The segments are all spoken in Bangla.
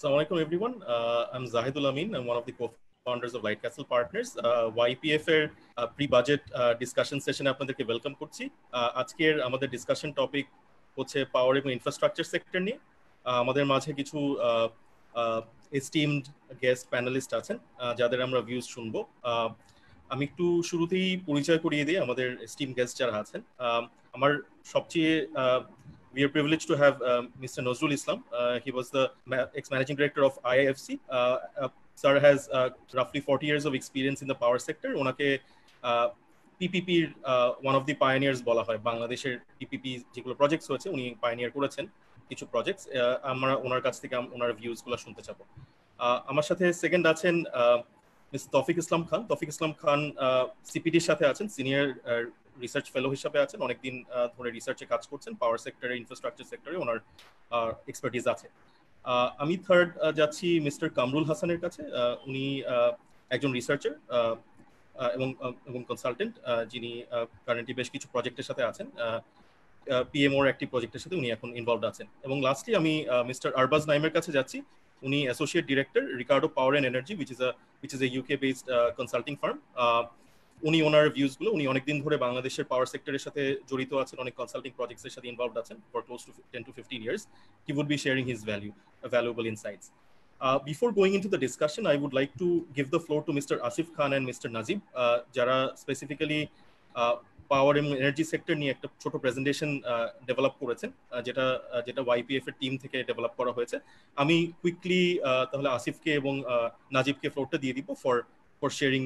Assalamu alaikum everyone. I'm Zahedul Amin. I'm one of the co-founders of Lightcastle Partners. YPF এর pre-budget discussion session আপনাদেরকে ওয়েলকাম করছি। আজকের আমাদের ডিসকাশন টপিক হচ্ছে পাওয়ার এবং ইনফ্রাস্ট্রাকচার সেক্টর নিয়ে। আমাদের মাঝে কিছু এস্টিমড গেস্ট প্যানেলিস্ট আছেন যাদের আমরা ভিউজ শুনবো। আমি একটু শুরুতেই পরিচয় করিয়ে দিই আমাদের এস্টিম গেস্ট যারা আছেন। আমার সবচেয়ে we are privileged to have Mr. Nazrul Islam. He was the ex-managing director of IIFC. Sir has roughly 40 years of experience in the power sector. Onake PPP one of the pioneers bola hoy. Bangladesher PPP যেগুলো প্রজেক্টস হয়েছে উনি পাইনিয়ার করেছেন কিছু প্রজেক্টস। আমরা ওনার কাছ থেকে ওনার ভিউজগুলো শুনতে চাবো। আমার সাথে সেকেন্ড আছেন মিস তৌফিকুল খান। তৌফিকুল খান সিপিডির সাথে আছেন, সিনিয়র রিসার্চ ফেলো হিসাবে আছেন, অনেকদিন ধরে রিসার্চে কাজ করছেন, পাওয়ার সেক্টরে ইনফ্রাস্ট্রাকচার সেক্টরে ওনার এক্সপার্টিজ আছে। আমি থার্ড যাচ্ছি মিস্টার কামরুল হাসানের কাছে। উনি একজন রিসার্চার এবং কনসালটেন্ট, যিনি কারেন্টলি বেশ কিছু প্রজেক্টের সাথে আছেন, পিএমওর একটি প্রজেক্টের সাথে উনি এখন ইনভলভড আছেন। এবং লাস্টলি আমি মিস্টার আরবাজ নাইমের কাছে যাচ্ছি। উনি associate director Ricardo power and energy, which is a UK based consulting firm. উনি ওনার ভিউজগুলো, উনি অনেকদিন ধরে বাংলাদেশের পাওয়ার সেক্টরের সাথে জড়িত আছেন, অনেক কনসাল্টিং প্রজেক্টসের সাথে ইনভলভড আছেন for close two 10 to 15 years. He would be sharing his valuable insights. Before going into the discussion, I would like to give the floor to Mr. Asif Khan and Mr. Nazib, যারা স্পেসিফিক্যালি পাওয়ার এবং এনার্জি সেক্টর নিয়ে একটা ছোট প্রেজেন্টেশন ডেভেলপ করেছেন, যেটা YPF এর টিম থেকে ডেভেলপ করা হয়েছে। আমি কুইকলি তাহলে আসিফকে এবং নাজিবকে ফ্লোরটা দিয়ে দিব for sharing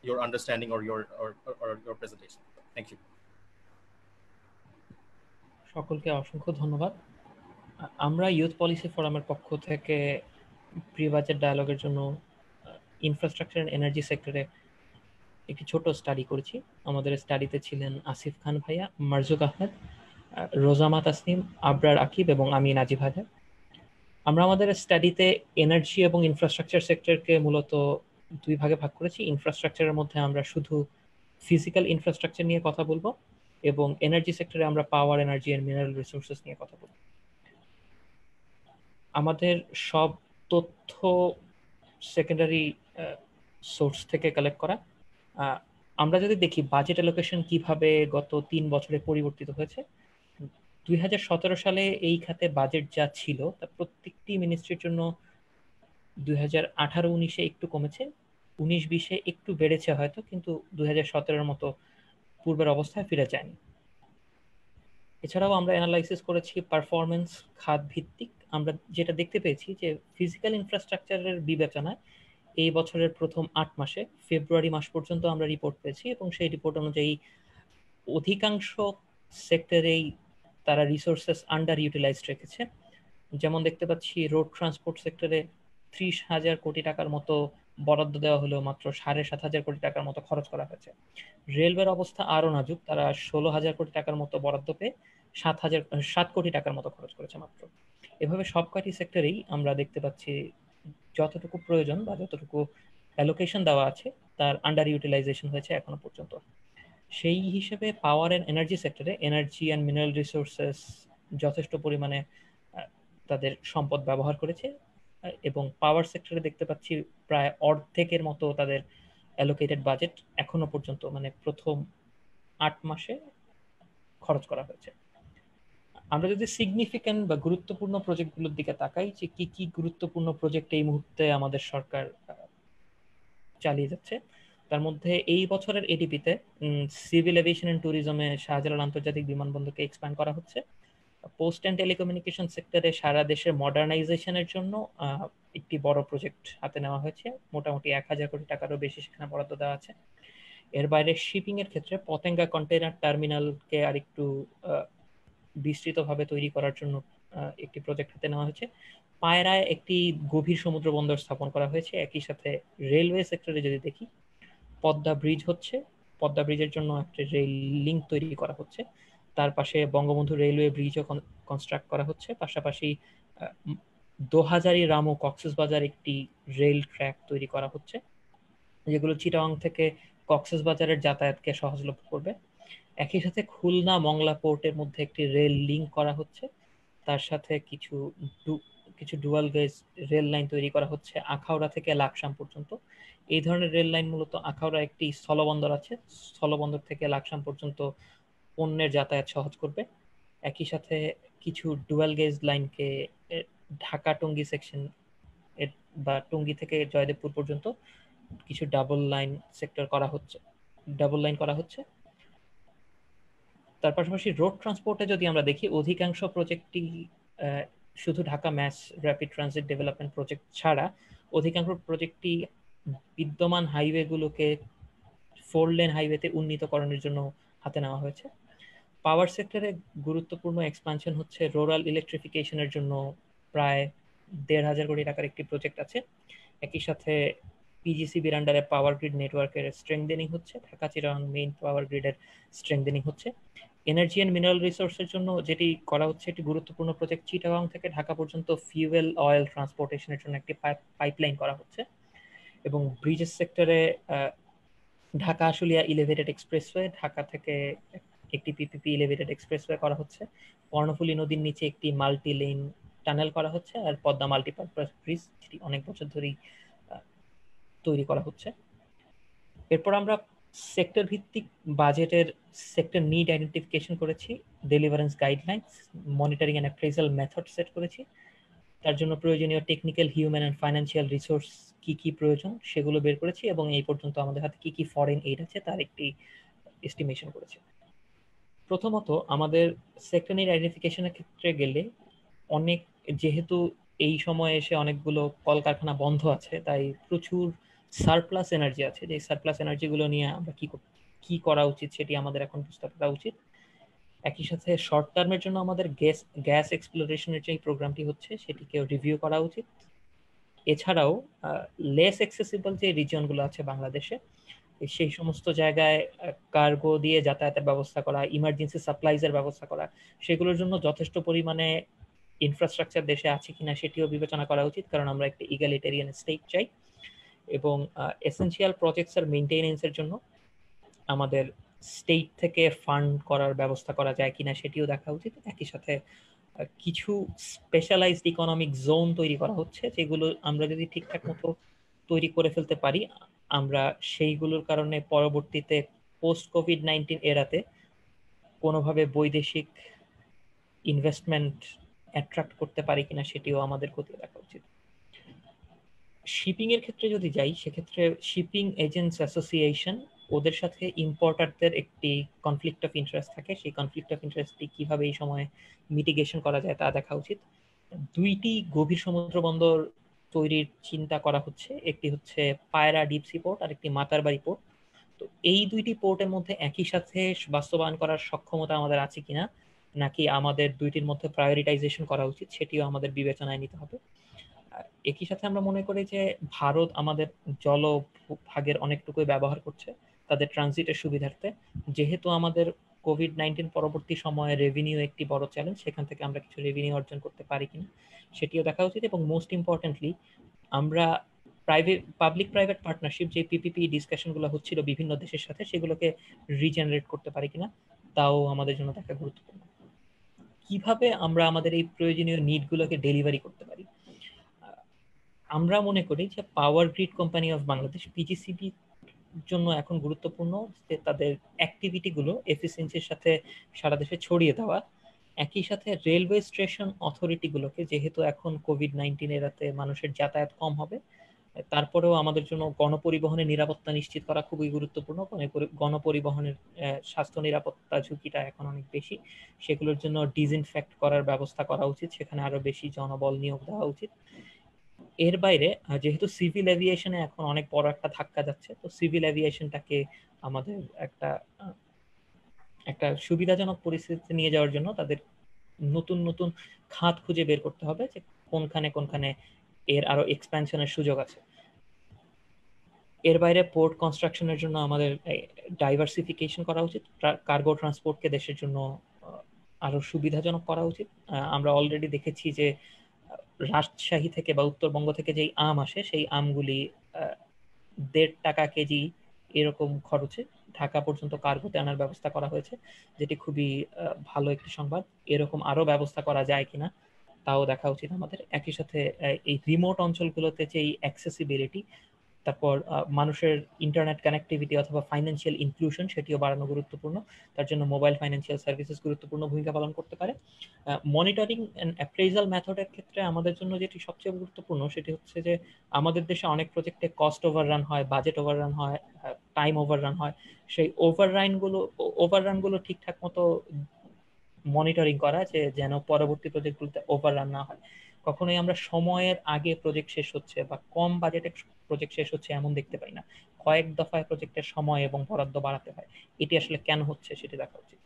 your understanding or your presentation. Thank you. সকলকে অসংখ্য ধন্যবাদ। আমরা ইউথ পলিসি ফোরামের পক্ষ থেকে প্রি বাজেট ডায়ালগের জন্য ইনফ্রাস্ট্রাকচার এন্ড এনার্জি সেক্টরে একটি ছোট স্টাডি করেছি। আমাদের স্টাডিতে ছিলেন আসিফ খান ভাইয়া, মারজুক আহমেদ, রোজামা তাসনিম, আবরার আকিব এবং আমি নাজিব হাজার। আমরা আমাদের স্টাডিতে এনার্জি এবং ইনফ্রাস্ট্রাকচার সেক্টরকে মূলত দুই ভাগে ভাগ করেছি। ইনফ্রাস্ট্রাকচারের মধ্যে আমরা শুধু ফিজিক্যাল ইনফ্রাস্ট্রাকচার নিয়ে কথা বলবো এবং এনার্জি সেক্টরে আমরা পাওয়ার, এনার্জি এন্ড মিনারেল রিসোর্সেস নিয়ে কথা বলবো। আমাদের সব তথ্য সেকেন্ডারি সোর্স থেকে কালেক্ট করা। আমরা যদি দেখি বাজেট অ্যালোকেশন কিভাবে গত 3 বছরে পরিবর্তিত হয়েছে, 2017 সালে এই খাতে বাজেট যা ছিল তা প্রত্যেকটি মিনিস্ট্রির জন্য 2018-19-এ একটু কমেছে, 19-20-এ একটু বেড়েছে হয়তো, কিন্তু 2017-এর মতো পূর্বের অবস্থায় ফিরে যায়নি। এছাড়াও আমরা অ্যানালাইসিস করেছি পারফরমেন্স খাত ভিত্তিক। আমরা যেটা দেখতে পেয়েছি যে ফিজিক্যাল ইনফ্রাস্ট্রাকচারের বিবেচনায় এই বছরের প্রথম 8 মাসে ফেব্রুয়ারি মাস পর্যন্ত আমরা রিপোর্ট পেয়েছি এবং সেই রিপোর্ট অনুযায়ী অধিকাংশ সেক্টরেই তারা রিসোর্সেস আন্ডার ইউটিলাইজড রেখেছে। যেমন দেখতে পাচ্ছি রোড ট্রান্সপোর্ট সেক্টরে 30,000 কোটি টাকার মতো বরাদ্দ দেওয়া হলেও মাত্র 7,500 কোটি টাকার মতো খরচ করা হয়েছে। রেলওয়ের অবস্থা আরও নাজুক, তারা 16,000 কোটি টাকার মতো বরাদ্দ পেয়ে 7 কোটি টাকার মতো খরচ করেছে মাত্র। এভাবে সবকটি সেক্টরেই আমরা দেখতে পাচ্ছি যতটুকু প্রয়োজন বা যতটুকু অ্যালোকেশন দেওয়া আছে তার আন্ডার ইউটিলাইজেশন হয়েছে এখনো পর্যন্ত। সেই হিসেবে পাওয়ার অ্যান্ড এনার্জি সেক্টরে এনার্জি অ্যান্ড মিনারেল রিসোর্সেস যথেষ্ট পরিমাণে তাদের সম্পদ ব্যবহার করেছে এবং পাওয়ার সেক্টরে দেখতে পাচ্ছি প্রায় অর্ধেকের মতো তাদের অ্যালোকেটেড বাজেট এখনো পর্যন্ত মানে প্রথম 8 মাসে খরচ করা হয়েছে। আমরা যদি সিগনিফিক্যান্ট বা গুরুত্বপূর্ণ প্রজেক্টগুলোর দিকে তাকাই যে কি কি গুরুত্বপূর্ণ প্রজেক্ট এই মুহূর্তে আমাদের সরকার চালিয়ে যাচ্ছে, তার মধ্যে এই বছরের এডিপিতে সিভিল এভিয়েশন এন্ড ট্যুরিজমে শাহজালাল আন্তর্জাতিক বিমানবন্দরকে এক্সপ্যান্ড করা হচ্ছে। পোস্ট অ্যান্ড টেলিকমিউনিকেশন সেক্টরে সারা দেশের মডার্নাইজেশনের জন্য একটি বড় প্রজেক্ট হাতে নেওয়া হয়েছে, মোটামুটি 1,000 কোটি টাকারও বেশি সেখানে বরাদ্দ দেওয়া আছে। এর বাইরে শিপিং এর ক্ষেত্রে পতেঙ্গা কন্টেইনার টার্মিনালকে আরেকটু বিস্তৃতভাবে তৈরি করার জন্য একটি প্রজেক্ট হাতে নেওয়া হয়েছে। পায়রায় একটি গভীর সমুদ্র বন্দর স্থাপন করা হয়েছে। একই সাথে রেলওয়ে সেক্টরে যদি দেখি, পদ্মা ব্রিজ হচ্ছে, পদ্মা ব্রিজের জন্য একটা রেল লিঙ্ক তৈরি করা হচ্ছে, তার পাশে বঙ্গবন্ধু রেলওয়ে ব্রিজও কনস্ট্রাক্ট করা হচ্ছে। পাশাপাশি দোহাজারি রামু কক্সবাজার একটি রেল ট্র্যাক তৈরি করা হচ্ছে, যেগুলো চিটাগাং থেকে কক্সবাজারের যাতায়াতকে সহজলভ্য করবে। একই সাথে খুলনা মংলা পোর্টের মধ্যে একটি রেল লিঙ্ক করা হচ্ছে, তার সাথে কিছু ডুয়াল গেজ রেল লাইন তৈরি করা হচ্ছে আখাউড়া থেকে লাকসাম পর্যন্ত। এই ধরনের রেল লাইন মূলত আখাউড়া একটি স্থলবন্দর আছে, স্থলবন্দর থেকে লাকসাম পর্যন্ত পণ্যের যাতায়াত সহজ করবে। একই সাথে কিছু ডুয়াল গেজ লাইনকে ঢাকা টঙ্গী সেকশন বা টঙ্গী থেকে জয়দেবপুর পর্যন্ত কিছু ডাবল লাইন করা হচ্ছে। তার পাশাপাশি রোড ট্রান্সপোর্টে যদি আমরা দেখি, অধিকাংশ প্রজেক্টই শুধু Dhaka mass rapid transit development project ছাড়া অধিকাংশ প্রজেক্টই বিদ্যমান হাইওয়েগুলোকে 4 লেন হাইওয়েতে উন্নীতকরণের জন্য হাতে নেওয়া হয়েছে। পাওয়ার সেক্টরে গুরুত্বপূর্ণ এক্সপানশন হচ্ছে রুরাল ইলেকট্রিফিকেশনের জন্য প্রায় 1,500 কোটি টাকার একটি প্রজেক্ট আছে। একই সাথে পিজিসিবির আন্ডারে পাওয়ার গ্রিড নেটওয়ার্কের স্ট্রেংথেনিং হচ্ছে, ঢাকা চিটাগং মেইন পাওয়ার গ্রিডের স্ট্রেংথেনিং হচ্ছে। এনার্জি অ্যান্ড মিনারেল রিসোর্সের জন্য যেটি করা হচ্ছে একটি গুরুত্বপূর্ণ প্রজেক্ট, চিটাগং থেকে ঢাকা পর্যন্ত ফিউয়েল অয়েল ট্রান্সপোর্টেশনের জন্য একটি পাইপলাইন করা হচ্ছে। এবং ব্রিজেস সেক্টরে ঢাকা আশুলিয়া ইলেভেটেড এক্সপ্রেসওয়ে, ঢাকা থেকে একটি পিপিপি ইলেভেটেড এক্সপ্রেসওয়ে করা হচ্ছে, কর্ণফুলী নদীর নিচে একটি মাল্টি লেন টানেল করা হচ্ছে, আর পদ্মা মাল্টিপারপাস ব্রিজ যেটি অনেক বছর ধরেই তৈরি করা হচ্ছে। এরপর আমরা সেক্টর ভিত্তিক বাজেটের সেক্টর নিড আইডেন্টিফিকেশন করেছি, deliverance guidelines, monitoring and appraisal method set করেছি। তার জন্য প্রয়োজনীয় technical, human and financial resource কি কি প্রয়োজন সেগুলো বের করেছি, এবং এই পর্যন্ত আমাদের হাতে কি কি ফরেন এইড আছে তার একটি এস্টিমেশন করেছি। প্রথমত আমাদের সেক্টর নিড আইডেন্টিফিকেশনের ক্ষেত্রে গেলে যেহেতু এই সময়ে এসে অনেকগুলো কলকারখানা বন্ধ আছে, তাই প্রচুর সারপ্লাস এনার্জি আছে। যে সারপ্লাস এনার্জিগুলো নিয়ে আমরা কি করা উচিত সেটি আমাদের এখন বুঝতে পারা উচিত। একই সাথে শর্ট টার্মের জন্য আমাদের গ্যাস এক্সপ্লোরেশনের যে প্রোগ্রামটি হচ্ছে সেটিকে রিভিউ করা উচিত। এছাড়াও লেস অ্যাক্সেসিবল যে রিজিয়নগুলো আছে বাংলাদেশে, সেই সমস্ত জায়গায় কার্গো দিয়ে যাতায়াতের ব্যবস্থা করা, ইমার্জেন্সি সাপ্লাইজের ব্যবস্থা করা, সেগুলোর জন্য যথেষ্ট পরিমাণে ইনফ্রাস্ট্রাকচার দেশে আছে কিনা সেটিও বিবেচনা করা উচিত, কারণ আমরা একটা ইগালিটেরিয়ান স্টেট চাই। এবং এসেনশিয়াল প্রজেক্টসের মেইনটেনেন্সের জন্য আমাদের স্টেট থেকে ফান্ড করার ব্যবস্থা করা যায় কিনা সেটিও দেখা উচিত। একই সাথে কিছু স্পেশালাইজড ইকোনমিক জোন তৈরি করা হচ্ছে, যেগুলো আমরা যদি ঠিকঠাক মতো তৈরি করে ফেলতে পারি, আমরা সেইগুলোর কারণে পরবর্তীতে পোস্ট কোভিড-19 এরাতে কোনোভাবে বৈদেশিক ইনভেস্টমেন্ট অ্যাট্রাক্ট করতে পারি কিনা সেটিও আমাদের খতিয়ে দেখা উচিত। শিপিং এর ক্ষেত্রে যদি যাই, সেক্ষেত্রে শিপিং এজেন্টস অ্যাসোসিয়েশন, ওদের সাথে ইম্পোর্টারদের একটি কনফ্লিক্ট অফ ইন্টারেস্ট থাকে, সেই কনফ্লিক্ট অফ ইন্টারেস্টটি কিভাবে এই সময়ে মিটিগেশন করা যায় তা দেখা উচিত। 2টি গভীর সমুদ্র বন্দর তৈরির চিন্তা করা হচ্ছে, একটি হচ্ছে পায়রা ডিপ সি পোর্ট আর একটি মাতারবাড়ি পোর্ট। তো এই 2টি পোর্টের মধ্যে একই সাথে বাস্তবায়ন করার সক্ষমতা আমাদের আছে কিনা, নাকি আমাদের 2টির মধ্যে প্রায়োরিটাইজেশন করা উচিত, সেটিও আমাদের বিবেচনায় নিতে হবে। একই সাথে আমরা মনে করি যে ভারত আমাদের জলভাগের অনেকটুকুই ব্যবহার করছে তাদের ট্রানজিটের সুবিধার্থে। যেহেতু আমাদের কোভিড-19 পরবর্তী সময়ে রেভিনিউ একটি বড় চ্যালেঞ্জ, সেখান থেকে আমরা কিছু রেভিনিউ অর্জন করতে পারি কিনা সেটিও দেখা উচিত। এবং মোস্ট ইম্পর্টেন্টলি আমরা পাবলিক প্রাইভেট পার্টনারশিপ, যে পিপিপি ডিসকাশনগুলো হচ্ছিল বিভিন্ন দেশের সাথে, সেগুলোকে রিজেনারেট করতে পারি কিনা তাও আমাদের জন্য দেখা গুরুত্বপূর্ণ। কিভাবে আমরা আমাদের এই প্রয়োজনীয় নিডগুলোকে ডেলিভারি করতে পারি, আমরা মনে করি যে power grid company of Bangladesh PGCB জন্য এখন গুরুত্বপূর্ণ যে তাদের অ্যাক্টিভিটিগুলো এফিসিয়েন্সির সাথে সারা দেশে ছড়িয়ে দেওয়া। একই সাথে রেলওয়ে স্টেশন অথরিটিগুলোকে, যেহেতু এখন কোভিড-19 এরাতে মানুষের যাতায়াত কম হবে, তারপরেও আমাদের জন্য গণপরিবহনের নিরাপত্তা নিশ্চিত করা খুবই গুরুত্বপূর্ণ। গণপরিবহনের স্বাস্থ্য নিরাপত্তা ঝুঁকিটা এখন অনেক বেশি, সেগুলোর জন্য ডিসইনফেক্ট করার ব্যবস্থা করা উচিত, সেখানে আরো বেশি জনবল নিয়োগ দেওয়া উচিত। এর বাইরে যেহেতু সিভিল এভিয়েশনে এখন অনেক বড় একটা ধাক্কা যাচ্ছে, তো সিভিল এভিয়েশনটাকে আমাদের একটা সুবিধাজনক পরিস্থিতিতে নিয়ে যাওয়ার জন্য তাদের নতুন নতুন খাত খুঁজে বের করতে হবে যে কোনখানে এর আরো এক্সপ্যানশনের সুযোগ আছে। এর বাইরে পোর্ট কনস্ট্রাকশনের জন্য আমাদের ডাইভার্সিফিকেশন করা উচিত, কার্গো ট্রান্সপোর্টকে দেশের জন্য আরো সুবিধাজনক করা উচিত। আমরা অলরেডি দেখেছি যে রাজশাহী থেকে বা উত্তরবঙ্গ থেকে যেই আম আসে, সেই আমগুলি 1.5 টাকা কেজি এরকম খরচে ঢাকা পর্যন্ত কার্গোতে আনার ব্যবস্থা করা হয়েছে, যেটি খুবই ভালো একটি সংবাদ। এরকম আরো ব্যবস্থা করা যায় কিনা তাও দেখা উচিত আমাদের। একই সাথে এই রিমোট অঞ্চলগুলোতে যে এই অ্যাক্সেসিবিলিটি, তারপর মানুষের ইন্টারনেট কানেক্টিভিটি অথবা ফাইন্যান্সিয়াল ইনক্লুশন সেটিও বাড়ানো গুরুত্বপূর্ণ। তার জন্য মোবাইল ফাইন্যান্সিয়াল সার্ভিসেস গুরুত্বপূর্ণ ভূমিকা পালন করতে পারে। মনিটরিং অ্যান্ড অ্যাপ্রেজাল মেথডের ক্ষেত্রে আমাদের জন্য যেটি সবচেয়ে গুরুত্বপূর্ণ সেটি হচ্ছে যে আমাদের দেশে অনেক প্রজেক্টে কস্ট ওভাররান হয়, বাজেট ওভাররান হয়, টাইম ওভাররান হয়। সেই ওভাররানগুলো ঠিকঠাক মতো মনিটরিং করা, যে যেন পরবর্তী প্রজেক্টগুলোতে ওভাররান না হয়। কখনোই আমরা সময়ের আগে প্রজেক্ট শেষ হচ্ছে বা কম বাজেটে প্রজেক্ট শেষ হচ্ছে এমন দেখতে পাই না। কয়েক দফায় প্রজেক্টের সময় এবং বরাদ্দ বাড়াতে হয়। এটি আসলে কেন হচ্ছে সেটি দেখা উচিত।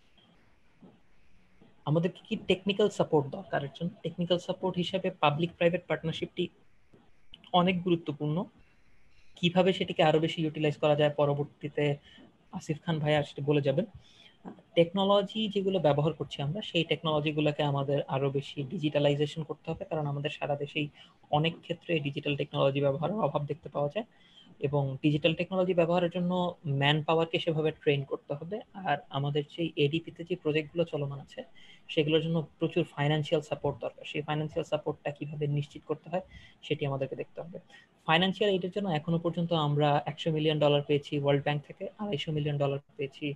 আমাদের কি টেকনিক্যাল সাপোর্ট দরকার? এর জন্য টেকনিক্যাল সাপোর্ট হিসেবে পাবলিক প্রাইভেট পার্টনারশিপটি অনেক গুরুত্বপূর্ণ। কিভাবে সেটিকে আরো বেশি ইউটিলাইজ করা যায় পরবর্তীতে আসিফ খান ভাইয়া সেটি বলে যাবেন। টেকনোলজি যেগুলো ব্যবহার করছি আমরা, সেই টেকনোলজিগুলোকে আমাদের আরো বেশি ডিজিটালাইজেশন করতে হবে, কারণ আমাদের সারা দেশেই অনেক ক্ষেত্রে ডিজিটাল টেকনোলজি ব্যবহারের অভাব দেখতে পাওয়া যায়। এবং ডিজিটাল টেকনোলজি ব্যবহারের জন্য ম্যান পাওয়ারকে সেভাবে ট্রেন করতে হবে। আর আমাদের সেই এডিপিতে যে প্রজেক্টগুলো চলমান আছে সেগুলোর জন্য প্রচুর ফাইন্যান্সিয়াল সাপোর্ট দরকার। সেই ফাইন্যান্সিয়াল সাপোর্টটা কিভাবে নিশ্চিত করতে হয় সেটি আমাদেরকে দেখতে হবে। ফাইন্যান্সিয়াল এইডের জন্য এখনো পর্যন্ত আমরা $100 মিলিয়ন পেয়েছি ওয়ার্ল্ড ব্যাংক থেকে, $250 মিলিয়ন পেয়েছি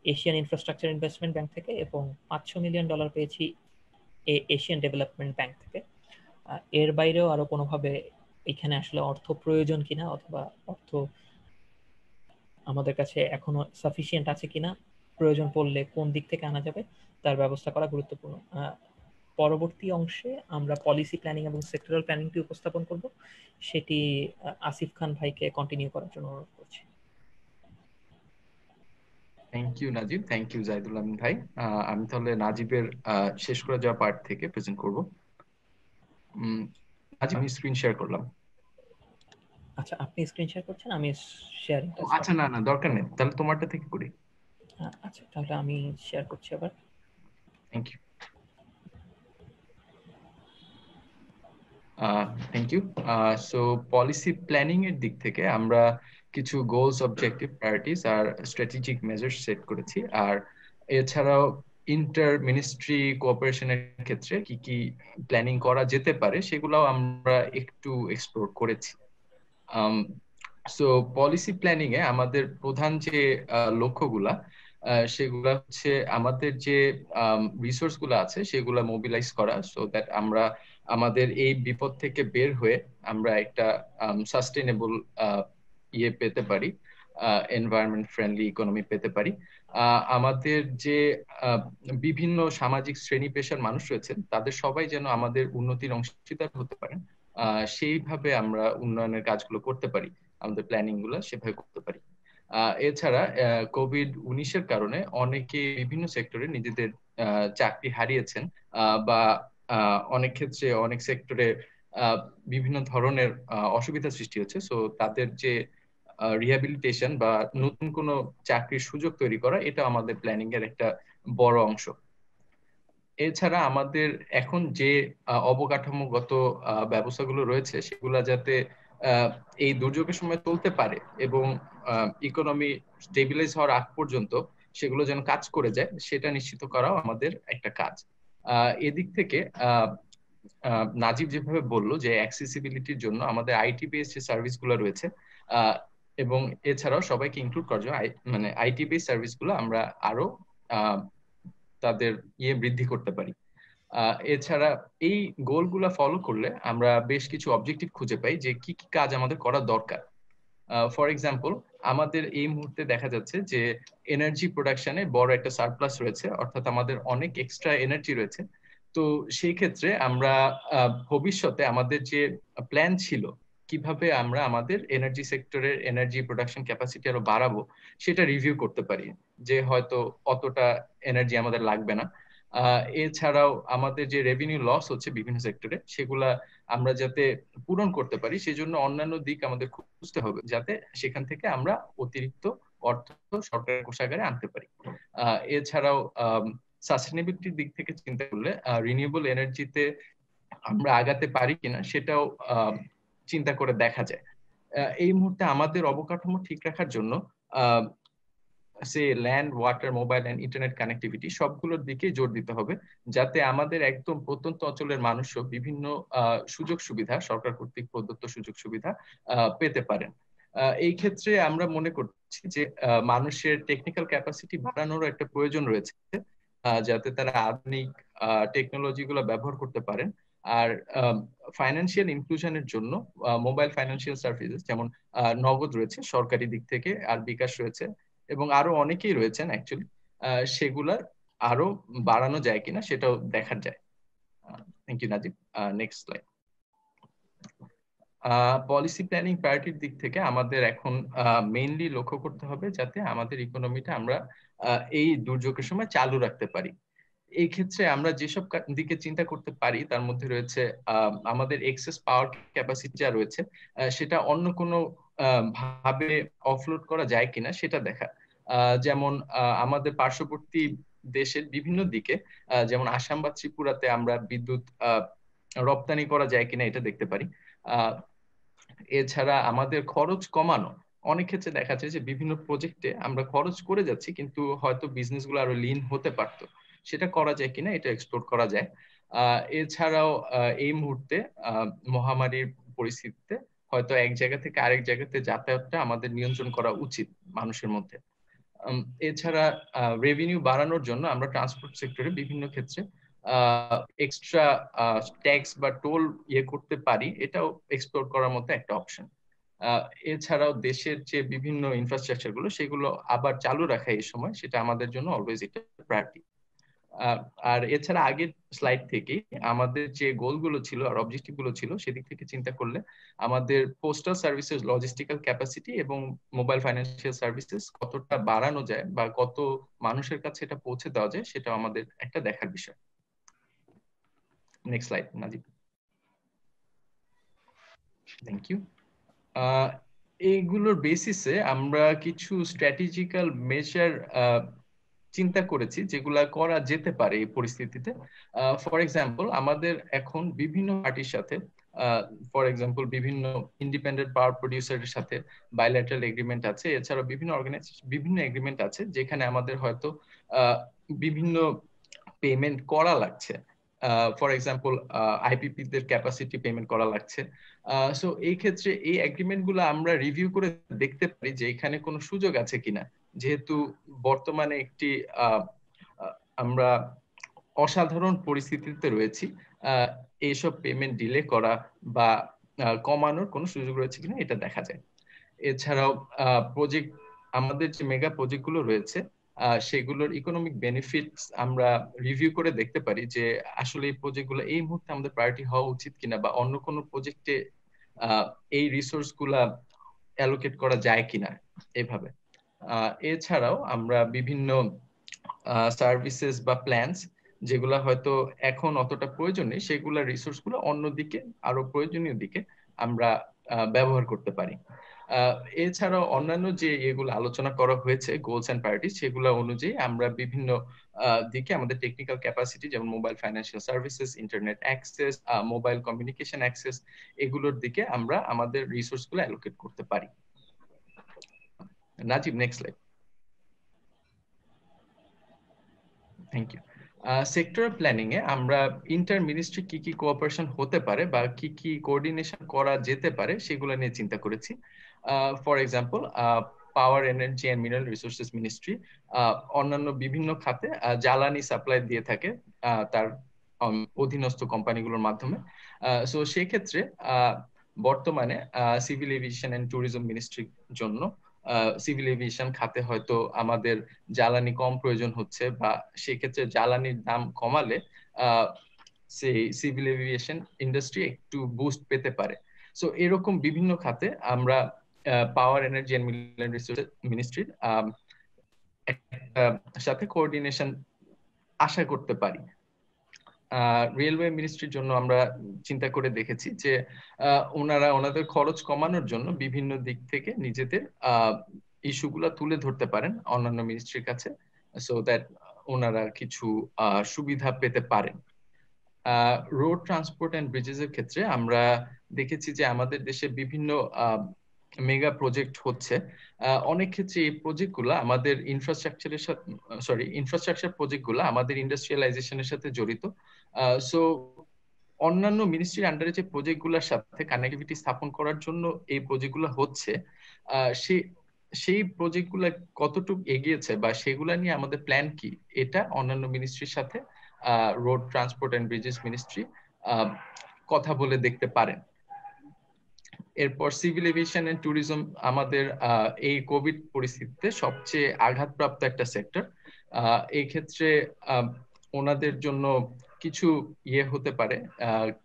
এশিয়ান ইনফ্রাস্ট্রাকচার ইনভেস্টমেন্ট ব্যাংক থেকে, এবং $500 মিলিয়ন পেয়েছি এশিয়ান ডেভেলপমেন্ট ব্যাংক থেকে। এর বাইরেও আরো কোনোভাবে এখানে আসলে অর্থ প্রয়োজন কিনা, অথবা অর্থ আমাদের কাছে এখনো সাফিসিয়েন্ট আছে কিনা, প্রয়োজন পড়লে কোন দিক থেকে আনা যাবে তার ব্যবস্থা করা গুরুত্বপূর্ণ। পরবর্তী অংশে আমরা পলিসি প্ল্যানিং এবং সেক্টরাল প্ল্যানিংটি উপস্থাপন করব। সেটি আসিফ খান ভাইকে কন্টিনিউ করার জন্য অনুরোধ করছি। Thank you Najib, thank you Zahidul Amin ভাই। আমি তাহলে নাজিবের শেষ করে যাওয়া পার্ট থেকে প্রেজেন্ট করব। নাজিব, আমি স্ক্রিন শেয়ার করলাম। আচ্ছা, আপনি স্ক্রিন শেয়ার করছেন, আমি শেয়ারিংটা আচ্ছা, না না দরকার নেই, তাহলে তোমারটা থেকে করি। আচ্ছা, তাহলে আমি শেয়ার করছি আবার। Thank you. Thank you. So policy planning এর দিক থেকে আমরা কিছু গোলস, অবজেক্টিভ, প্রায়োরিটিস আর স্ট্র্যাটেজিক মেজার্স সেট করেছি। আর এছাড়াও ইন্টার মিনিস্ট্রি কোঅপারেশনের ক্ষেত্রে কি কি প্ল্যানিং করা যেতে পারে সেগুলোও আমরা একটু এক্সপ্লোর করেছি। সো পলিসি প্ল্যানিং এ আমাদের প্রধান যে লক্ষ্যগুলা সেগুলা হচ্ছে আমাদের যে রিসোর্স গুলো আছে সেগুলা মোবিলাইজ করা, সো দ্যাট আমরা আমাদের এই বিপদ থেকে বের হয়ে আমরা একটা সাস্টেনেবল ইয়ে পেতে পারি, এনভায়রনমেন্ট ফ্রেন্ডলি ইকোনমি পেতে পারি। আমাদের যে বিভিন্ন সামাজিক শ্রেণী পেশার মানুষ রয়েছেন তাদের সবাই যেন আমাদের উন্নতির অংশীদার হতে পারেন, সেইভাবে আমরা উন্নয়নের কাজগুলো করতে পারি, আমাদের প্ল্যানিং গুলো সেভাবে করতে পারি। এছাড়া কোভিড-19 কারণে অনেকে বিভিন্ন সেক্টরে নিজেদের চাকরি হারিয়েছেন, বা অনেক ক্ষেত্রে অনেক সেক্টরে বিভিন্ন ধরনের অসুবিধা সৃষ্টি হচ্ছে। সো তাদের যে রিহ্যাবিলিটেশন বা নতুন কোনো চাকরির সুযোগ তৈরি করা, এটা আমাদের প্ল্যানিং এর একটা বড় অংশ। এছাড়া আমাদের এখন যে অবকাঠামোগত ব্যবস্থাগুলো রয়েছে সেগুলা যাতে এই দুর্যোগের সময় চলতে পারে এবং ইকোনমি স্টেবিলাইজ হওয়ার আগ পর্যন্ত সেগুলো যেন কাজ করে যায়, সেটা নিশ্চিত করাও আমাদের একটা কাজ। এদিক থেকে নাজিব যেভাবে বললো যে অ্যাক্সেসিবিলিটির জন্য আমাদের আইটি বেসড যে সার্ভিসগুলো রয়েছে, এবং এছাড়াও সবাইকে ইনক্লুড করার জন্য মানে আইটি বেসড সার্ভিসগুলো আমরা আরো তাদের বৃদ্ধি করতে পারি। এছাড়া এই গোলগুলা ফলো করলে আমরা বেশ কিছু অবজেক্টিভ খুঁজে পাই যে কি কি কাজ আমাদের করা দরকার। ফর এক্সাম্পল, আমাদের এই মুহূর্তে দেখা যাচ্ছে যে এনার্জি প্রোডাকশনে বড় একটা সারপ্লাস রয়েছে, অর্থাৎ আমাদের অনেক এক্সট্রা এনার্জি রয়েছে। তো সেই ক্ষেত্রে আমরা ভবিষ্যতে আমাদের যে প্ল্যান ছিল কিভাবে আমরা আমাদের এনার্জি সেক্টরের এনার্জি প্রোডাকশন ক্যাপাসিটি আরো বাড়াবো সেটা রিভিউ করতে পারি, যে হয়তো অতটা এনার্জি আমাদের লাগবে না। এছাড়াও আমাদের যে রেভিনিউ লস হচ্ছে বিভিন্ন সেক্টরে সেগুলা আমরা যাতে পূরণ করতে পারি সেজন্য অন্যান্য দিক আমাদের খুঁজতে হবে, যাতে সেখান থেকে আমরা অতিরিক্ত অর্থ সরকারের কোষাগারে আনতে পারি। এছাড়াও সাস্টেনেবিলিটির দিক থেকে চিন্তা করলে রিনিউয়েবল এনার্জিতে আমরা আগাতে পারি কিনা সেটাও চিন্তা করে দেখা যায়। এই মুহূর্তে আমাদের অবকাঠামো ঠিক রাখার জন্য সে land, water, mobile and internet connectivity সবগুলোর দিকে জোর দিতে হবে, যাতে আমাদের একদম প্রত্যন্ত অঞ্চলের মানুষও বিভিন্ন সুযোগ সুবিধা, সরকার কর্তৃক প্রদত্ত সুযোগ সুবিধা পেতে পারেন। এই ক্ষেত্রে আমরা মনে করছি যে মানুষের টেকনিক্যাল ক্যাপাসিটি বাড়ানোর একটা প্রয়োজন রয়েছে, যাতে তারা আধুনিক টেকনোলজি গুলো ব্যবহার করতে পারেন। আর ফাইন্যান্সিয়াল ইনক্লুশনের জন্য মোবাইল ফাইন্যান্সিয়াল সার্ভিসেস যেমন নগদ রয়েছে সরকারি দিক থেকে, আর বিকাশ রয়েছে, এবং আরো অনেকেই রয়েছেন অ্যাকচুয়ালি, সেগুলার আরো বাড়ানো যায় কিনা সেটাও দেখা যায়। Thank you Najib. Next slide. Policy planning প্রায়োরিটির দিক থেকে আমাদের এখন মেইনলি লক্ষ্য করতে হবে যাতে আমাদের ইকোনমিটা আমরা এই দুর্যোগের সময় চালু রাখতে পারি। এই ক্ষেত্রে আমরা যেসব দিকে চিন্তা করতে পারি তার মধ্যে রয়েছে আমাদের এক্সেস পাওয়ার ক্যাপাসিটি যা রয়েছে সেটা অন্য কোনো ভাবে অফলোড করা যায় কিনা সেটা দেখা। যেমন আমাদের পার্শ্ববর্তী দেশের বিভিন্ন দিকে, যেমন আসাম বা ত্রিপুরাতে আমরা বিদ্যুৎ রপ্তানি করা যায় কিনা এটা দেখতে পারি। এছাড়া আমাদের খরচ কমানো, অনেক ক্ষেত্রে দেখা যায় যে বিভিন্ন প্রজেক্টে আমরা খরচ করে যাচ্ছি কিন্তু হয়তো বিজনেস গুলো আরো লিন হতে পারতো, সেটা করা যায় কিনা এটা এক্সপ্লোর করা যায়। এছাড়াও এই মুহূর্তে মহামারীর পরিস্থিতিতে হয়তো এক জায়গা থেকে আরেক জায়গাতে যাতায়াতটা আমাদের নিয়ন্ত্রণ করা উচিত মানুষের মধ্যে। এছাড়া রেভিনিউ বাড়ানোর জন্য আমরা ট্রান্সপোর্ট সেক্টরে বিভিন্ন ক্ষেত্রে এক্সট্রা ট্যাক্স বা টোল করতে পারি, এটাও এক্সপ্লোর করার মতো একটা অপশন। এছাড়াও দেশের যে বিভিন্ন ইনফ্রাস্ট্রাকচার গুলো সেগুলো আবার চালু রাখা এই সময়, সেটা আমাদের জন্য অলওয়েজ একটা প্রায়োরিটি। আর এছাড়া আগের স্লাইড থেকে আমাদের যে গোলগুলো ছিল আর অবজেক্টিভ গুলো ছিল সেদিক থেকে চিন্তা করলে আমাদের পোস্টাল সার্ভিসেস লজিস্টিক্যাল ক্যাপাসিটি এবং মোবাইল ফাইন্যান্সিয়াল সার্ভিসেস কতটা বাড়ানো যায় বা কত মানুষের কাছে এটা পৌঁছে দেওয়া যায় সেটা আমাদের একটা দেখার বিষয়। Next slide Najib. Thank you. এইগুলোর বেসিসে আমরা কিছু স্ট্র্যাটেজিক্যাল মেজার চিন্তা করেছি যেগুলা করা যেতে পারে এই পরিস্থিতিতে। ফর এক্সাম্পল আমাদের এখন বিভিন্ন পার্টির সাথে, ফর এক্সাম্পল বিভিন্ন ইন্ডিপেন্ডেন্ট পাওয়ার প্রডিউসারের সাথে বাইল্যাটারাল এগ্রিমেন্ট আছে, এছাড়াও বিভিন্ন অর্গানাইজেশন বিভিন্ন এগ্রিমেন্ট আছে যেখানে আমাদের হয়তো বিভিন্ন পেমেন্ট করা লাগছে। For example IPP there capacity payment করা লাগছে। সো এই ক্ষেত্রে এই এগ্রিমেন্ট গুলো আমরা রিভিউ করে দেখতে পারি যে এখানে কোনো সুযোগ আছে কিনা, যেহেতু বর্তমানে একটি আমরা অসাধারণ পরিস্থিতিতে রয়েছি, এইসব পেমেন্ট ডিলে করা বা কমানোর কোনো সুযোগ রয়েছে কিনা এটা দেখা যায়। এছাড়াও প্রজেক্ট, আমাদের যে মেগা প্রজেক্ট গুলো রয়েছে সেগুলোর ইকোনমিক বেনিফিটস আমরা রিভিউ করে দেখতে পারি যে আসলে এই প্রজেক্টগুলো এই মুহূর্তে আমাদের প্রায়োরিটি হওয়া উচিত কিনা, বা অন্য কোনো প্রজেক্টে এই রিসোর্স গুলা অ্যালোকেট করা যায় কিনা এইভাবে। এছাড়াও আমরা বিভিন্ন সার্ভিসেস বা প্ল্যানস যেগুলা হয়তো এখন অতটা প্রয়োজন নেই সেগুলা রিসোর্স গুলো অন্যদিকে আরো প্রয়োজনীয় দিকে আমরা ব্যবহার করতে পারি। এছাড়াও অন্যান্য যে এগুলো আলোচনা করা হয়েছে গোলস এন্ড প্রায়োরিটিজ, সেগুলো অনুযায়ী আমরা বিভিন্ন দিকে আমাদের টেকনিক্যাল ক্যাপাসিটি যেমন mobile financial services, internet access, mobile communication access, এগুলোর দিকে আমরা আমাদের রিসোর্স গুলো অ্যালোকেট করতে পারি। Najib, next slide. Thank you. Sectoral planning এ আমরা ইন্টার মিনিস্ট্রি কি কি কোঅপারেশন হতে পারে বা কি কি কোঅর্ডিনেশন করা যেতে পারে সেগুলো নিয়ে চিন্তা করেছি। For example power, energy and mineral resources ministry অন্যান্য বিভিন্ন খাতে জ্বালানি সাপ্লাই দিয়ে থাকে তার অধীনস্থ কোম্পানিগুলোর মাধ্যমে। সো সেক্ষেত্রে বর্তমানে সিভিল এভিয়েশন এন্ড ট্যুরিজম মিনিস্ট্রির জন্য সিভিল এভিয়েশন খাতে হয়তো আমাদের জ্বালানি কম প্রয়োজন হচ্ছে, বা সেক্ষেত্রে জ্বালানির দাম কমালে সেই সিভিল এভিয়েশন ইন্ডাস্ট্রি একটু বুস্ট পেতে পারে। সো এরকম বিভিন্ন খাতে আমরা পাওয়ার, এনার্জি এন্ড মিনারেল রিসোর্সেস মিনিস্ট্রির সাথে কোঅর্ডিনেশন আশা করতে পারি। রেলওয়ে মিনিস্ট্রির জন্য আমরা চিন্তা করে দেখেছি যে ওনারা ওনাদের খরচ কমানোর জন্য বিভিন্ন দিক থেকে নিজেদের ইস্যুগুলা তুলে ধরতে পারেন অন্যান্য মিনিস্ট্রির কাছে, সো দ্যাট ওনারা কিছু সুবিধা পেতে পারেন। রোড ট্রান্সপোর্ট এন্ড ব্রিজেস এর ক্ষেত্রে আমরা দেখেছি যে আমাদের দেশে বিভিন্ন মেগা প্রজেক্ট হচ্ছে। অনেক ক্ষেত্রে এই প্রজেক্টগুলো আমাদের ইনফ্রাস্ট্রাকচারের সাথে ইনফ্রাস্ট্রাকচার প্রজেক্টগুলো আমাদের ইন্ডাস্ট্রিয়ালাইজেশনের সাথে জড়িত। সো অন্যান্য মিনিস্ট্রির আন্ডারে যে প্রজেক্টগুলোর সাথে কানেক্টিভিটি স্থাপন করার জন্য এই প্রজেক্টগুলো হচ্ছে, সেই প্রজেক্টগুলো কতটুকু এগিয়েছে বা সেগুলা নিয়ে আমাদের প্ল্যান কি, এটা অন্যান্য মিনিস্ট্রির সাথে road transport and bridges ministry কথা বলে দেখতে পারেন। এরপর সিভিল এভিয়েশন এন্ড ট্যুরিজম আমাদের এই কোভিড পরিস্থিতিতে সবচেয়ে আঘাতপ্রাপ্ত একটা সেক্টর। এই ক্ষেত্রে ওনাদের জন্য কিছু হতে পারে,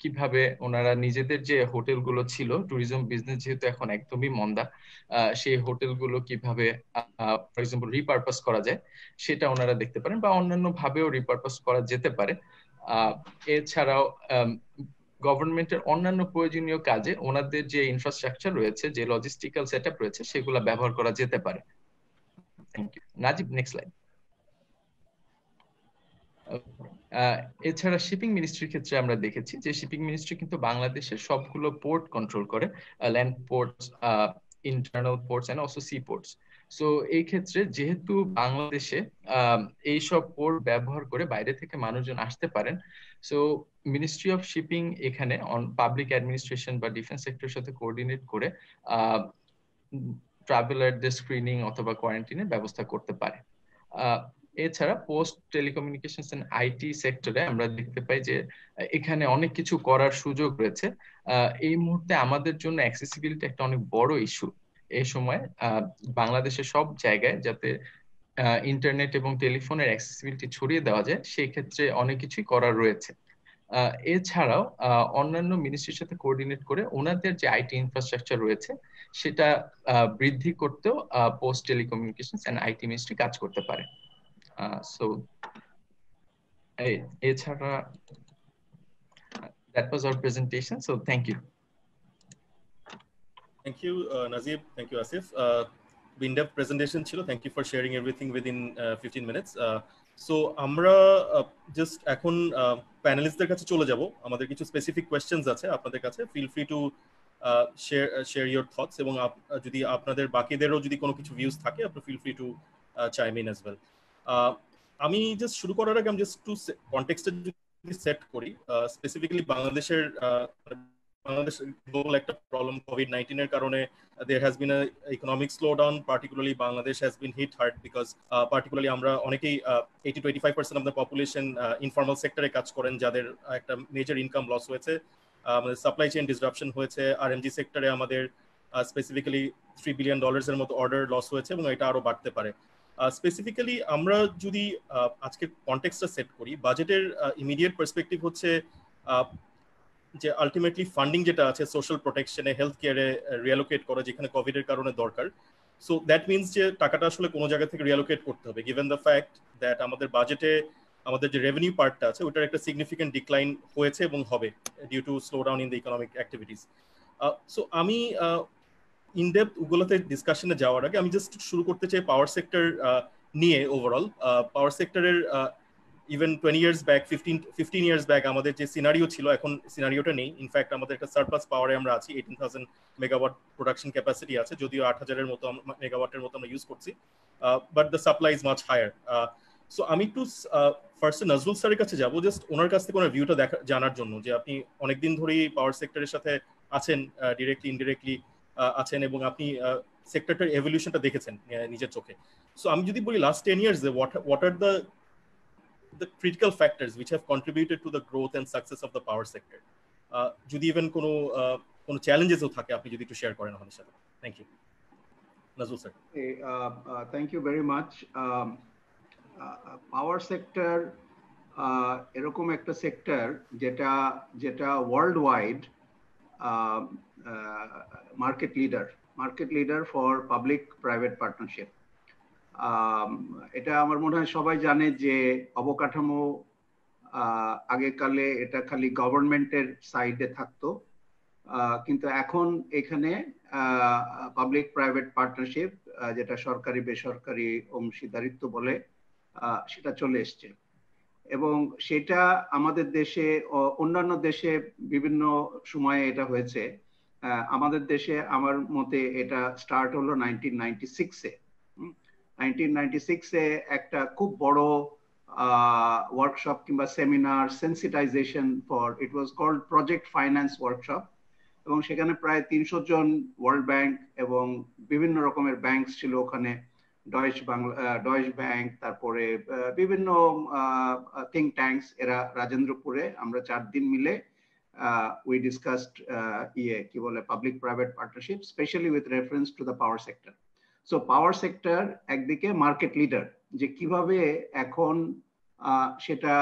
কিভাবে ওনারা নিজেদের যে হোটেলগুলো ছিল, ট্যুরিজম বিজনেস যেহেতু এখন একদমই মন্দা, সেই হোটেলগুলো কিভাবে ফর এক্সাম্পল রিপারপাস করা যায় সেটা ওনারা দেখতে পারেন, বা অন্যান্য ভাবেও রিপারপাস করা যেতে পারে। এছাড়াও গভর্নমেন্টের অন্যান্য প্রয়োজনীয় কাজে ওনাদের যে ইনফ্রাস্ট্রাকচার রয়েছে, যে লজিস্টিক্যাল সেটআপ রয়েছে, সেগুলো ব্যবহার করা যেতে পারে। Thank you. Najib, next slide. এছাড়া শিপিং মিনিস্ট্রির ক্ষেত্রে আমরা দেখেছি যে শিপিং মিনিস্ট্রি কিন্তু বাংলাদেশের সবগুলো পোর্ট কন্ট্রোল করে, land ports, internal ports and also sea ports. So এই ক্ষেত্রে যেহেতু বাংলাদেশে এইসব পোর্ট ব্যবহার করে বাইরে থেকে মানুষজন আসতে পারেন, সো মিনিস্ট্রি অফ শিপিং এখানে পাবলিক অ্যাডমিনিস্ট্রেশন বা ডিফেন্স সেক্টরের সাথে কোঅর্ডিনেট করে ট্রাভেলারদের স্ক্রিনিং অথবা কোয়ারেন্টাইনের ব্যবস্থা করতে পারে। এছাড়া পোস্ট টেলিকমিউনিকেশনস এন্ড আইটি সেক্টরে আমরা দেখতে পাই যে এখানে অনেক কিছু করার সুযোগ রয়েছে। এই মুহূর্তে আমাদের জন্য অ্যাক্সেসিবিলিটি একটা অনেক বড় ইস্যু। এই সময় বাংলাদেশের সব জায়গায় যাতে ইন্টারনেট এবং টেলিফোনের অ্যাক্সেসিবিলিটি ছড়িয়ে দেওয়া যায়, সেই ক্ষেত্রে অনেক কিছুই করার রয়েছে। এছাড়াও অন্যান্য মিনিস্ট্রির সাথে কোঅর্ডিনেট করে ওনাদের যে আইটি ইনফ্রাস্ট্রাকচার রয়েছে সেটা বৃদ্ধি করতেও post telecommunications and IT ministry কাজ করতে পারে। সো এছাড়া that was our presentation, so thank you. Thank you, Nazeem. Thank you, Asif. In-depth presentation chilo. Thank you for sharing everything within 15 minutes. So আমরা just এখন প্যানেলিস্টদের কাছে চলে যাব। আমাদের কিছু স্পেসিফিক কোয়েশ্চেনস আছে আপনাদের কাছে। Feel free to share your thoughts, এবং যদি আপনাদের বাকিদেরও যদি কোনো কিছু ভিউজ থাকে আপনি feel free to chime in as well. আমি জাস্ট শুরু করার আগে আমি জাস্ট টু কনটেক্সটে যদি সেট করি, স্পেসিফিক্যালি বাংলাদেশ global একটা প্রবলেম COVID-19 এর কারণে there has been a economic slowdown. Particularly Bangladesh has been hit hard because particularly আমরা অনেকেই 80 to 85% of the population informal sector এ কাজ করেন, যাদের একটা মেজর ইনকাম লস হয়েছে, আমাদের সাপ্লাই চেইন ডিসরাপশন হয়েছে। আরএমজি সেক্টরে আমাদের স্পেসিফিক্যালি $3 billion এর মতো অর্ডার লস হয়েছে, এবং এটা আরো বাড়তে পারে। স্পেসিফিক্যালি আমরা যদি আজকের কনটেক্সটটা সেট করি, বাজেটের ইমিডিয়েট পার্সপেক্টিভ হচ্ছে যে আলটিমেটলি ফান্ডিং যেটা আছে সোশ্যাল প্রোটেকশনে, হেলথ কেয়ারে রিঅ্যালোকেট করা, যেখানে কোভিড এর কারণে দরকার। সো দ্যাট মিনস যে টাকাটা আসলে কোনো জায়গা থেকে রিঅ্যালোকেট করতে হবে, গিভেন দ্য ফ্যাক্ট দ্যাট আমাদের বাজেটে আমাদের যে রেভিনিউ পার্টটা আছে ওটার একটা সিগনিফিকেন্ট ডিক্লাইন হয়েছে এবং হবে due to slow down in the economic activities. So আমি ইনডেপথ ওগুলোতে ডিসকাশনে যাওয়ার আগে আমি জাস্ট শুরু করতে চাই পাওয়ার সেক্টর নিয়ে। ওভারঅল পাওয়ার সেক্টরের even 20 years back, 15 years back আমাদের যে সিনারিও ছিল, এখন সিনারিওটা নেই। ইনফ্যাক্ট আমাদের একটা সারপ্লাস পাওয়ারে আমরা আছি, 18,000 মেগাওয়াট প্রোডাকশন ক্যাপাসিটি আছে, যদিও 8,000 মতো মেগাওয়াটের মতো আমরা ইউজ করছি, but the supply is much higher. So আমি একটু ফার্স্টে নজরুল স্যারের কাছে যাবো, জাস্ট ওনার কাছ থেকে ওনার ভিউটা জানার জন্য, যে আপনি অনেকদিন ধরেই পাওয়ার সেক্টরের সাথে আছেন, ডিরেক্টলি ইনডিরেক্টলি আছেন, এবং আপনি সেক্টরটার এভলিউশনটা দেখেছেন নিজের চোখে। সো আমি যদি বলি last 10 years what are the critical factors which have contributed to the growth and success of the power sector, যদি ইভেন কোনো চ্যালেঞ্জেসও থাকে আপনি যদি একটু শেয়ার করেন আমাদের সাথে। Thank you. Nazrul sir. Thank you very much. Power sector এরকম একটা সেক্টর যেটা world wide market leader for public private partnership. এটা আমার মনে হয় সবাই জানে যে অবকাঠামো আগেকালে এটা খালি গভর্নমেন্টের সাইডে থাকতো, কিন্তু এখন এখানে পাবলিক প্রাইভেট পার্টনারশিপ, যেটা সরকারি বেসরকারি অংশীদারিত্ব বলে, সেটা চলে এসছে। এবং সেটা আমাদের দেশে অন্যান্য দেশে বিভিন্ন সময়ে এটা হয়েছে, আমাদের দেশে আমার মতে এটা স্টার্ট হলো 1996-এ। 1996-এ একটা খুব বড় ওয়ার্কশপ কিংবা seminar, sensitisation for, it was called project finance workshop, এবং সেখানে প্রায় 300 জন ওয়ার্ল্ড ব্যাংক এবং বিভিন্ন রকমের ব্যাংক ছিল ওখানে, ডয়েশ ব্যাংক, তারপরে বিভিন্ন থিঙ্ক ট্যাঙ্কস, এরা রাজেন্দ্রপুরে আমরা 4 দিন মিলে we discussed কি বলে public private partnership, specially with reference to the power sector. So power sector একদিকে মার্কেট লিডার, যে কিভাবে এখন সেটা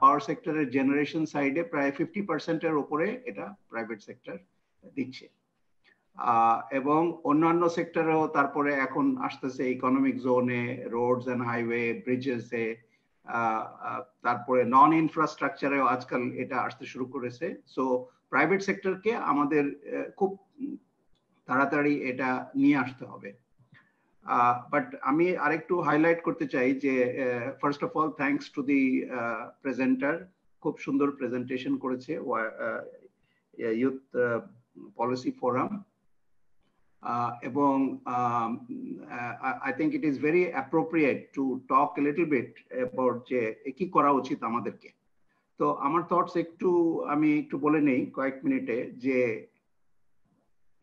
পাওয়ার সেক্টরের জেনারেশন সাইডে প্রায় 50%-এর উপরে এটা প্রাইভেট সেক্টর দিচ্ছে, এবং অন্যান্য সেক্টরেও তারপরে এখন আসতেছে ইকোনমিক জোনে, রোডস এন্ড হাইওয়ে, ব্রিজেসে, তারপরে নন ইনফ্রাস্ট্রাকচারেও আজকাল এটা আসতে শুরু করেছে। সো প্রাইভেট সেক্টরকে আমাদের খুব তাড়াতাড়ি এটা নিয়ে আসতে হবে। বাট আমি আরেকটু হাইলাইট করতে চাই যে first of all thanks to the presenter, খুব সুন্দর প্রেজেন্টেশন করেছে ইউথ পলিসি ফোরাম, এবং I think it is very appropriate to talk a little bit about যে কি করা উচিত আমাদেরকে। তো আমার থটস আমি একটু বলে নেই কয়েক মিনিটে, যে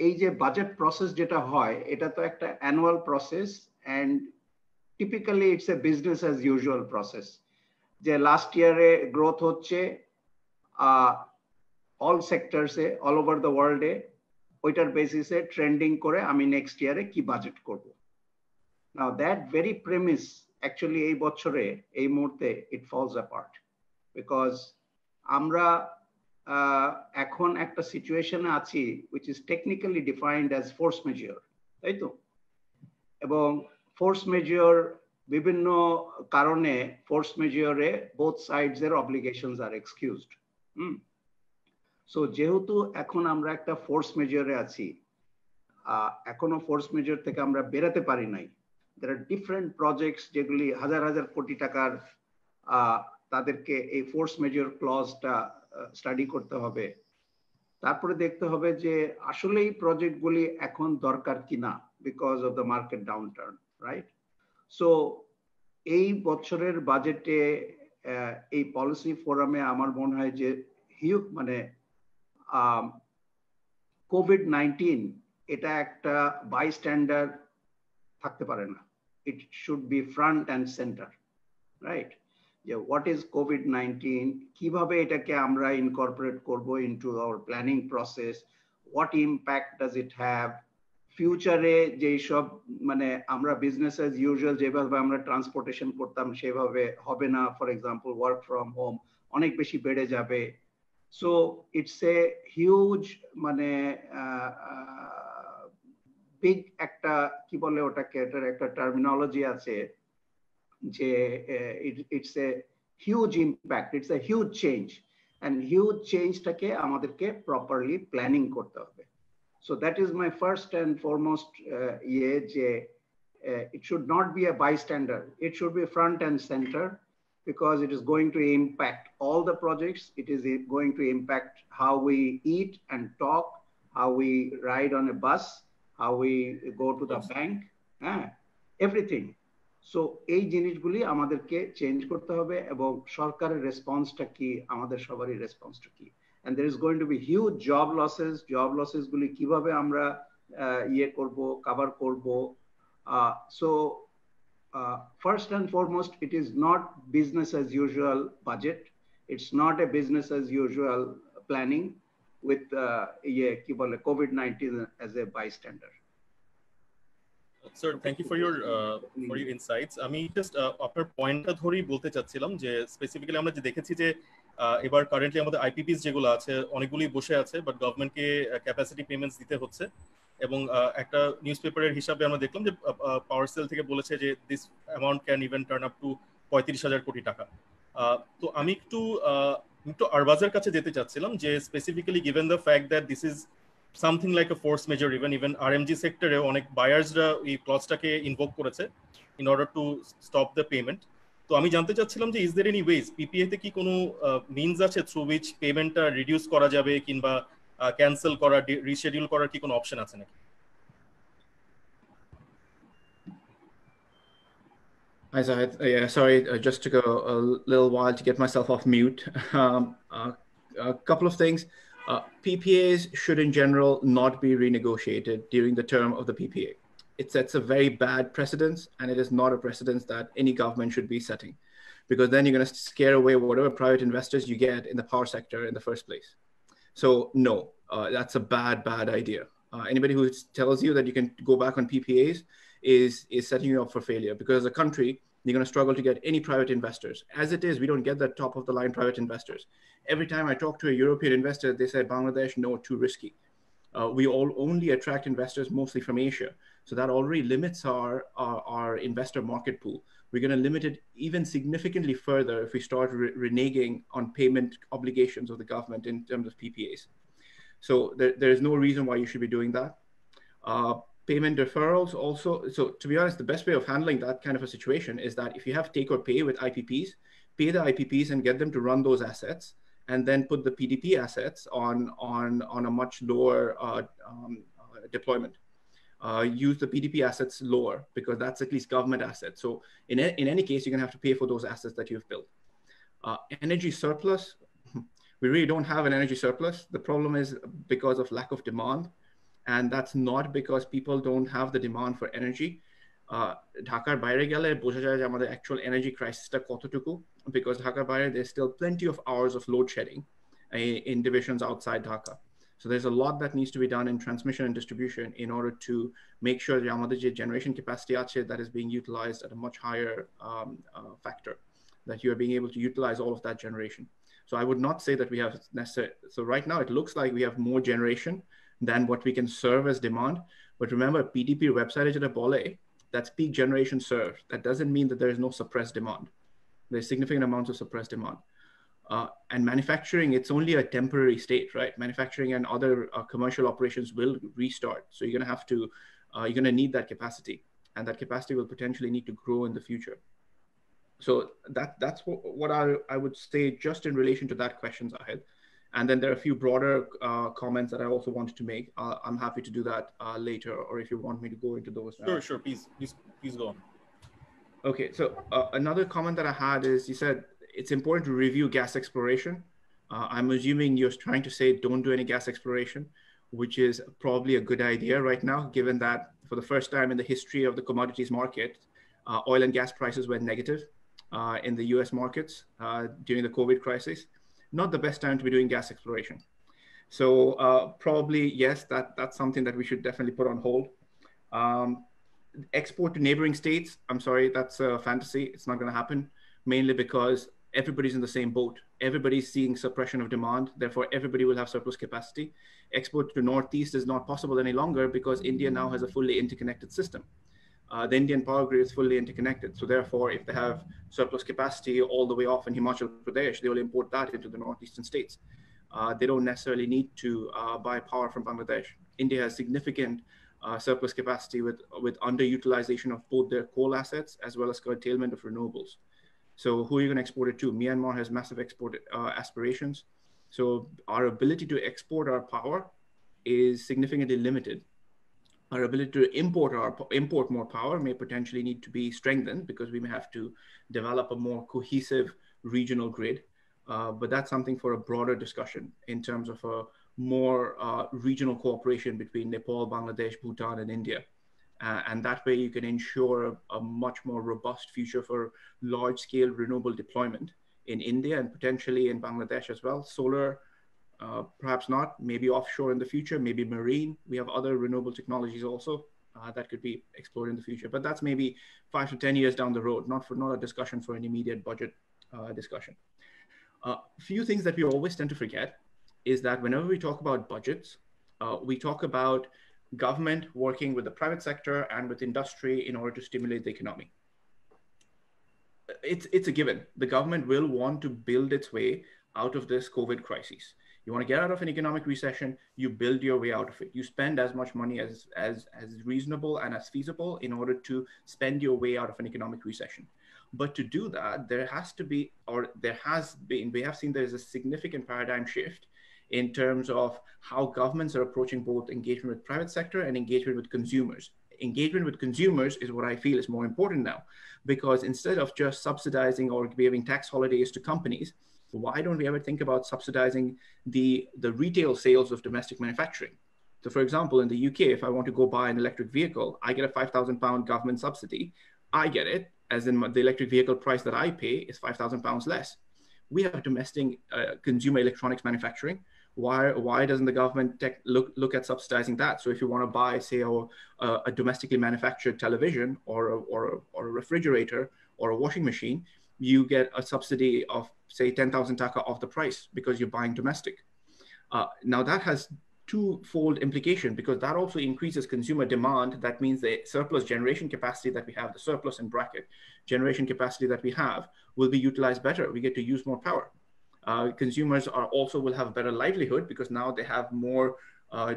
এই যে বাজেট প্রসেস যেটা হয় এটা তো একটা annual process, and typically it's a business as usual process, যে লাস্ট ইয়ারে গ্রোথ হচ্ছে অল সেক্টরসে, অল ওভার দ্য ওয়ার্ল্ডে, ওইটার বেসিসে ট্রেন্ডিং করে আমি নেক্সট ইয়ারে কি বাজেট করব। Now that very premise actually এই বছরে এই মুহূর্তে ইট ফলস অ্যাপার্ট, বিকজ আমরা এখন একটা সিচুয়েশনে আছি which is technically defined as force majeure, তাই তো? এবং ফোর্স মেজর বিভিন্ন কারণে ফোর্স মেজরে বোথ সাইডস এর অব্লিগেশনস আর এক্সকিউজড। সো যেহেতু এখন আমরা একটা ফোর্স মেজরে আছি, এখনো ফোর্স মেজর থেকে আমরা বেরোতে পারি নাই, there are different projects যেগুলি হাজার হাজার কোটি টাকার, তাদেরকে এই ফোর্স মেজর ক্লজটা স্টাডি করতে হবে, তারপরে দেখতে হবে যে আসলে এই প্রজেক্টগুলি এখন দরকার কিনা because of the market downturn, right? So এই বছরের বাজেটে এই পলিসি ফোরামে আমার মনে হয় যে মানে কোভিড-19 এটা একটা বাইস্ট্যান্ডার থাকতে পারে না, it should be front and centre, right? যে হোয়াট ইজ কোভিড-19, কিভাবে এটাকে আমরা ইনকর্পোরেট করব into our planning process, what impact does it have ফিউচারে, যেই সব মানে আমরা বিজনেস অ্যাজ ইউজুয়াল যেভাবে আমরা ট্রান্সপোর্টেশন করতাম সেভাবে হবে না, for example work from home অনেক বেশি বেড়ে যাবে। সো ইটস এ হিউজ মানে বিগ একটা কি বলে ওটাকে, এটার একটা টার্মিনোলজি আছে যে it's a huge impact, it's a huge change, and huge চেঞ্জটাকে আমাদেরকে প্রপারলি প্ল্যানিং করতে হবে। So that is my first and foremost it should not be a bystander, it should be front and center, because it is going to impact all the projects, it is going to impact how we eat and talk, how we ride on a bus, how we go to the bank, everything. So এই জিনিসগুলি আমাদেরকে চেঞ্জ করতে হবে, এবং সরকারের রেসপন্সটা কি, আমাদের সবারই রেসপন্সটা কি। And there is going to be huge job losses গুলি কিভাবে আমরা করব, কভার করব। So first and foremost, it is not business as usual budget, it's not a business as usual planning with কি বলে COVID-19 as a bystander. Sir, thank you for your insights. আমি জাস্ট আপনার পয়েন্টটা ধরেই বলতে চাচ্ছিলাম যে স্পেসিফিক্যালি আমরা যে দেখেছি যে এবার কারেন্টলি আমাদের আইপিপিস যেগুলো আছে অনেকগুলি বসে আছে, বাট গভর্নমেন্টকে ক্যাপাসিটি পেমেন্টস দিতে হচ্ছে, এবং একটা নিউজ পেপারের হিসাবে আমরা দেখলাম যে পাওয়ার সেল থেকে বলেছে যে this amount can even turn up to 35,000 কোটি টাকা। তো আমি একটু আরবাজের কাছে যেতে চাচ্ছিলাম যে specifically given the fact that this is something like a force majeure, even RMG সেক্টরে অনেক বায়ার্সরা এই ক্লজটাকে ইনভোক করেছে in order to stop the payment. তো আমি জানতে চাচ্ছিলাম যে is there any ways PPA তে কি কোনো মিনস আছে থ্রু হুইচ পেমেন্টটা রিডিউস করা যাবে, কিংবা ক্যান্সেল করা, রিশিডিউল করার কি কোনো অপশন আছে নাকি? Hi, Zahid. Yeah, sorry, just took a little while to get myself off mute. A couple of things. PPAs should in general not be renegotiated during the term of the PPA. It sets a very bad precedence, and it is not a precedence that any government should be setting, because then you're going to scare away whatever private investors you get in the power sector in the first place. So no, that's a bad idea. Anybody who tells you that you can go back on PPAs is setting you up for failure, because as a country, you're going to struggle to get any private investors. As it is, we don't get the top of the line private investors. Every time I talk to a European investor, they say, Bangladesh, no, too risky. We all only attract investors mostly from Asia. So that already limits our investor market pool. We're going to limit it even significantly further if we start reneging on payment obligations of the government in terms of PPAs. So there's no reason why you should be doing that. Payment deferrals also. So to be honest, the best way of handling that kind of a situation is that if you have take or pay with IPPs, pay the IPPs and get them to run those assets, and then put the PDP assets on a much lower deployment. Use the PDP assets lower, because that's at least government assets. So in any case, you're going to have to pay for those assets that you've built. Energy surplus. We really don't have an energy surplus. The problem is because of lack of demand. And that's not because people don't have the demand for energy. Dhakar বাইরে গেলে বোঝা যায় যে আমাদের actual energy crisis-টা কতটুকু, because Dhakar বাইরে there's still plenty of hours of load shedding in divisions outside Dhaka. So there's a lot that needs to be done in transmission and distribution in order to make sure that আমাদের যে generation capacity আছে that is being utilized at a much higher factor, that you are being able to utilize all of that generation. So I would not say that we have necessary. So right now it looks like we have more generation than what we can serve as demand. But remember, PDP website is at a bole, that's peak generation served. That doesn't mean that there is no suppressed demand. There's significant amounts of suppressed demand. And manufacturing, it's only a temporary state, right? Manufacturing and other commercial operations will restart. So you're going to need that capacity, and that capacity will potentially need to grow in the future. So that's what I would say just in relation to that question, Zahid. And then there are a few broader comments that I also wanted to make. I'm happy to do that later, or if you want me to go into those now. Sure. Please go on. Okay, so another comment that I had is, you said it's important to review gas exploration. I'm assuming you're trying to say don't do any gas exploration, which is probably a good idea right now, given that for the first time in the history of the commodities market, oil and gas prices went negative in the US markets during the COVID crisis. Not the best time to be doing gas exploration. So probably, yes, that's something that we should definitely put on hold. Export to neighboring states, I'm sorry, that's a fantasy. It's not going to happen, mainly because everybody's in the same boat. Everybody's seeing suppression of demand. Therefore, everybody will have surplus capacity. Export to Northeast is not possible any longer because India now has a fully interconnected system. The Indian power grid is fully interconnected. So therefore, if they have surplus capacity all the way off in Himachal Pradesh, they will import that into the northeastern states. They don't necessarily need to buy power from Bangladesh. India has significant surplus capacity with underutilization of both their coal assets as well as curtailment of renewables. So who are you going to export it to? Myanmar has massive export aspirations. So our ability to export our power is significantly limited. Our ability to import more power may potentially need to be strengthened, because we may have to develop a more cohesive regional grid. But that's something for a broader discussion in terms of a more regional cooperation between Nepal, Bangladesh, Bhutan, and India. And that way you can ensure a much more robust future for large-scale renewable deployment in India and potentially in Bangladesh as well. Solar, perhaps not, maybe offshore in the future, maybe marine. We have other renewable technologies also that could be explored in the future. But that's maybe 5 to 10 years down the road, not a discussion for an immediate budget discussion. Few things that we always tend to forget is that whenever we talk about budgets, we talk about government working with the private sector and with industry in order to stimulate the economy. It's a given. The government will want to build its way out of this COVID crisis. You want to get out of an economic recession, you build your way out of it. You spend as much money as reasonable and as feasible in order to spend your way out of an economic recession. But to do that, there has to be, or there has been, we have seen there's a significant paradigm shift in terms of how governments are approaching both engagement with private sector and engagement with consumers. Engagement with consumers is what I feel is more important now, because instead of just subsidizing or giving tax holidays to companies, why don't we ever think about subsidizing the retail sales of domestic manufacturing? So for example, in the UK, if I want to go buy an electric vehicle, I get a £5,000 government subsidy. I get it, as in the electric vehicle price that I pay is £5,000 less. We have domestic consumer electronics manufacturing. Why doesn't the government look at subsidizing that? So if you want to buy, say, a domestically manufactured television or a refrigerator or a washing machine, you get a subsidy of, say, 10,000 taka off the price because you're buying domestic. Now that has twofold implication, because that also increases consumer demand. That means the surplus generation capacity that we have, the surplus in bracket generation capacity that we have, will be utilized better. We get to use more power. Consumers will have a better livelihood because now they have more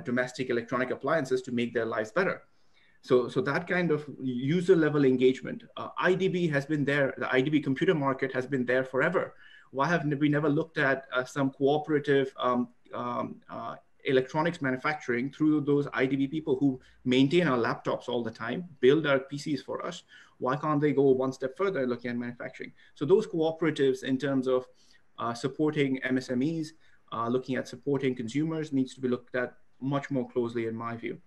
domestic electronic appliances to make their lives better. So that kind of user level engagement, IDB has been there. The IDB computer market has been there forever. Why have we never looked at some cooperative electronics manufacturing through those IDB people who maintain our laptops all the time, build our PCs for us? Why can't they go one step further looking at manufacturing? So those cooperatives in terms of supporting MSMEs, looking at supporting consumers, needs to be looked at much more closely in my view.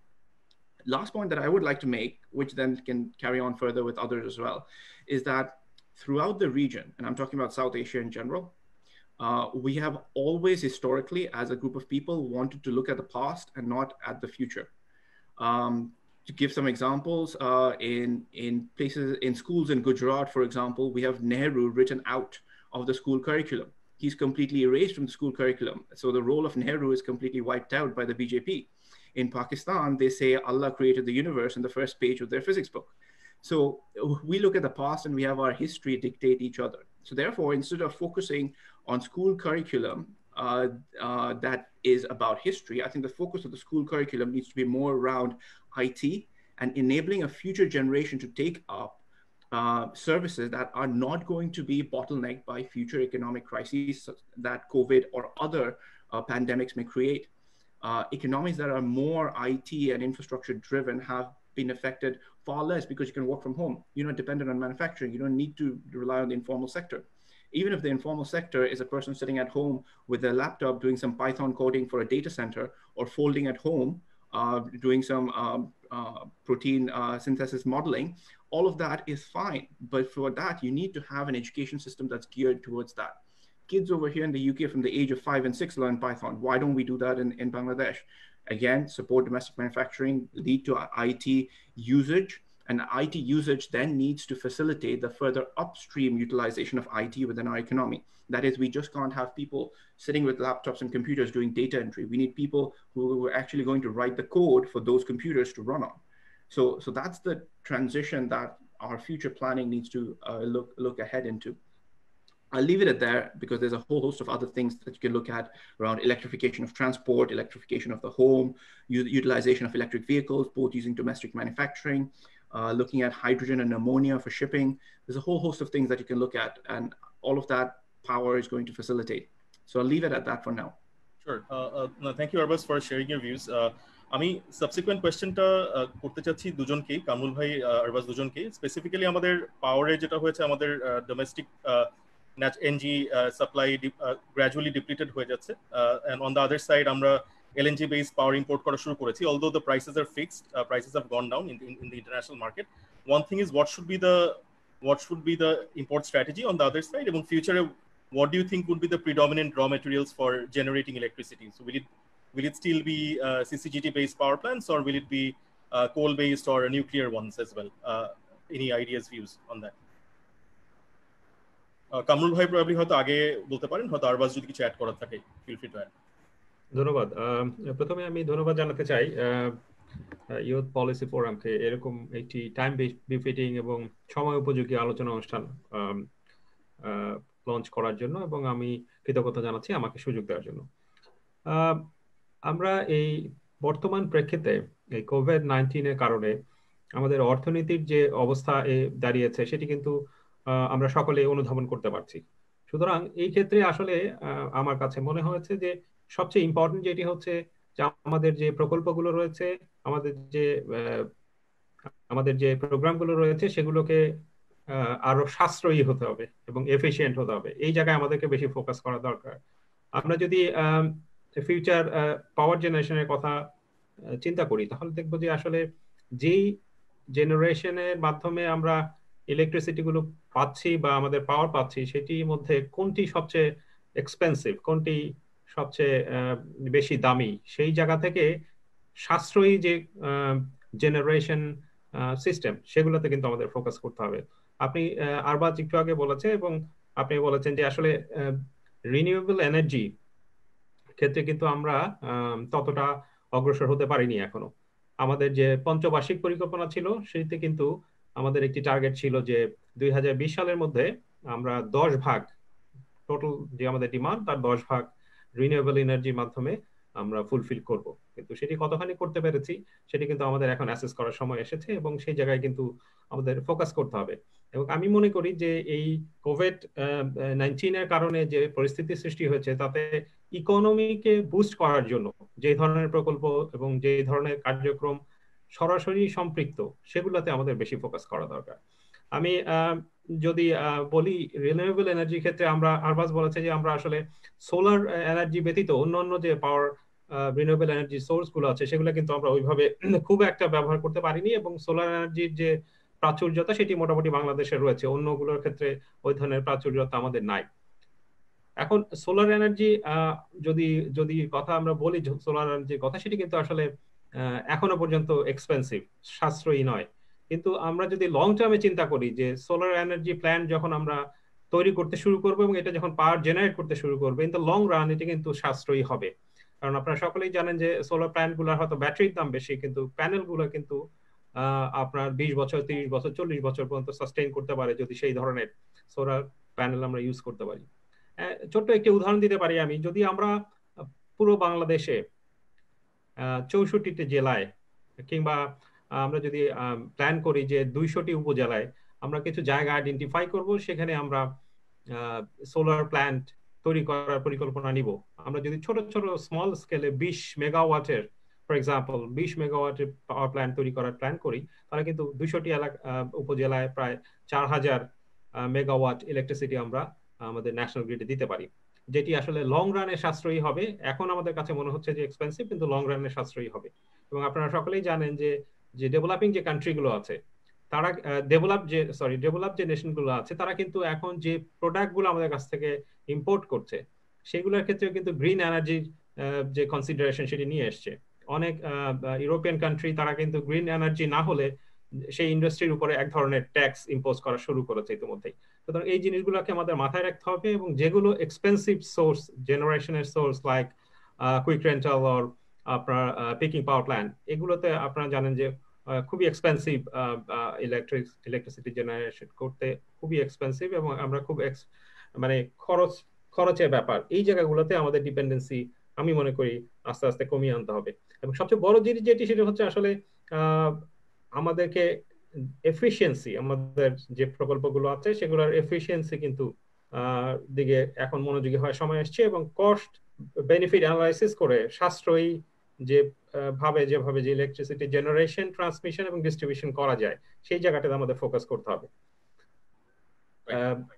Last point that I would like to make, which then can carry on further with others as well, is that throughout the region, and I'm talking about South Asia in general, we have always historically, as a group of people, wanted to look at the past and not at the future. To give some examples, in places, in schools in Gujarat, for example, we have Nehru written out of the school curriculum. He's completely erased from the school curriculum. So the role of Nehru is completely wiped out by the BJP. In Pakistan, they say Allah created the universe in the first page of their physics book. So we look at the past and we have our history dictate each other. So therefore, instead of focusing on school curriculum that is about history, I think the focus of the school curriculum needs to be more around IT and enabling a future generation to take up services that are not going to be bottlenecked by future economic crises that COVID or other pandemics may create. Economies that are more IT and infrastructure driven have been affected far less because you can work from home. You're not dependent on manufacturing. You don't need to rely on the informal sector. Even if the informal sector is a person sitting at home with their laptop doing some Python coding for a data center, or folding at home, doing some protein synthesis modeling, all of that is fine. But for that, you need to have an education system that's geared towards that. Kids over here in the UK from the age of 5 and 6 learn Python. Why don't we do that in Bangladesh? Again, support domestic manufacturing, lead to IT usage, and IT usage then needs to facilitate the further upstream utilization of IT within our economy. That is, we just can't have people sitting with laptops and computers doing data entry. We need people who are actually going to write the code for those computers to run on. So that's the transition that our future planning needs to look ahead into. I'll leave it at there because there's a whole host of other things that you can look at around electrification of transport, electrification of the home, utilization of electric vehicles, both using domestic manufacturing, looking at hydrogen and ammonia for shipping. There's a whole host of things that you can look at, and all of that power is going to facilitate. So I'll leave it at that for now. Sure. No, thank you, Arbaaz, for sharing your views. আমি সাবসিকুয়েন্ট কোয়েশ্চেনটা করতে চাচ্ছি দুজনকেই, কামরুল ভাই, আরবাজ দুজনকেই। স্পেসিফিক্যালি আমাদের পাওয়ারে যেটা হয়েছে, আমাদের domestic NG supply gradually depleted হয়ে যাচ্ছে, and on the other side আমরা LNG based power import করা শুরু করেছি, although the prices are fixed, prices have gone down in the international market. One thing is, what should be the import strategy on the other side, এবং future what do you think would be the predominant raw materials for generating electricity? So will it still be CCGT based power plants, or will it be coal based or nuclear ones as well? Any ideas, views on that? Kamrul ভাই প্রবাবলি হয়তো আগে বলতে পারেন, হয়তো আরবাজ যদি কিছু অ্যাড করার থাকে, ফিল ফ্রি টু অ্যাড। ধন্যবাদ। প্রথমে আমি ধন্যবাদ জানাতে চাই ইউথ পলিসি ফোরামকে এরকম একটি টাইম বিফিটিং এবং সময় উপযোগী আলোচনা অনুষ্ঠান লঞ্চ করার জন্য, এবং আমি কৃতজ্ঞতা জানাচ্ছি আমাকে সুযোগ দেওয়ার জন্য। আমরা এই বর্তমান প্রেক্ষিতে এই কোভিড-19 কারণে আমাদের অর্থনীতির যে অবস্থা দাঁড়িয়েছে সেটি কিন্তু আমরা সকলে অনুধাবন করতে পারছি। সুতরাং এই ক্ষেত্রে আসলে আমার কাছে মনে হয়েছে যে সবচেয়ে ইম্পর্টেন্ট যেটি হচ্ছে যে আমাদের যে প্রকল্পগুলো রয়েছে, আমাদের যে প্রোগ্রামগুলো রয়েছে সেগুলোকে আরো সাশ্রয়ী হতে হবে এবং এফিশিয়েন্ট হতে হবে। এই জায়গায় আমাদেরকে বেশি ফোকাস করা দরকার। আমরা যদি ফিউচার পাওয়ার জেনারেশনের কথা চিন্তা করি, তাহলে দেখবো যে আসলে যেই জেনারেশনের মাধ্যমে আমরা ইলেকট্রিসিটি গুলো পাচ্ছি বা আমাদের পাওয়ার পাচ্ছি, সেটির মধ্যে কোনটি সবচেয়ে এক্সপেন্সিভ, কোনটি সবচেয়ে বেশি দামি, সেই জায়গা থেকে সাশ্রয়ী যে জেনারেশন সিস্টেম, সেগুলোতে কিন্তু আমাদের ফোকাস করতে হবে। আপনি আরবাজ একটু আগে বলেছে এবং আপনি বলেছেন যে আসলে রিনিউয়েবল এনার্জি ক্ষেত্রে কিন্তু আমরা ততটা অগ্রসর হতে পারিনি এখনো। আমাদের যে পঞ্চবার্ষিক পরিকল্পনা ছিল, সেটিতে কিন্তু আমাদের একটি টার্গেট ছিল যে 2020 সালের মধ্যে আমরা 10 ভাগ টোটাল যে আমাদের ডিমান্ড, তার 10 ভাগ রিনিউয়েবল এনার্জির মাধ্যমে আমরা ফুলফিল করব। কিন্তু সেটি কতখানি করতে পেরেছি সেটি কিন্তু আমাদের এখন অ্যাসেস করার সময় এসেছে এবং সেই জায়গায় কিন্তু আমাদের ফোকাস করতে হবে। এবং আমি মনে করি যে এই কোভিড-19 এর কারণে যে পরিস্থিতি সৃষ্টি হয়েছে, তাতে ইকোনমিকে বুস্ট করার জন্য যে ধরনের প্রকল্প এবং যে ধরনের কার্যক্রম সরাসরি সম্পৃক্ত, সেগুলোতে আমাদের বেশি ফোকাস করা দরকার। আমি যদি বলি রিনিউয়েবল এনার্জির ক্ষেত্রে, আমরা আরবাজ বলেছে যে আমরা আসলে সোলার এনার্জি ব্যতীত অন্যান্য যে পাওয়ার রিনিউয়েবল এনার্জি সোর্স গুলো আছে, সেগুলো কিন্তু আমরা ওইভাবে খুব একটা ব্যবহার করতে পারিনি এবং সোলার এনার্জির যে প্রাচুর্যতা সেটি মোটামুটি বাংলাদেশে রয়েছে, অন্যগুলোর ক্ষেত্রে ওই ধরনের প্রাচুর্যতা আমাদের নাই। এখন সোলার এনার্জি যদি যদি কথা আমরা বলি, সোলার এনার্জির কথা, সেটি কিন্তু আসলে এখনো পর্যন্ত এক্সপেন্সিভ, সাশ্রয়ী নয়। কিন্তু আমরা যদি লং টার্মে চিন্তা করি যে সোলার এনার্জি প্ল্যান্ট যখন আমরা তৈরি করতে শুরু করবো এবং এটা যখন পাওয়ার জেনারেট করতে শুরু করবে, ইন দ্য লং রান এটি কিন্তু সাশ্রয়ী হবে। কারণ আপনারা সকলেই জানেন যে সোলার প্ল্যান্ট গুলোর হয়তো ব্যাটারির দাম বেশি, কিন্তু প্যানেল গুলো কিন্তু আপনার 20 বছর, 30 বছর, 40 বছর পর্যন্ত সাস্টেইন করতে পারে যদি সেই ধরনের সোলার প্যানেল আমরা ইউজ করতে পারি। ছোট্ট একটি উদাহরণ দিতে পারি আমি, যদি আমরা পুরো বাংলাদেশে 64টি জেলায় কিংবা আমরা যদি প্ল্যান করি যে 200টি উপজেলায় আমরা কিছু জায়গা আইডেন্টিফাই করব, সেখানে আমরা সোলার প্ল্যান্ট তৈরি করার পরিকল্পনা নিব। আমরা যদি ছোট ছোট স্মল স্কেলে 20 মেগাওয়াটের, ফর এক্সাম্পল 20 মেগাওয়াটের পাওয়ার প্ল্যান্ট তৈরি করার প্ল্যান করি, তাহলে কিন্তু 200টি উপজেলায় প্রায় 4000 মেগাওয়াট ইলেকট্রিসিটি আমরা আমাদের ন্যাশনাল গ্রিডে দিতে পারি, যেটি আসলে লং রানে সাশ্রয়ী হবে। এখন আমাদের কাছে মনে হচ্ছে যে এক্সপেন্সিভ, কিন্তু লং রানে সাশ্রয়ী হবে। এবং আপনারা সকলেই জানেন যে যে ডেভেলপিং যে কান্ট্রি গুলো আছে, তারা ডেভেলপ যে নেশন গুলো আছে, তারা কিন্তু এখন যে প্রোডাক্ট গুলো আমাদের কাছ থেকে ইম্পোর্ট করছে, সেগুলোর ক্ষেত্রে কিন্তু গ্রিন এনার্জির যে কনসিডারেশন সেটি নিয়ে এসছে। অনেক ইউরোপিয়ান কান্ট্রি তারা কিন্তু গ্রিন এনার্জি না হলে সেই ইন্ডাস্ট্রির উপরে এক ধরনের ট্যাক্স ইম্পোজ করা শুরু করেছে ইতিমধ্যেই। সুতরাং এই জিনিসগুলোকে আমাদের মাথায় রাখতে হবে, এবং যেগুলো এক্সপেন্সিভ সোর্স, জেনারেশনের source like quick rental or আপনার পিকিং পাওয়ার প্ল্যান্ট, এগুলোতে আপনারা জানেন যে খুবই এক্সপেন্সিভ, ইলেকট্রিসিটি জেনারেশন করতে খুবই এক্সপেন্সিভ, এবং আমরা খুব মানে খরচের ব্যাপার। এই জায়গাগুলোতে আমাদের ডিপেন্ডেন্সি আমি মনে করি আস্তে আস্তে কমিয়ে আনতে হবে। এবং সবচেয়ে বড় জিনিস যেটি, সেটা হচ্ছে আসলে আমাদেরকে এফিসিয়েন্সি, আমাদের যে প্রকল্পগুলো আছে সেগুলোর এফিসিয়েন্সি কিন্তু দিকে এখন মনোযোগী হওয়ার সময় আসছে, এবং কস্ট বেনিফিট অ্যানালাইসিস করে সাশ্রয়ী যেভাবে যে ইলেকট্রিসিটি জেনারেশন, ট্রান্সমিশন এবং ডিস্ট্রিবিউশন করা যায়, সেই জায়গাটাতে আমাদের ফোকাস করতে হবে।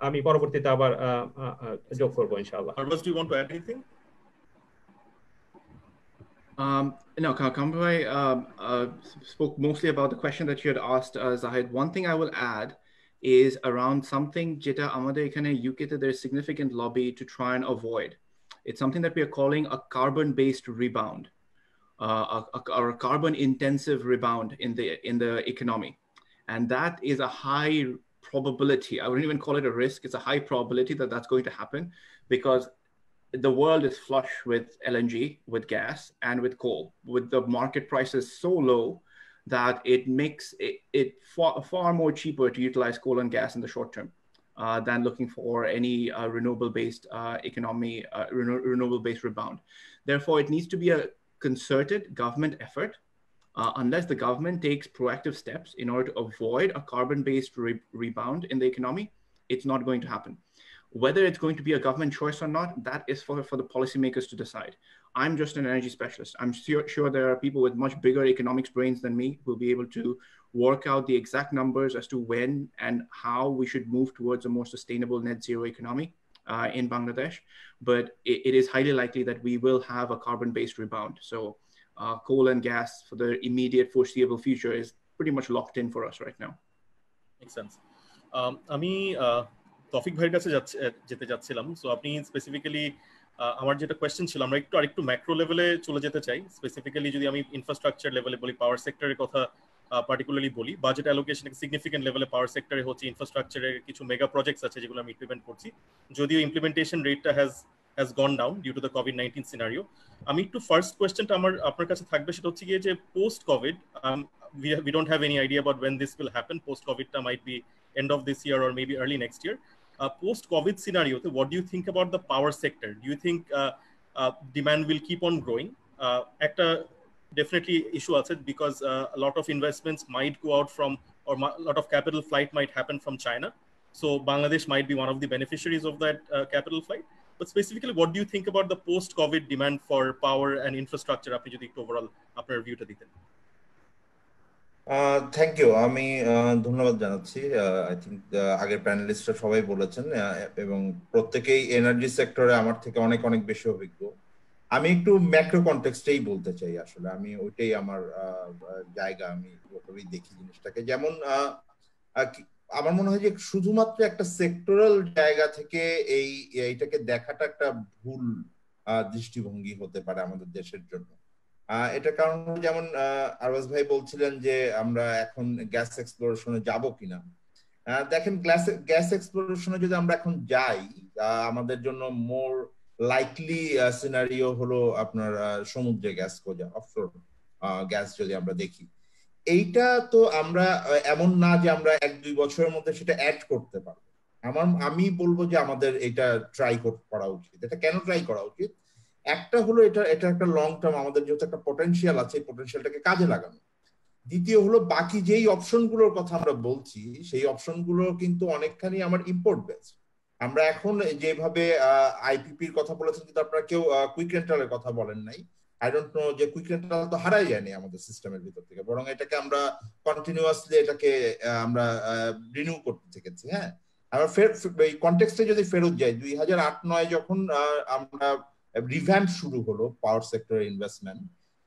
আমি পরবর্তীতে আবার যোগ করবো ইনশাআল্লাহ। Arbaaz, do you want to add anything? No, Kamrul spoke mostly about the question that you had asked, Zahid. One thing I will add is around something jeta amader ekhane UK te there is significant lobby to try and avoid. It's something that we are calling a carbon-based rebound, or a carbon-intensive rebound in the economy, and that is a high probability. I wouldn't even call it a risk. It's a high probability that that's going to happen, because the world is flush with LNG, with gas, and with coal, with the market prices so low that it makes it far more cheaper to utilize coal and gas in the short term than looking for any renewable-based economy, renewable-based rebound. Therefore, it needs to be a concerted government effort. Unless the government takes proactive steps in order to avoid a carbon-based rebound in the economy, it's not going to happen. Whether it's going to be a government choice or not, that is for the policymakers to decide. I'm just an energy specialist. I'm sure there are people with much bigger economics brains than me who will be able to work out the exact numbers as to when and how we should move towards a more sustainable net zero economy in Bangladesh. But it is highly likely that we will have a carbon-based rebound. So coal and gas for the immediate foreseeable future is pretty much locked in for us right now. Makes sense. আমি তৌফিক ভাইয়ের কাছে যেতে যাচ্ছিলাম। সো আপনি স্পেসিফিক্যালি আমার যেটা কোয়েশ্চেন ছিল, আমরা আরেকটু ম্যাক্রো লেভেলে চলে যেতে চাই। স্পেসিফিক্যালি যদি আমি ইনফ্রাস্ট্রাকচার লেভেলে বলি, পাওয়ার সেক্টরের কথা পার্টিকুলারলি বলি, বাজেট অ্যালোকেশন সিগনিফিকেন্ট লেভেলে পাওয়ার সেক্টরে হচ্ছে, ইনফ্রাস্ট্রাকচারের কিছু মেগা প্রজেক্টস আছে যেগুলো আমি ইমপ্লিমেন্ট করছি, যদিও ইমপ্লিমেন্টেশন রেটটা has gone down due to the COVID-19 scenario. আমি একটু ফার্স্ট কোয়েশ্চেনটা আপনার কাছে থাকবে, সেটা হচ্ছে গিয়ে যে post Covid, we don't have any idea about when this will happen. Post COVID might be end of this year or maybe early next year. Post COVID scenario, what do you think about the power sector? Do you think demand will keep on growing? একটা definitely issue আছে because a lot of investments might go out from, or a lot of capital flight might happen from China, so Bangladesh might be one of the beneficiaries of that capital flight. But specifically, what do you think about the post COVID demand for power and infrastructure? আপনি যদি একটু ওভারঅল আপনার ভিউটা দিতেন। Thank you. আমি ধন্যবাদ জানাচ্ছি। আই থিঙ্ক আগের প্যানেলিস্টরা সবাই বলেছেন এবং প্রত্যেকেই এনার্জি সেক্টরে আমার থেকে অনেক অনেক বেশি অভিজ্ঞ। আমি একটু ম্যাক্রো কনটেক্সটেই বলতে চাই, আসলে আমি ওইটাই আমার জায়গা, আমি ওভাবেই দেখি জিনিসটাকে। যেমন আমার মনে হয় যে শুধুমাত্র একটা সেক্টরাল জায়গা থেকে এইটাকে দেখাটা একটা ভুল দৃষ্টিভঙ্গি হতে পারে আমাদের দেশের জন্য। এটা কারণ যেমন আরবাজ ভাই বলছিলেন যে আমরা এখন গ্যাস এক্সপ্লোরেশনে যাব কিনা। দেখেন, গ্যাস এক্সপ্লোরেশনে যদি আমরা এখন যাই, আমাদের জন্য মোর লাইকলি সিনারিও হলো আপনার সমুদ্রে গ্যাস খোঁজা, অফশোর গ্যাস যদি আমরা দেখি। এইটা তো আমরা এমন না যে আমরা 1-2 বছরের মধ্যে সেটা অ্যাড করতে পারবো। আমি বলবো যে আমাদের এটা ট্রাই করা উচিত। এটা কেন ট্রাই করা উচিত? একটা হলো এটা একটা লং টার্ম, আমাদের যেহেতু একটা পটেনশিয়াল আছে, এই পটেনশিয়ালটাকে কাজে লাগানো। দ্বিতীয় হলো বাকি যেই অপশনগুলোর কথা আমরা বলছি, সেই অপশনগুলো কিন্তু অনেকখানি আমার ইম্পোর্ট বেস। আমরা এখন যেভাবে আইপিপির কথা বলেছেন, কিন্তু আপনারা কেউ কুইক রেন্টালের কথা বলেন নাই। আই ডোন্ট নো যে কুইক রেন্টাল তো হারাই যায়নি আমাদের সিস্টেমের ভিতর থেকে, বরং এটাকে আমরা কন্টিনিউয়াসলি এটাকে আমরা রিনিউ করতে থেকেছি। হ্যাঁ, আমরা এই কনটেক্সটে যদি ফেরত যাই, 2008-9 যখন আমরা রিভ্যাম্প শুরু হলো পাওয়ার সেক্টরের ইনভেস্টমেন্ট,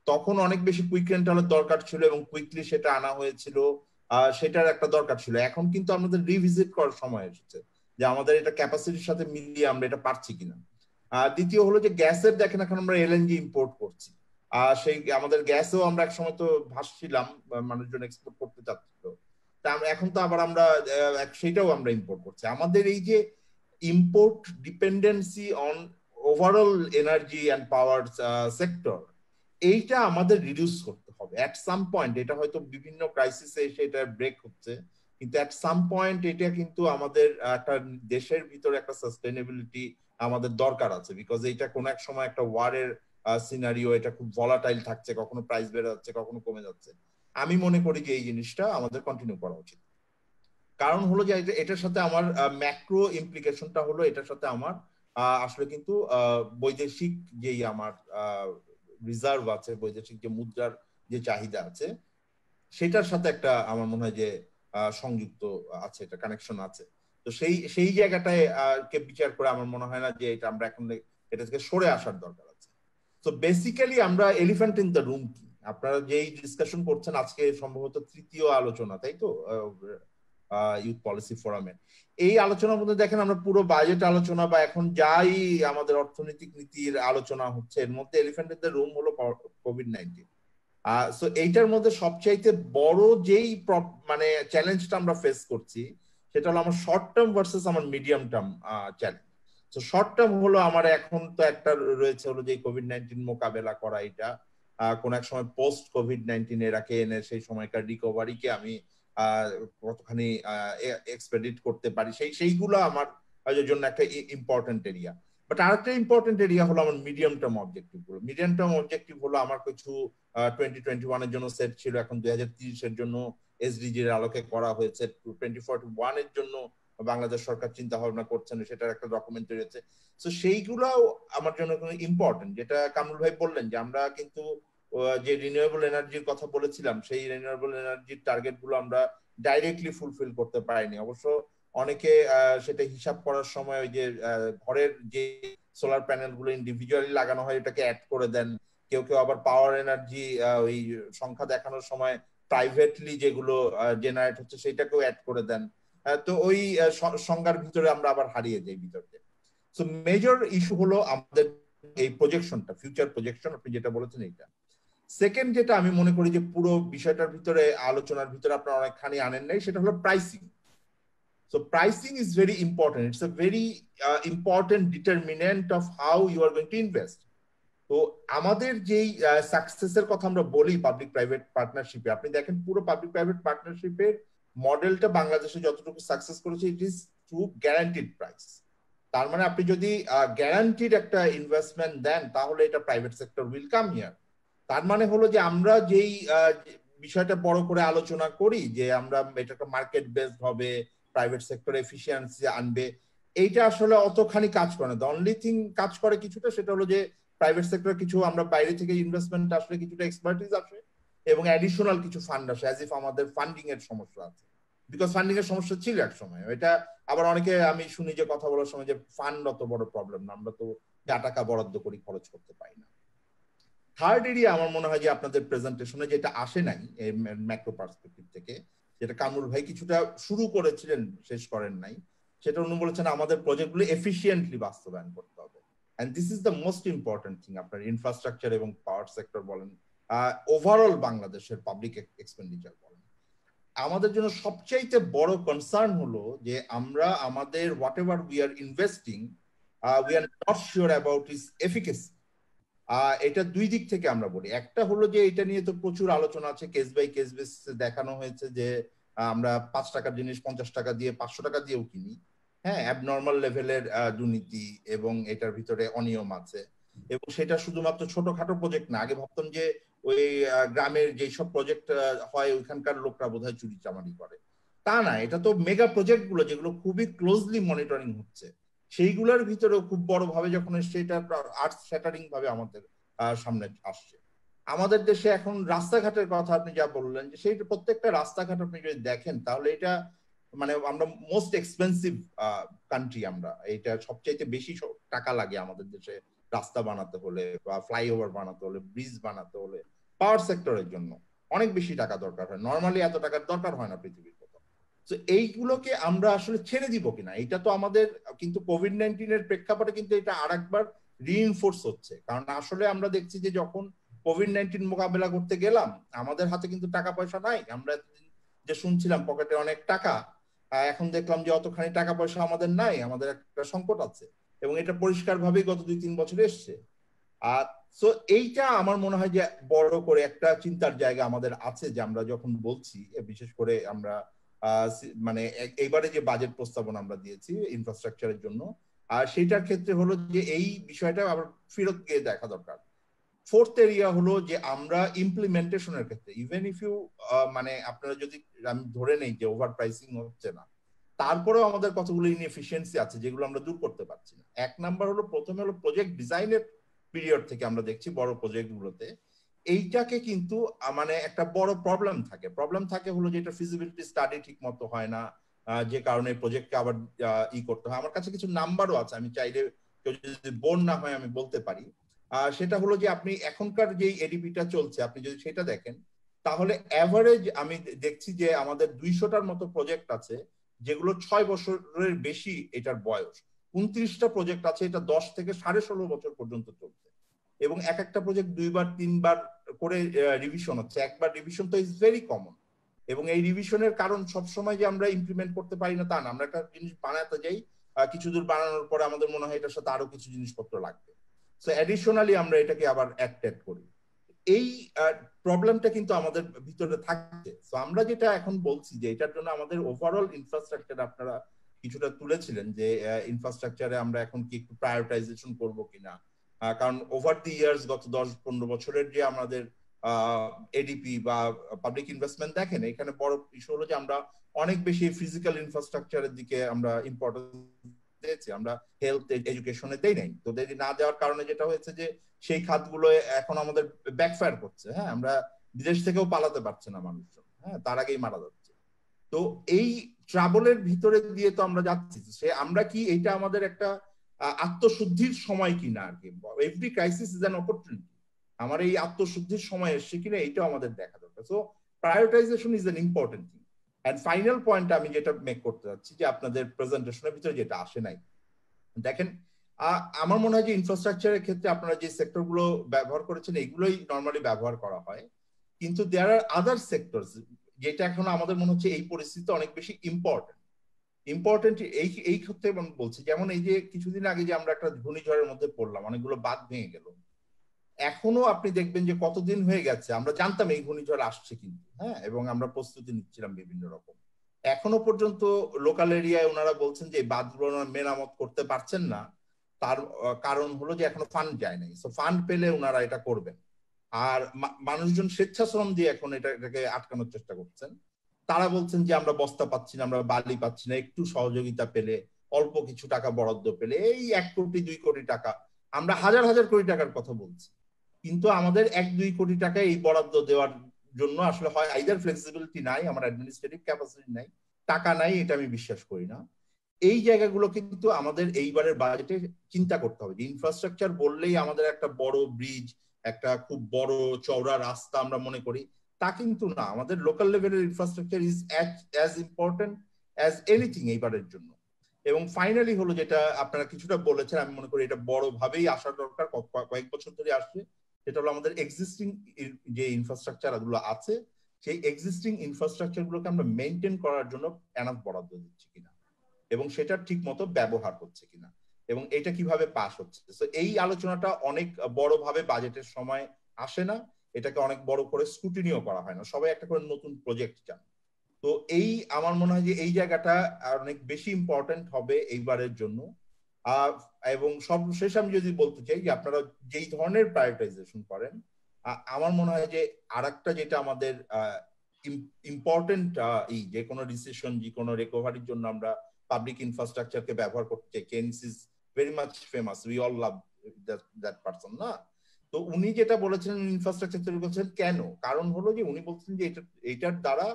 তখন অনেক বেশি কুইক রেন্টালের দরকার ছিল এবং কুইকলি সেটা আনা হয়েছিল, সেটার একটা দরকার ছিল। এখন কিন্তু আমাদের রিভিজিট করার সময় এসেছে যে আমাদের এটা ক্যাপাসিটির সাথে মিলিয়ে আমরা এটা পারছি কিনা। দ্বিতীয় হলো যে গ্যাসের, দেখেন এখন আমরা এলএনজি ইম্পোর্ট করছি, সেই আমাদের গ্যাসও আমরা একসময় তো ভাসছিলাম, মানুষজন এক্সপোর্ট করতে চাচ্ছিল, তা এখন তো আবার আমরা সেটাও আমরা ইম্পোর্ট করছি। আমাদের এই যে import dependency on overall energy and power sector, এইটা আমাদের রিডিউস করতে হবে অ্যাট সাম পয়েন্ট। এটা হয়তো বিভিন্ন ক্রাইসিসে এসে এটা ব্রেক হচ্ছে, কিন্তু অ্যাট সাম পয়েন্ট এটা কিন্তু আমাদের একটা দেশের ভিতরে একটা সাস্টেনেবিলিটি আমাদের দরকার আছে, বিকজ এইটা কোনো এক সময় একটা ওয়ারের সিনারিও, এটা খুব ভলাটাইল থাকছে, কখনো প্রাইস বেড়ে যাচ্ছে, কখনো কমে যাচ্ছে। আমি মনে করি যে এই জিনিসটা আমাদের কন্টিনিউ করা উচিত। কারণ হলো যে এটার সাথে আমার ম্যাক্রো ইমপ্লিকেশনটা হলো, এটার সাথে আমার আসলে কিন্তু বৈদেশিক যেই আমার রিজার্ভ আছে, বৈদেশিক যে মুদ্রার যে চাহিদা আছে, সেটার সাথে একটা আমার মনে হয় যে সংযুক্ত আছে, এটা কানেকশন আছে। তো সেই জায়গাটায় কে বিচার করে আমার মনে হয় না যে এটা আমরা এখন এটা থেকে সরে আসার দরকার আছে। তো বেসিক্যালি আমরা এলিফ্যান্ট ইন দ্য রুম কি, আপনারা যেই ডিসকাশন করছেন আজকে সম্ভবত 3য় আলোচনা, তাই তো, ইউথ পলিসি ফোরামে। এই আলোচনার মধ্যে দেখেন আমরা পুরো বাজেট আলোচনা বা এখন যাই আমাদের অর্থনৈতিক নীতির আলোচনা হচ্ছে, এর মধ্যে এলিফ্যান্ট ইন দ্য রুম হলো কোভিড-19। সো এইটার মধ্যে সবচাইতে বড় যেই মানে চ্যালেঞ্জটা আমরা ফেস করছি, সেটা হলো আমার শর্ট টার্ম ভার্সেস আমার মিডিয়াম টার্ম চ্যালেঞ্জ। তো শর্ট টার্ম হলো আমার এখন তো একটা রয়েছে হলো যে কোভিড-19 মোকাবেলা করা, এটা কোন এক সময় পোস্ট কোভিড-19 এরাকে এনে সেই সময়কার রিকভারিকে আমি কতখানি এক্সপেডিট করতে পারি, সেইগুলো আমার জন্য একটা ইম্পর্টেন্ট এরিয়া। বাট আরেকটা ইম্পর্টেন্ট এরিয়া হলো আমার মিডিয়াম টার্ম অবজেক্টিভ গুলো। মিডিয়াম টার্ম অবজেক্টিভ হলো আমার কিছু 2021 এর জন্য সেট ছিল, এখন 2030 এর জন্য এসডিজি এর আলোকে করা হয়েছে, 2041 এর জন্য বাংলাদেশ সরকার চিন্তা ভাবনা করছেন, সেটার একটা ডকুমেন্ট তৈরি হচ্ছে। তো সেইগুলোও আমার জন্য ইম্পর্টেন্ট, যেটা কামরুল ভাই বললেন যে আমরা কিন্তু যে রিনিউয়েবল এনার্জির কথা বলেছিলাম, সেই রিনিউয়েবল এনার্জির টার্গেট গুলো আমরা ডাইরেক্টলি ফুলফিল করতে পারিনি। অবশ্য অনেকে সেটা হিসাব করার সময় ওই যে ঘরের যে সোলার প্যানেল গুলো ইন্ডিভিজুয়ালি লাগানো হয় এটাকে অ্যাড করে দেন, কেউ কেউ আবার পাওয়ার এনার্জি ওই সংখ্যা দেখানোর সময় প্রাইভেটলি যেগুলো জেনারেট হচ্ছে সেটাকেও অ্যাড করে দেন। তো ওই সংজ্ঞার ভিতরে আমরা আবার হারিয়ে যাই ভিতরে। সো মেজর ইস্যু হলো আমাদের এই প্রজেকশনটা, ফিউচার প্রজেকশন আপনি যেটা বলেছেন এইটা। সেকেন্ড যেটা আমি মনে করি যে পুরো বিষয়টার ভিতরে আলোচনার ভিতরে আপনারা অনেকখানি আনেন নাই, সেটা হলো pricing. So pricing is very important. It's a very important determinant of how you are going to invest. তো আমাদের যেই সাকসেসের কথা আমরা বলি পাবলিক প্রাইভেট পার্টনারশিপে, আপনি দেখেন পুরো পাবলিক প্রাইভেট পার্টনারশিপের মডেলটা বাংলাদেশে যতটুকু সাকসেস করেছে it is through guaranteed price. তার মানে আপনি যদি গ্যারান্টিড একটা ইনভেস্টমেন্ট দেন তাহলে এটা private sector will come here. তার মানে হলো যে আমরা যেই বিষয়টা বড় করে আলোচনা করি যে আমরা এটা একটা মার্কেট বেসড হবে, প্রাইভেট সেক্টর এফিসিয়েন্সি আনবে, এইটা আসলে অতখানি কাজ করে না। দ্য অনলি থিং কাজ করে কিছুটা, সেটা হলো যে প্রাইভেট সেক্টর কিছু আমরা বাইরে থেকে ইনভেস্টমেন্ট আসলে কিছুটা এক্সপার্টিস আসে এবং অ্যাডিশনাল কিছু ফান্ড আসে, অ্যাজ ইফ আমাদের ফান্ডিং এর সমস্যা আছে, বিকজ ফান্ডিং এর সমস্যা ছিল এক সময়। এটা আবার অনেকে আমি শুনি যে কথা বলার সময় যে ফান্ড অত বড় প্রবলেম না, আমরা তো যা টাকা বরাদ্দ করি খরচ করতে পারি না। থার্ড এরিয়া আমার মনে হয় যে আপনাদের প্রেজেন্টেশনে যেটা আসে নাই ম্যাক্রো পার্সপেক্টিভ থেকে, যেটা কামরুল ভাই কিছুটা শুরু করেছিলেন শেষ করেন নাই, সেটা উনি বলেছেন আমাদের প্রজেক্টগুলো এফিশিয়েন্টলি বাস্তবায়ন করতে হবে। And this is the most important thing. আপনার ইনফ্রাস্ট্রাকচার এবং পাওয়ার সেক্টর বলেন, ওভারঅল বাংলাদেশের পাবলিক এক্সপেন্ডিচার বলেন, আমাদের জন্য সবচাইতে বড় কনসার্ন হলো যে আমরা আমাদের what ever we are investing we are not sure about is efficacy. এটা দুই দিক থেকে আমরা বলি। একটা হলো যে এটা নিয়ে তো প্রচুর আলোচনা আছে, কেস বাই কেস বেসিসে দেখানো হয়েছে যে আমরা 5 টাকার জিনিস 50 টাকা দিয়ে 500 টাকা দিয়েও কিনি। হ্যাঁ, অ্যাবনর্মাল লেভেলের দুর্নীতি এবং এটার ভিতরে অনিয়ম আছে, এবং সেটা শুধুমাত্র ছোটখাটো প্রজেক্ট না। আগে ভাবতাম যে ওই গ্রামের যেসব প্রজেক্ট হয় ওইখানকার লোকরা বোধহয় চুরি চামারি করে, তা না, এটা তো মেগা প্রজেক্ট গুলো যেগুলো খুবই ক্লোজলি মনিটরিং হচ্ছে, সেইগুলোর ভিতরেও খুব বড় ভাবে যখন সেটা আর্থ শ্যাটারিং ভাবে আমাদের সামনে আসছে। আমাদের দেশে এখন রাস্তাঘাটের কথা আপনি যা বললেন, যে সেই প্রত্যেকটা রাস্তাঘাট আপনি যদি দেখেন তাহলে এটা মানে আমরা মোস্ট এক্সপেন্সিভ কান্ট্রি, আমরা এটা সবচাইতে বেশি টাকা লাগে আমাদের দেশে রাস্তা বানাতে হলে বা ফ্লাইওভার বানাতে হলে, ব্রিজ বানাতে হলে। পাওয়ার সেক্টরের জন্য অনেক বেশি টাকা দরকার হয়, নর্মালি এত টাকার দরকার হয় না পৃথিবীর কোথাও। তো এইগুলোকে আমরা আসলে ছেড়ে দিব কিনা, এটা তো আমাদের কিন্তু কোভিড-19 এর প্রেক্ষাপটে কিন্তু এটা আরেকবার রিইনফোর্স হচ্ছে। কারণ আসলে আমরা দেখছি যে যখন কোভিড-19 মোকাবেলা করতে গেলাম আমাদের হাতে কিন্তু টাকা পয়সা নাই। আমরা যে শুনছিলাম পকেটে অনেক টাকা, এখন দেখলাম যে অতখানি টাকা পয়সা আমাদের নাই, আমাদের একটা সংকট আছে, এবং এটা পরিষ্কার ভাবেই গত 2-3 বছর এসছে। আর সো এইটা আমার মনে হয় যে বড় করে একটা চিন্তার জায়গা আমাদের আছে, যে আমরা যখন বলছি বিশেষ করে আমরা মানে এইবারে যে বাজেট প্রস্তাবনা আমরা দিয়েছি ইনফ্রাস্ট্রাকচারের জন্য, আর সেইটার ক্ষেত্রে হলো যে এই বিষয়টা আবার ফেরত গিয়ে দেখা দরকার। ফোর্থ এরিয়া হলো যে আমরা ইমপ্লিমেন্টেশনের ক্ষেত্রে ইভেন ইফ ইউ মানে আপনারা যদি আমি ধরে নেই যে ওভার প্রাইসিং হচ্ছে না, তারপরেও আমাদের কতগুলো ইনএফিসিয়েন্সি আছে যেগুলো আমরা দূর করতে পারছি না। এক নাম্বার হলো, প্রথমে হলো প্রজেক্ট ডিজাইনের পিরিয়ড থেকে আমরা দেখছি বড় প্রজেক্ট গুলোতে এইটাকে কিন্তু মানে একটা বড় প্রবলেম থাকে হলো যে এটা ফিজিবিলিটি স্টাডি ঠিক মতো হয় না, যে কারণে প্রজেক্টকে আবার করতে হয়। আমার কাছে কিছু নাম্বারও আছে, আমি চাইলে কেউ যদি বোর না হয় আমি বলতে পারি। সেটা হলো যে আপনি এখনকার যেই এডিপিটা চলছে আপনি যদি সেটা দেখেন তাহলে অ্যাভারেজ আমি দেখছি যে আমাদের 200টার মতো প্রজেক্ট আছে যেগুলো 6 বছরের বেশি এটার বয়স। 29টা প্রজেক্ট আছে এটা 10 থেকে 16.5 বছর পর্যন্ত চলছে, এবং এক একটা প্রজেক্ট 2-3বার করে রিভিশন হচ্ছে। একবার রিভিশন তো ইজ ভেরি কমন, এবং এই রিভিশনের কারণ সবসময় যে আমরা ইমপ্লিমেন্ট করতে পারি না তা না। আমরা একটা জিনিস বানাতে যাই, কিছু দূর বানানোর পরে আমাদের মনে হয় এটার সাথে আরো কিছু জিনিসপত্র লাগবে, সো অ্যাডিশনালি আমরা এটাকে আবার অ্যাড করি। এই প্রবলেমটা কিন্তু আমাদের ভিতরে থাকে। সো আমরা যেটা এখন বলছি যে এটার জন্য আমাদের ওভারঅল ইনফ্রাস্ট্রাকচার আপনারা কিছুটা তুলেছিলেন যে ইনফ্রাস্ট্রাকচারে আমরা এখন কি একটু প্রায়োরিটাইজেশন করবো কিনা, কারণ ওভার দি ইয়ার্স গত 10-15 বছরের যে আমাদের এডিপি বা পাবলিক ইনভেস্টমেন্ট দেখেন, এখানে বড় ইস্যু হলো যে আমরা অনেক বেশি ফিজিক্যাল ইনফ্রাস্ট্রাকচারের দিকে আমরা ইম্পর্টেন্স দিয়েছি, আমরা হেলথ এডুকেশনে দেই নাই। তো দেরি না দেওয়ার কারণে যেটা হয়েছে যে সেই খাতগুলো এখন আমাদের ব্যাকফায়ার করছে। হ্যাঁ, আমরা বিদেশ থেকেও পালাতে পারছে না মানুষজন, হ্যাঁ, তার আগেই মারা যাচ্ছে। তো এই ট্রাবলের ভিতরে দিয়ে তো আমরা যাচ্ছি, সে আমরা কি এটা আমাদের একটা আত্মশুদ্ধির সময় কিনা আর কি, every crisis is an opportunity, আমার এই আত্মশুদ্ধির সময় এসছে কিনা এইটাও আমাদের দেখা দরকার। So prioritisation is an important thing. And final point আমি যেটা মেক করতে যাচ্ছি যে আপনাদের প্রেজেন্টেশনের ভিতরে যেটা আসে নাই, দেখেন আমার মনে হয় যে ইনফ্রাস্ট্রাকচারের ক্ষেত্রে আপনারা যে সেক্টরগুলো ব্যবহার করেছেন এগুলোই নর্মালি ব্যবহার করা হয়, কিন্তু দেয়ার আর আদার সেক্টরস যেটা এখন আমাদের মনে হচ্ছে এই পরিস্থিতিতে অনেক বেশি ইম্পর্টেন্ট এই ক্ষেত্রে বলছি। যেমন এই যে কিছুদিন আগে যে আমরা একটা ঘূর্ণিঝড়ের মধ্যে পড়লাম, অনেকগুলো বাঁধ ভেঙে গেল, এখনো আপনি দেখবেন যে কতদিন হয়ে গেছে আমরা জানতাম এই ঘূর্ণিঝড় আসছে কিন্তু, হ্যাঁ, এবং আমরা প্রস্তুতি নিচ্ছিলাম বিভিন্ন রকম। এখনো পর্যন্ত লোকাল এরিয়ায় ওনারা বলছেন যে এই বাঁধগুলো মেরামত করতে পারছেন না, তার কারণ হলো যে এখনো ফান্ড যায় নাই। সো ফান্ড পেলে ওনারা এটা করবেন। আর মানুষজন স্বেচ্ছাশ্রম দিয়ে এখন এটাকে আটকানোর চেষ্টা করছেন। তারা বলছেন যে আমরা বস্তা পাচ্ছি না, আমরা বালি পাচ্ছি না, একটু সহযোগিতা পেলে, অল্প কিছু টাকা বরাদ্দ পেলে, এই 1 কোটি 2 কোটি টাকা, আমরা হাজার হাজার কোটি টাকার কথা বলছি, কিন্তু আমাদের 1-2 কোটি টাকা এই বরাদ্দ দেওয়ার জন্য আসলে হয় আইদার ফ্লেক্সিবিলিটি নাই, আমার অ্যাডমিনিস্ট্রেটিভ ক্যাপাসিটি নাই, টাকা নাই, এটা আমি বিশ্বাস করি না। এই জায়গাগুলো কিন্তু আমাদের এইবারের বাজেটে চিন্তা করতে হবে যে ইনফ্রাস্ট্রাকচার বললেই আমাদের একটা বড় ব্রিজ, একটা খুব বড় চওড়া রাস্তা আমরা মনে করি, তা কিন্তু না। আমাদের লোকাল লেভেলের infrastructure is as important as anything এইবারের জন্য। এবং ফাইনালি হলো যেটা আপনারা কিছুটা বলেছেন, আমি মনে করি এটা বড়ভাবেই আসা দরকার, কয়েক বছর ধরে আসছে, সেটা হলো আমাদের এক্সিস্টিং যে ইনফ্রাস্ট্রাকচার গুলো আছে সেই এক্সিস্টিং ইনফ্রাস্ট্রাকচার গুলোকে আমরা মেনটেন করার জন্য এনাফ বরাদ্দ দিচ্ছি কিনা এবং সেটা ঠিক মতো ব্যবহার হচ্ছে কিনা এবং এটা কিভাবে পাস হচ্ছে। তো এই আলোচনাটা অনেক বড়ভাবে বাজেটের সময় আসে না, এটাকে অনেক বড় করে স্ক্রুটিনিও করা হয় না, সবাই একটা করে নতুন প্রজেক্ট চান। তো এই আমার মনে হয় যে এই জায়গাটা অনেক বেশি ইম্পর্টেন্ট হবে এইবারের জন্য। এবং সর্বশেষ আমি যদি বলতে চাই যে আপনারা যেই ধরনের প্রায়োরিটাইজেশন করেন, আমার মনে হয় যে আরেকটা যেটা আমাদের ইম্পর্টেন্ট, এই যে কোনো রিসেশন, যে কোনো রিকভারির জন্য আমরা পাবলিক ইনফ্রাস্ট্রাকচারকে ব্যবহার করতে চাই। Keynes is very much famous, we all love that person না। তো উনি যেটা বলেছেন ইনফ্রাস্ট্রাকচার তৈরি করছেন কেন, কারণ হলো যে উনি বলছেন যে এটার দ্বারা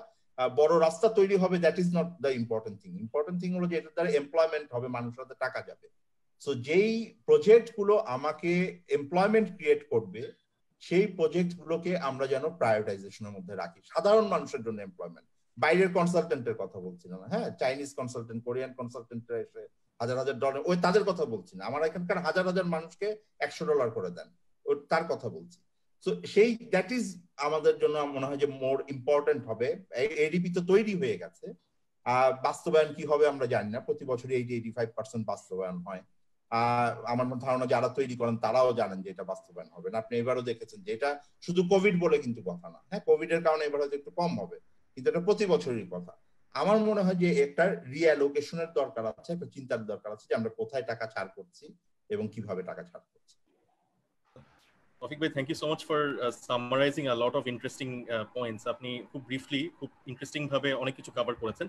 বড় রাস্তা তৈরি হবে, that is not the important thing. Important thing হলো যে এটার দ্বারা এমপ্লয়মেন্ট হবে, মানুষের হাতে টাকা যাবে। সো যেই প্রজেক্ট গুলো আমাকে এমপ্লয়মেন্ট ক্রিয়েট করবে সেই প্রজেক্ট গুলোকে আমরা যেন প্রায়োরিটাইজেশনের মধ্যে রাখি, সাধারণ মানুষের জন্য এমপ্লয়মেন্ট। বাইরের কনসালটেন্টের কথা বলছি না, হ্যাঁ, চাইনিজ কনসালটেন্ট, কোরিয়ান কনসালটেন্টরা এসে হাজার হাজার ডলার, ওই তাদের কথা বলছি না, আমার এখানকার হাজার হাজার মানুষকে $100 করে দেন, তার কথা বলছি। তো সেই দ্যাট ইজ আমাদের জন্য মনে হয় যে মোর ইম্পর্টেন্ট হবে। এডিপি তো তৈরি হয়ে গেছে, বাস্তবায়ন কি হবে আমরা জানি না, প্রতি বছরই 85% বাস্তবায়ন হয়। আমার ধারণা যারা তৈরি করেন তারাও জানেন যে এটা বাস্তবায়ন হবে না। আপনি এবারও দেখেছেন যে এটা শুধু কোভিড বলে কিন্তু কথা না, হ্যাঁ, কোভিড এর কারণে এবার হয়তো একটু কম হবে, কিন্তু এটা প্রতি বছরই কথা। আমার মনে হয় যে একটা রিঅ্যালোকেশনের দরকার আছে, একটা চিন্তার দরকার আছে যে আমরা কোথায় টাকা ছাড় করছি এবং কিভাবে টাকা ছাড় করছি। Tawfiq bhai, thank you so much for summarizing a lot of interesting points. আপনি খুব ব্রিফলি, খুব ইন্টারেস্টিং ভাবে অনেক কিছু কভার করেছেন।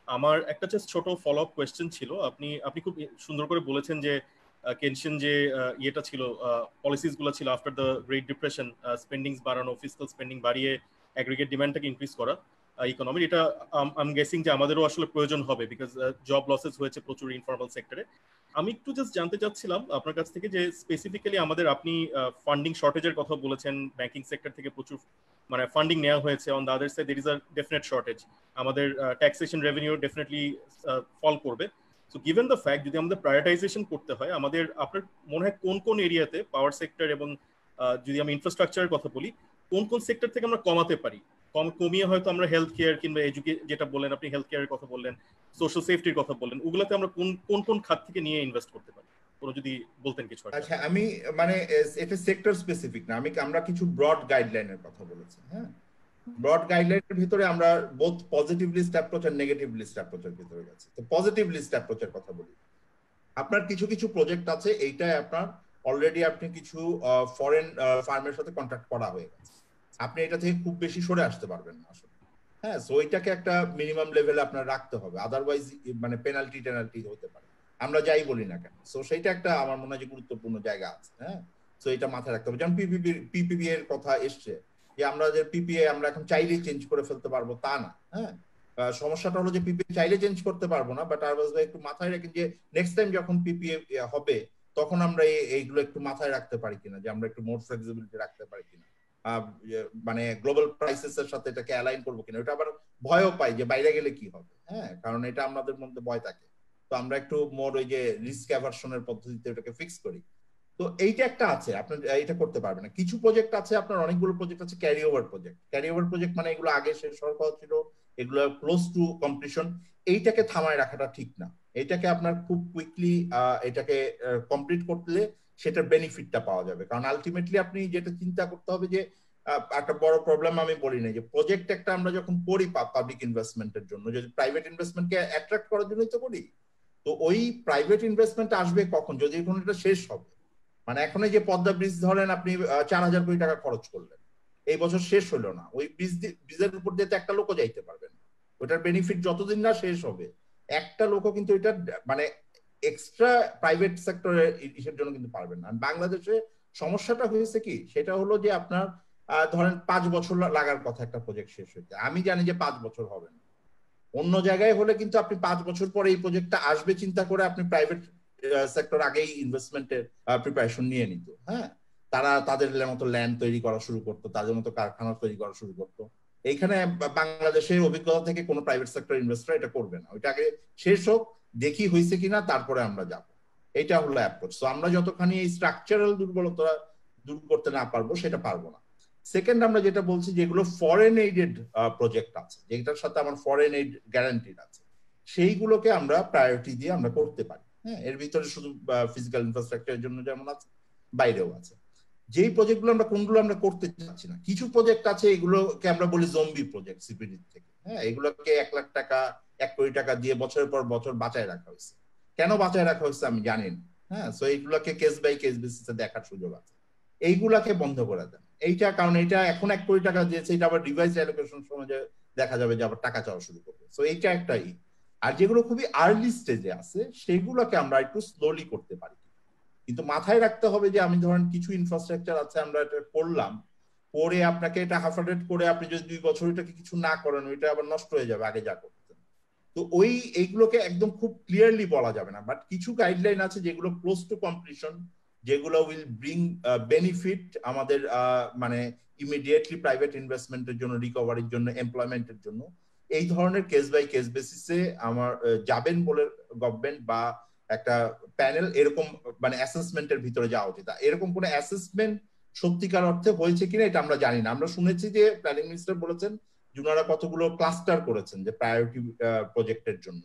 আমার একটা জাস্ট ছোট ফলো আপ কোয়েশ্চেন ছিল। আপনি খুব সুন্দর করে বলেছেন যে কেনশন যে ইয়েটা ছিল, পলিসিস গুলো ছিল আফটার দ্য গ্রেট ডিপ্রেশন, স্পেন্ডিংস বাড়ানো, ফিসকাল স্পেন্ডিং বাড়িয়ে অ্যাগ্রিগেট ডিমান্ডটাকে ইনক্রিজ করা ইকোনমির। এটা আই এম গেসিং যে আমাদেরও আসলে প্রয়োজন হবে, বিকজ জব লসেস হয়েছে প্রচুর ইনফর্মাল সেক্টরে। আমি একটু জাস্ট জানতে চাচ্ছিলাম আপনার কাছ থেকে যে স্পেসিফিক্যালি আমাদের, আপনি ফান্ডিং শর্টেজের কথা বলেছেন, ব্যাংকিং সেক্টর থেকে প্রচুর মানে ফান্ডিং নেওয়া হয়েছে, on the other side there is a definite shortage, আমাদের ট্যাক্সেশন রেভিনিউ ডেফিনেটলি ফল করবে। সো গিভেন দ্য ফ্যাক্ট, যদি আমাদের প্রায়োরিটাইজেশন করতে হয়, আমাদের আপনার মনে হয় কোন কোন এরিয়াতে পাওয়ার সেক্টর এবং যদি আমি ইনফ্রাস্ট্রাকচারের কথা বলি, কোন কোন সেক্টর থেকে আমরা কমাতে পারি, কমিয়ে হয়তো আমরা হেলথ কেয়ার কিংবা যেটা বললেন আপনি, হেলথ কেয়ারের কথা বললেন, সোশ্যাল সেফটির কথা বললেন, ওগুলোতে আমরা কোন কোন খাত থেকে নিয়ে ইনভেস্ট করতে পারি, কোনো যদি বলতেন কিছু। আচ্ছা, আমি মানে এটা সেক্টর স্পেসিফিক না, আমরা কিছু ব্রড গাইডলাইনের কথা বলেছি। হ্যাঁ, ব্রড গাইডলাইনের ভিতরে আমরা বোথ পজিটিভ লিস্ট অ্যাপ্রোচ আর নেগেটিভ লিস্ট অ্যাপ্রোচের ভিতরে গেছি। তো পজিটিভ লিস্ট অ্যাপ্রোচের কথা বলি। আপনার কিছু কিছু প্রজেক্ট আছে, এইটাই আপনার অলরেডি আপনি কিছু ফরেন ফার্মের সাথে কন্ট্রাক্ট করা হয়ে গেছে, আপনি এটা থেকে খুব বেশি সরে আসতে পারবেন না আসলে। হ্যাঁ, সো এটাকে একটা মিনিমাম লেভেলে আপনার রাখতে হবে, আদারওয়াইজ মানে পেনাল্টি হতে পারে, আমরা যাই বলি না কেন। সো সেইটা একটা আমার মনে হয় যে গুরুত্বপূর্ণ জায়গা আছে। হ্যাঁ, সো এটা মাথায় রাখতে হবে। যেমন পিপিপি এর কথা এসছে, যে আমরা যে পিপিএ আমরা এখন চাইলেই চেঞ্জ করে ফেলতে পারবো তা না। হ্যাঁ, সমস্যাটা হলো যে পিপিএ চাইলে চেঞ্জ করতে পারবো না, বাট আরবাজ ভাই একটু মাথায় রাখেন যে নেক্সট টাইম যখন পিপিএ হবে তখন আমরা এইগুলো একটু মাথায় রাখতে পারি কিনা, যে আমরা একটু মোর ফ্লেক্সিবিলিটি রাখতে পারি কিনা, মানে গ্লোবাল প্রাইসেস এর সাথে এটাকে অ্যালাইন করবো কিনা। এটা আবার ভয়ও পাই যে বাইরে গেলে কি হবে। হ্যাঁ, কারণ এটা আমাদের মধ্যে ভয় থাকে, তো আমরা একটু মোর ওই যে রিস্ক অ্যাভারশনের পদ্ধতিতে এটাকে ফিক্স করি। তো এইটা একটা আছে, আপনি এটা করতে পারবেন না। কিছু প্রজেক্ট আছে, আপনার অনেকগুলো প্রজেক্ট আছে carry over project. Carry over project মানে এগুলো আগে শেষ হওয়ার কথা ছিল, এগুলো ক্লোজ টু কমপ্লিশন। এইটাকে থামায় রাখাটা ঠিক না। এটাকে আপনার খুব কুইকলি এটাকে কমপ্লিট করলে সেটার বেনিফিটটা পাওয়া যাবে। কারণ আলটিমেটলি আপনি যেটা চিন্তা করতে হবে যে একটা বড় প্রবলেম আমি বলি না, যে প্রজেক্ট একটা আমরা যখন করি পাবলিক ইনভেস্টমেন্টের জন্য, যদি প্রাইভেট ইনভেস্টমেন্টকে অ্যাট্রাক্ট করার জন্যই তো করি, তো ওই প্রাইভেট ইনভেস্টমেন্ট আসবে কখন, যদি এখন এটা শেষ হবে। মানে এখন এই যে পদ্মা ব্রিজ ধরেন আপনি 4,000 কোটি টাকা খরচ করলেন, এই বছর শেষ হলো না, ওই ব্রিজের উপর দিয়ে তো একটা লোকও যাইতে পারবেন। ওটার বেনিফিট যতদিন না শেষ হবে, একটা লোকও কিন্তু এটা মানে এক্সট্রা প্রাইভেট সেক্টরের ইসের জন্য কিন্তু পারবেন না। বাংলাদেশে সমস্যাটা হয়েছে কি, সেটা হলো যে আপনার ধরেন 5 বছর লাগার কথা একটা প্রজেক্ট শেষ হইতে, আমি জানি যে 5 বছর হবে না। অন্য জায়গায় হলে কিন্তু আপনি 5 বছর পরে এই প্রজেক্টটা আসবে চিন্তা করে আপনি প্রাইভেট সেক্টর আগেই ইনভেস্টমেন্টের প্রিপারেশন নিয়ে নিত। হ্যাঁ, তারা তাদের মতো ল্যান্ড তৈরি করা শুরু করতো, তাদের মতো কারখানা তৈরি করা শুরু করতো। এইখানে বাংলাদেশের অভিজ্ঞতা থেকে কোনো প্রাইভেট সেক্টর ইনভেস্টর এটা করবে না। ওইটা আগে শেষ হোক, দেখি হয়েছে কিনা, তারপরে আমরা যাব। এটা হলো অ্যাপ্রোচ। তো আমরা যতখানি এই স্ট্রাকচারাল দুর্বলতা দূর করতে না পারবো, সেটা পারবো না। সেকেন্ড, আমরা যেটা বলছি, যেগুলো ফরেন এইডেড প্রজেক্ট আছে, যেটার সাথে আমার ফরেন এইড গ্যারান্টিড আছে, সেইগুলোকে আমরা প্রায়োরিটি দিয়ে আমরা করতে পারি। হ্যাঁ, এর ভিতরে শুধু ফিজিক্যাল ইনফ্রাস্ট্রাকচারের জন্য যেমন আছে, বাইরেও আছে। যেই প্রজেক্টগুলো আমরা কোনগুলো আমরা করতে চাচ্ছি না, কিছু প্রজেক্ট আছে এগুলোকে আমরা বলি জম্বি প্রজেক্ট সিপিডি থেকে। হ্যাঁ, এগুলোকে 1 লাখ টাকা 1 কোটি টাকা দিয়ে বছরের পর বছর বাঁচায় রাখা হয়েছে। কেন বাঁচায় রাখা হয়েছে আমি জানি না। হ্যাঁ, সো এইগুলোকে কেস বাই কেস বেসিসে দেখার সুযোগ আছে। এইগুলাকে বন্ধ করে দেন। এইটা কারণ এটা এখন 1 কোটি টাকা দিয়েছে, এটা আবার ডিভাইস অ্যালোকেশন সময় দেখা যাবে যে আবার টাকা চাওয়া শুরু করবে। সো এইটা একটাই। আর যেগুলো খুবই আর্লি স্টেজে আছে সেগুলোকে আমরা একটু স্লোলি করতে পারি। কিন্তু মাথায় রাখতে হবে যে আমি ধরেন কিছু ইনফ্রাস্ট্রাকচার আছে আমরা এটা করলাম, পরে আপনাকে এটা হাফাডেট করে আপনি যদি 2 বছর এটাকে কিছু না করেন, ওইটা আবার নষ্ট হয়ে যাবে আগে যা করতেন। তো এইগুলোকে একদম খুব ক্লিয়ারলি বলা যাবে না, বাট কিছু গাইডলাইন আছে যেগুলো ক্লোজ টু কমপ্লিশন, যেগুলো উইল ব্রিং বেনিফিট আমাদের মানে ইমিডিয়েটলি প্রাইভেট ইনভেস্টমেন্টের জন্য, রিকভারির জন্য, এমপ্লয়মেন্টের জন্য। এই ধরনের কেস বাই কেস বেসিসে আমার যাবেন বলে গভর্নমেন্ট বা একটা প্যানেল এরকম মানে অ্যাসেসমেন্টের ভিতরে যাওয়া উচিত। এরকম কোনো অ্যাসেসমেন্ট সত্যিকার অর্থে হয়েছে কিনা এটা আমরা জানি না। আমরা শুনেছি যে প্ল্যানিং মিনিস্টার বলেছেন যে ওনারা কতগুলো ক্লাস্টার করেছেন যে প্রায়োরিটি প্রজেক্টের জন্য,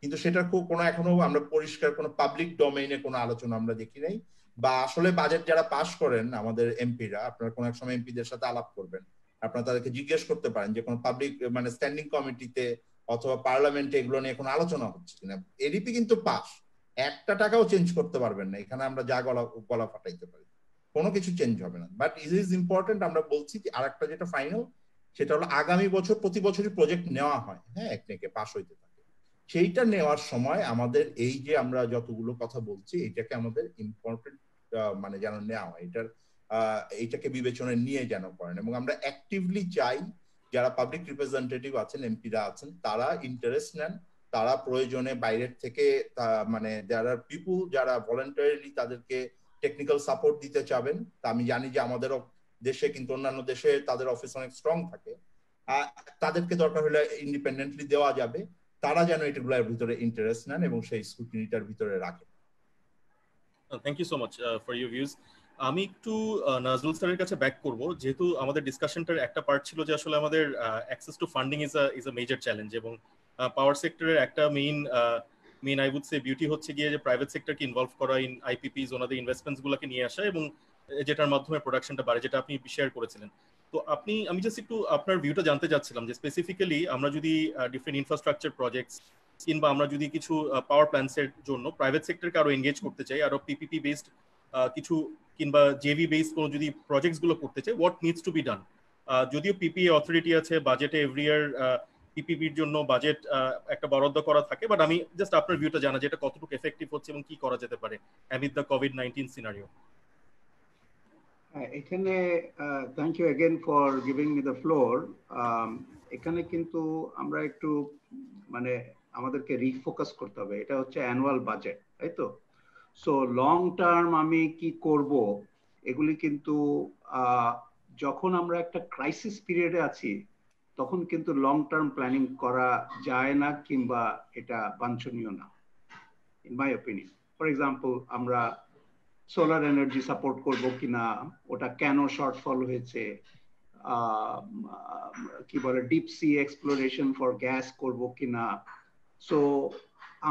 কিন্তু সেটার কোনো এখনো আমরা পরিষ্কার কোনো পাবলিক ডোমেইনে কোনো আলোচনা আমরা দেখি নাই। বা আসলে বাজেট যারা পাস করেন আমাদের এমপিরা, আপনারা কোনো এক সময় এমপিদের সাথে আলাপ করবেন, আপনারা তাদেরকে জিজ্ঞেস করতে পারেন যে কোনো পাবলিক মানে স্ট্যান্ডিং কমিটিতে অথবা পার্লামেন্টে এগুলো নিয়ে কোনো আলোচনা হচ্ছে কিনা। এডিপি কিন্তু পাস, 1 টাকাও চেঞ্জ করতে পারবেন না, এখানে আমরা যা গলা ফাটাইতে পারি কোনো কিছু চেঞ্জ হবে না। বাট ইট ইজ ইম্পর্টেন্ট, আমরা বলছি যে আরেকটা যেটা ফাইনাল, সেটা হলো আগামী বছর প্রতি বছরই প্রজেক্ট নেওয়া হয়। হ্যাঁ, একনেকে পাস হইতে থাকে, সেইটা নেওয়ার সময় আমাদের এই যে আমরা যতগুলো কথা বলছি এটাকে আমাদের ইম্পর্টেন্ট মানে যেন নেওয়া হয়, এইটাকে বিবেচনায় নিয়ে যেন করেন। এবং আমরা অ্যাক্টিভলি চাই যারা পাবলিক রিপ্রেজেন্টেটিভ আছেন, এমপিরা আছেন, তারা ইন্টারেস্ট নেন, তারা প্রয়োজনে বাইরের থেকে মানে যারা পিপুল যারা ভলেন্টারিলি তাদেরকে টেকনিক্যাল সাপোর্ট দিতে চাবেন। তা আমি জানি যে আমাদের দেশে কিন্তু অন্যান্য দেশে তাদের অফিস অনেক স্ট্রং থাকে, তাদেরকে দরকার হলে ইন্ডিপেন্ডেন্টলি দেওয়া যাবে। তারা যেন এগুলোর ভিতরে ইন্টারেস্ট নেন এবং সেই স্ক্রুটিনিটার ভিতরে রাখেন। Thank you so much for your views. আমি একটু নাজরুল স্যারের কাছে ব্যাক করব, যেহেতু আমাদের ডিসকাশনটার একটা পার্ট ছিল যে আসলে আমাদের access to funding is a major challenge, এবং পাওয়ার সেক্টরের একটা main I would say beauty হচ্ছে গিয়ে যে প্রাইভেট সেক্টরকে ইনভলভ করা ইন আইপিপিস, ওনাদের ইনভেস্টমেন্টস গুলোকে নিয়ে আসা, এবং যেটার মাধ্যমে প্রোডাকশনটা বাড়ে, যেটা আপনি শেয়ার করেছিলেন। তো আমি জাস্ট একটু আপনার ভিউটা জানতে চাচ্ছিলাম যে স্পেসিফিক্যালি আমরা যদি ডিফারেন্ট ইনফ্রাস্ট্রাকচার প্রজেক্টস কিংবা আমরা যদি কিছু পাওয়ার প্ল্যান্টসের জন্য প্রাইভেট সেক্টরকে আরো এনগেজ করতে চাই, আরো পিপিপি বেসড কিছু কিংবা জেভি বেসড কোনো যদি প্রজেক্টস গুলো করতে চাই, what needs to be done? যদিও পিপিএ অথরিটি আছে, বাজেটে এভরি ইয়ার পিপিপির জন্য বাজেট একটা বরাদ্দ করা থাকে, বাট আমি জাস্ট আপনার ভিউটা জানা যে এটা কতটুকু এফেক্টিভ হচ্ছে এবং কি করা যেতে পারে অ্যামিড দ্য কোভিড-19 সিনারিও। এখানে thank you again for giving me the floor. এখানে কিন্তু আমরা একটু মানে আমাদেরকে রিফোকাস করতে হবে, এটা হচ্ছে অ্যানুয়াল বাজেট, তাই তো? সো লং টার্ম আমি কি করব এগুলি কিন্তু যখন আমরা একটা ক্রাইসিস পিরিয়ডে আছি তখন কিন্তু লং টার্ম প্ল্যানিং করা যায় না কিংবা এটা বাঞ্ছনীয় না, in my opinion. For example, আমরা সোলার এনার্জি সাপোর্ট করব কিনা, ওটা কেন শর্টফল হয়েছে, কি বলে deep sea exploration for gas করব কিনা। সো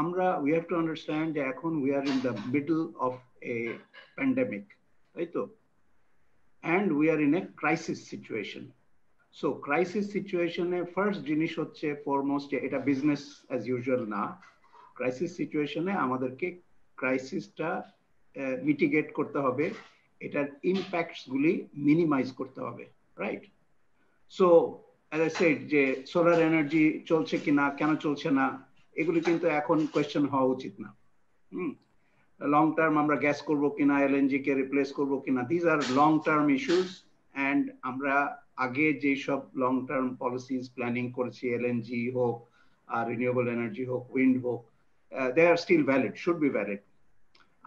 আমরা উই হ্যাভ টু আন্ডারস্ট্যান্ড যে এখন we are in the middle of A pandemic, তাই তো? And we are in a crisis situation. So crisis সিচুয়েশনে ফার্স্ট জিনিস হচ্ছে ফরমোস্ট, এটা বিজনেস অ্যাজ ইউজুয়াল না। ক্রাইসিস সিচুয়েশনে আমাদেরকে ক্রাইসিসটা মিটিগেট করতে হবে, এটার ইম্প্যাক্টস গুলি মিনিমাইজ করতে হবে, right? So as I said যে সোলার এনার্জি চলছে কিনা, কেন চলছে না, এগুলি কিন্তু এখন কোয়েশ্চেন হওয়া উচিত না। লং টার্ম আমরা গ্যাস করবো কিনা, এলএনজি কে রিপ্লেস করবো কিনা, these are long term issues. And আমরা আগে যেসব লং টার্ম পলিসিস প্ল্যানিং করেছি, এলএনজি হোক আর রিনিউয়েবল এনার্জি হোক, উইন্ড হোক, they are still valid, should be valid.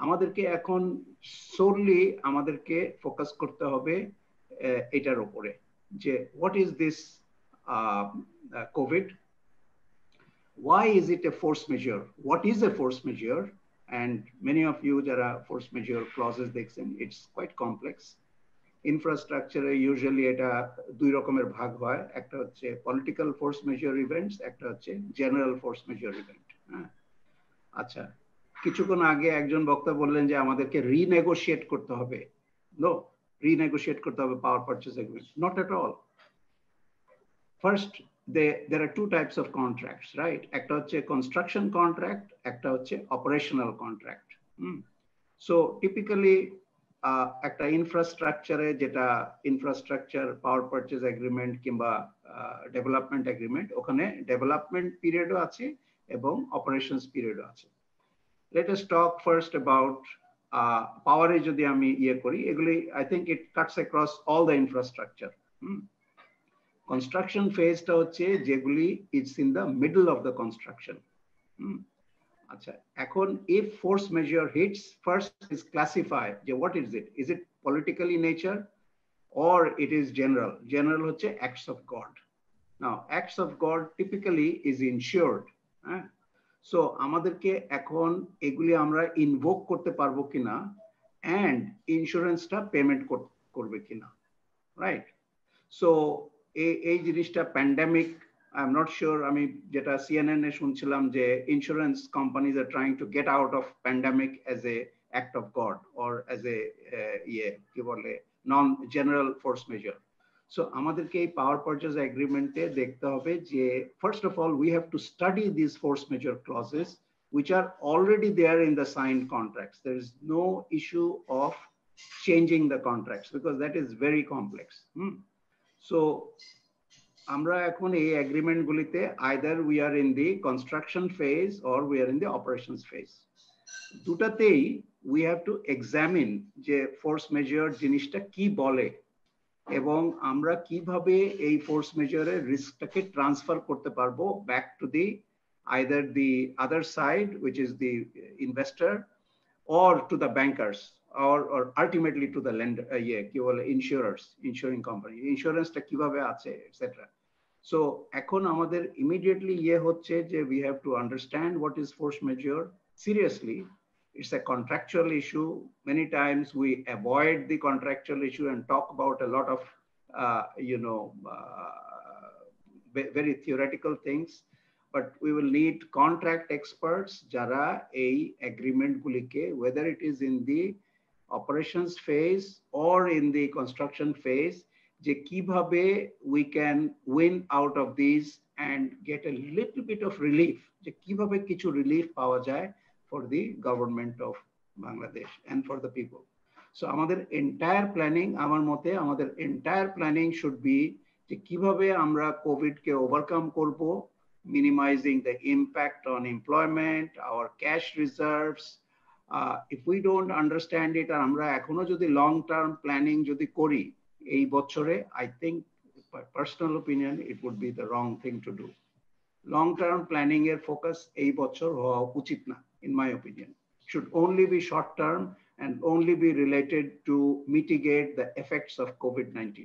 আমাদেরকে এখন সোললি আমাদেরকে ফোকাস করতে হবে এটার উপরে যে what is this Covid, why is it a force majeure, what is a force majeure, and many of you যারা force majeure clauses দেখছেন, it's quite complex. ইনফ্রাস্ট্রাকচারে ইউজুয়ালি এটা দুই রকমের ভাগ হয়, একটা হচ্ছে পলিটিক্যাল ফোর্স মেজর ইভেন্টস, একটা হচ্ছে জেনারেল ফোর্স মেজর ইভেন্ট। হ্যাঁ, আচ্ছা, কিছুক্ষণ আগে একজন বক্তা বললেন যে আমাদেরকে রিনেগোশিয়েট করতে হবে। নো, রিনেগোশিয়েট করতে হবে power purchase agreement, not at all. First, there are two types of contracts, right? একটা হচ্ছে construction contract, একটা হচ্ছে operational contract. So typically একটা ইনফ্রাস্ট্রাকচারে, যেটা ইনফ্রাস্ট্রাকচার পাওয়ার পারচেজ এগ্রিমেন্ট কিংবা ডেভেলপমেন্ট এগ্রিমেন্ট, ওখানে ডেভেলপমেন্ট পিরিয়ডও আছে এবং অপারেশনস পিরিয়ডও আছে। Let us talk first about পাওয়ারে যদি আমি করি, এগুলি I think it cuts across all the infrastructure. Construction phase-টা হচ্ছে যেগুলি it's in the middle of the construction. আচ্ছা, এখন if force majeure hits, first is classify যে what is it? Is it political in nature or it is general? General হচ্ছে acts of God. Now, acts of God typically is insured. So আমাদেরকে এখন এগুলি আমরা invoke করতে পারবো কিনা and insurance-টা payment করবে কিনা, right? So এই জিনিসটা pandemic, I am not sure, আমি যেটা CNN এ শুনছিলাম যে insurance companies are trying to get out of pandemic as a act of god or as a কি বলে নন জেনারেল ফোর্স মেজর। সো আমাদেরকে এই পাওয়ার পারচেজ এগ্রিমেন্টে দেখতে হবে যে first of all we have to study this force major clauses which are already there in the signed contracts. There is no issue of changing the contracts because that is very complex. So আমরা এখন এই এগ্রিমেন্ট গুলিতে either we are in the construction phase or we are in the operations phase. দুটাতেই we have to examine যে ফোর্স মেজর জিনিসটা কি বলে এবং আমরা কিভাবে এই ফোর্স মেজরের রিস্কটাকে ট্রান্সফার করতে পারবো back to the either the other side, which is the investor, or to the bankers, or ultimately to the lender, কি বলে insurers, insuring company, insurance টা কিভাবে আছে, etc. So এখন আমাদের immediately হচ্ছে যে we have to understand what is force majeure. Seriously, it's a contractual issue. Many times we avoid the contractual issue and talk about a lot of very theoretical things. But we will need contract experts jara ei agreement gulike, whether it is in the operations phase or in the construction phase, je kibhabe we can win out of these and get a little bit of relief, je kibhabe kichu relief pawa jay for the government of Bangladesh and for the people. So আমাদের এন্টায়ার প্ল্যানিং, আমার মতে আমাদের এন্টায়ার প্ল্যানিং শুড বি যে কিভাবে আমরা কোভিডকে ওভারকাম করব, minimizing the impact on employment, our cash reserves. If we don't understand it, আর আমরা এখনো যদি লং টার্ম প্ল্যানিং যদি করি এই বছরে, I think by personal opinion it would be the wrong thing to do. Long term planning এর ফোকাস এই বছর হওয়া উচিত না, in my opinion. Should only be short term and only be related to mitigate the effects of COVID-19.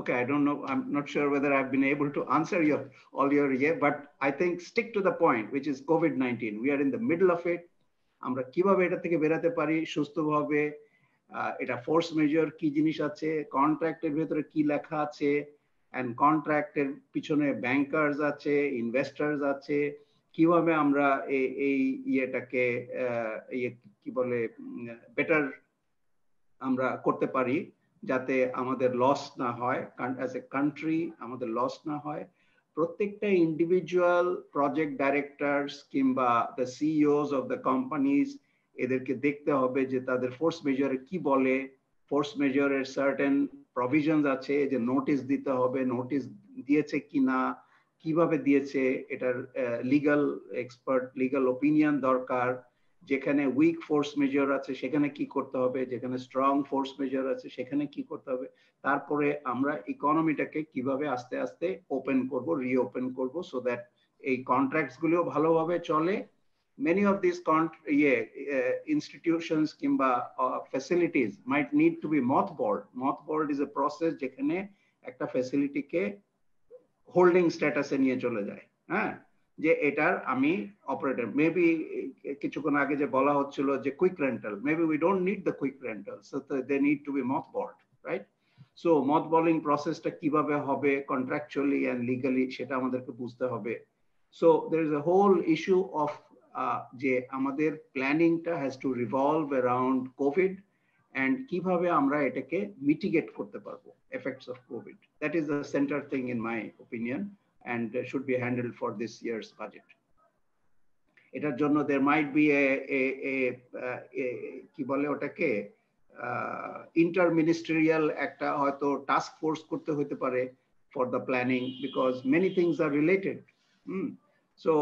Okay, I don't know. I'm not sure whether I've been able to answer all your but I think stick to the point, which is COVID-19. We are in the middle of it. আমরা কিভাবে এটা থেকে বেরাতে পারি সুস্থভাবে, এটা ফোর্স মেজর কি জিনিস আছে, কন্ট্রাক্টের ভেতরে কি লেখা আছে, and কন্ট্রাক্টের পিছনে ব্যাংকার্স আছে, ইনভেস্টার্স আছে, কিভাবে আমরা এই ইয়েটাকে কি বলে বেটার আমরা করতে পারি যাতে আমাদের লস না হয়, অ্যাজ এ কান্ট্রি আমাদের লস না হয়। প্রত্যেকটা ইন্ডিভিজুয়াল প্রজেক্ট ডাইরেক্টরস কিংবা the CEO's of the companies এদেরকে দেখতে হবে যে তাদের ফোর্স মেজরে কি বলে, ফোর্স মেজরের সার্টেন প্রভিশনস আছে যে নোটিশ দিতে হবে, নোটিশ দিয়েছে কিনা, কিভাবে দিয়েছে, এটার লিগ্যাল এক্সপার্ট লিগ্যাল ওপিনিয়ন দরকার। যেখানে উইক ফোর্স মেজর আছে সেখানে কি করতে হবে, যেখানে স্ট্রং ফোর্স মেজর আছে সেখানে কি করতে হবে। তারপরে আমরা ইকোনমিটাকে কিভাবে আস্তে আস্তে ওপেন করব, রিওপেন করব, সো দ্যাট এই কন্ট্রাক্টস গুলো ভালোভাবে চলে। Many of these institutions কিংবা facilities might need to be mothballed. Mothballed is a process যেখানে একটা ফ্যাসিলিটিকে হোল্ডিং স্ট্যাটাসে নিয়ে চলে যায়, হ্যাঁ, যে এটার আমি অপারেটর। মেবি কিছুক্ষণ আগে যে বলা হচ্ছিল যে quick rental, maybe we don't need the quick rental, so they need to be mothballed, right? So mothballing প্রসেসটা কিভাবে হবে কন্ট্রাকচুয়ালি এন্ড লিগালি সেটা আমাদেরকে বুঝতে হবে। So there is a whole issue of যে আমাদের প্ল্যানিংটা has to revolve around COVID and কিভাবে আমরা এটাকে মিটিগেট করতে পারবো effects of COVID. That is the centre thing in my opinion and should be handled for this year's budget. এটার জন্য there might be a কি বলে ওটাকে interministerial একটা হয়তো টাস্ক ফোর্স করতে হতে পারে for the planning, because many things are related. So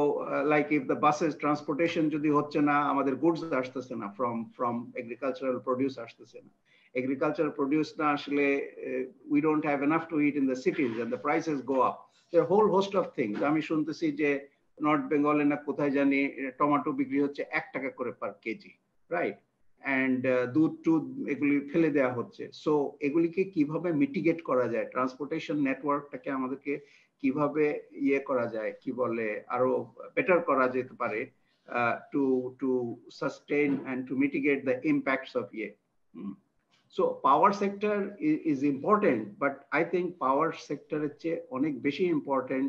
like if the buses transportation যদি হচ্ছে না, আমাদের গুডস আসতেছে না from agricultural produce আসতেছে না, agricultural produce না আসলে we don't have enough to eat in the cities and the prices go up. There are a whole host of things. আমি শুনতেছি যে নর্থ বেঙ্গলে না কোথায় জানি টমেটো বিক্রি হচ্ছে 1 টাকা করে পার কেজি, রাইট? এন্ড দুধ এগুলি ফেলে দেওয়া হচ্ছে। সো এগুলিকে কিভাবে মিটিগেট করা যায়, ট্রান্সপোর্টেশন নেটওয়ার্কটাকে আমাদেরকে কিভাবে করা যায়, কি বলে আরো বেটার করা যেতে পারে to sustain and to mitigate the impacts of So power sector is important, but I think power sector is onek beshi important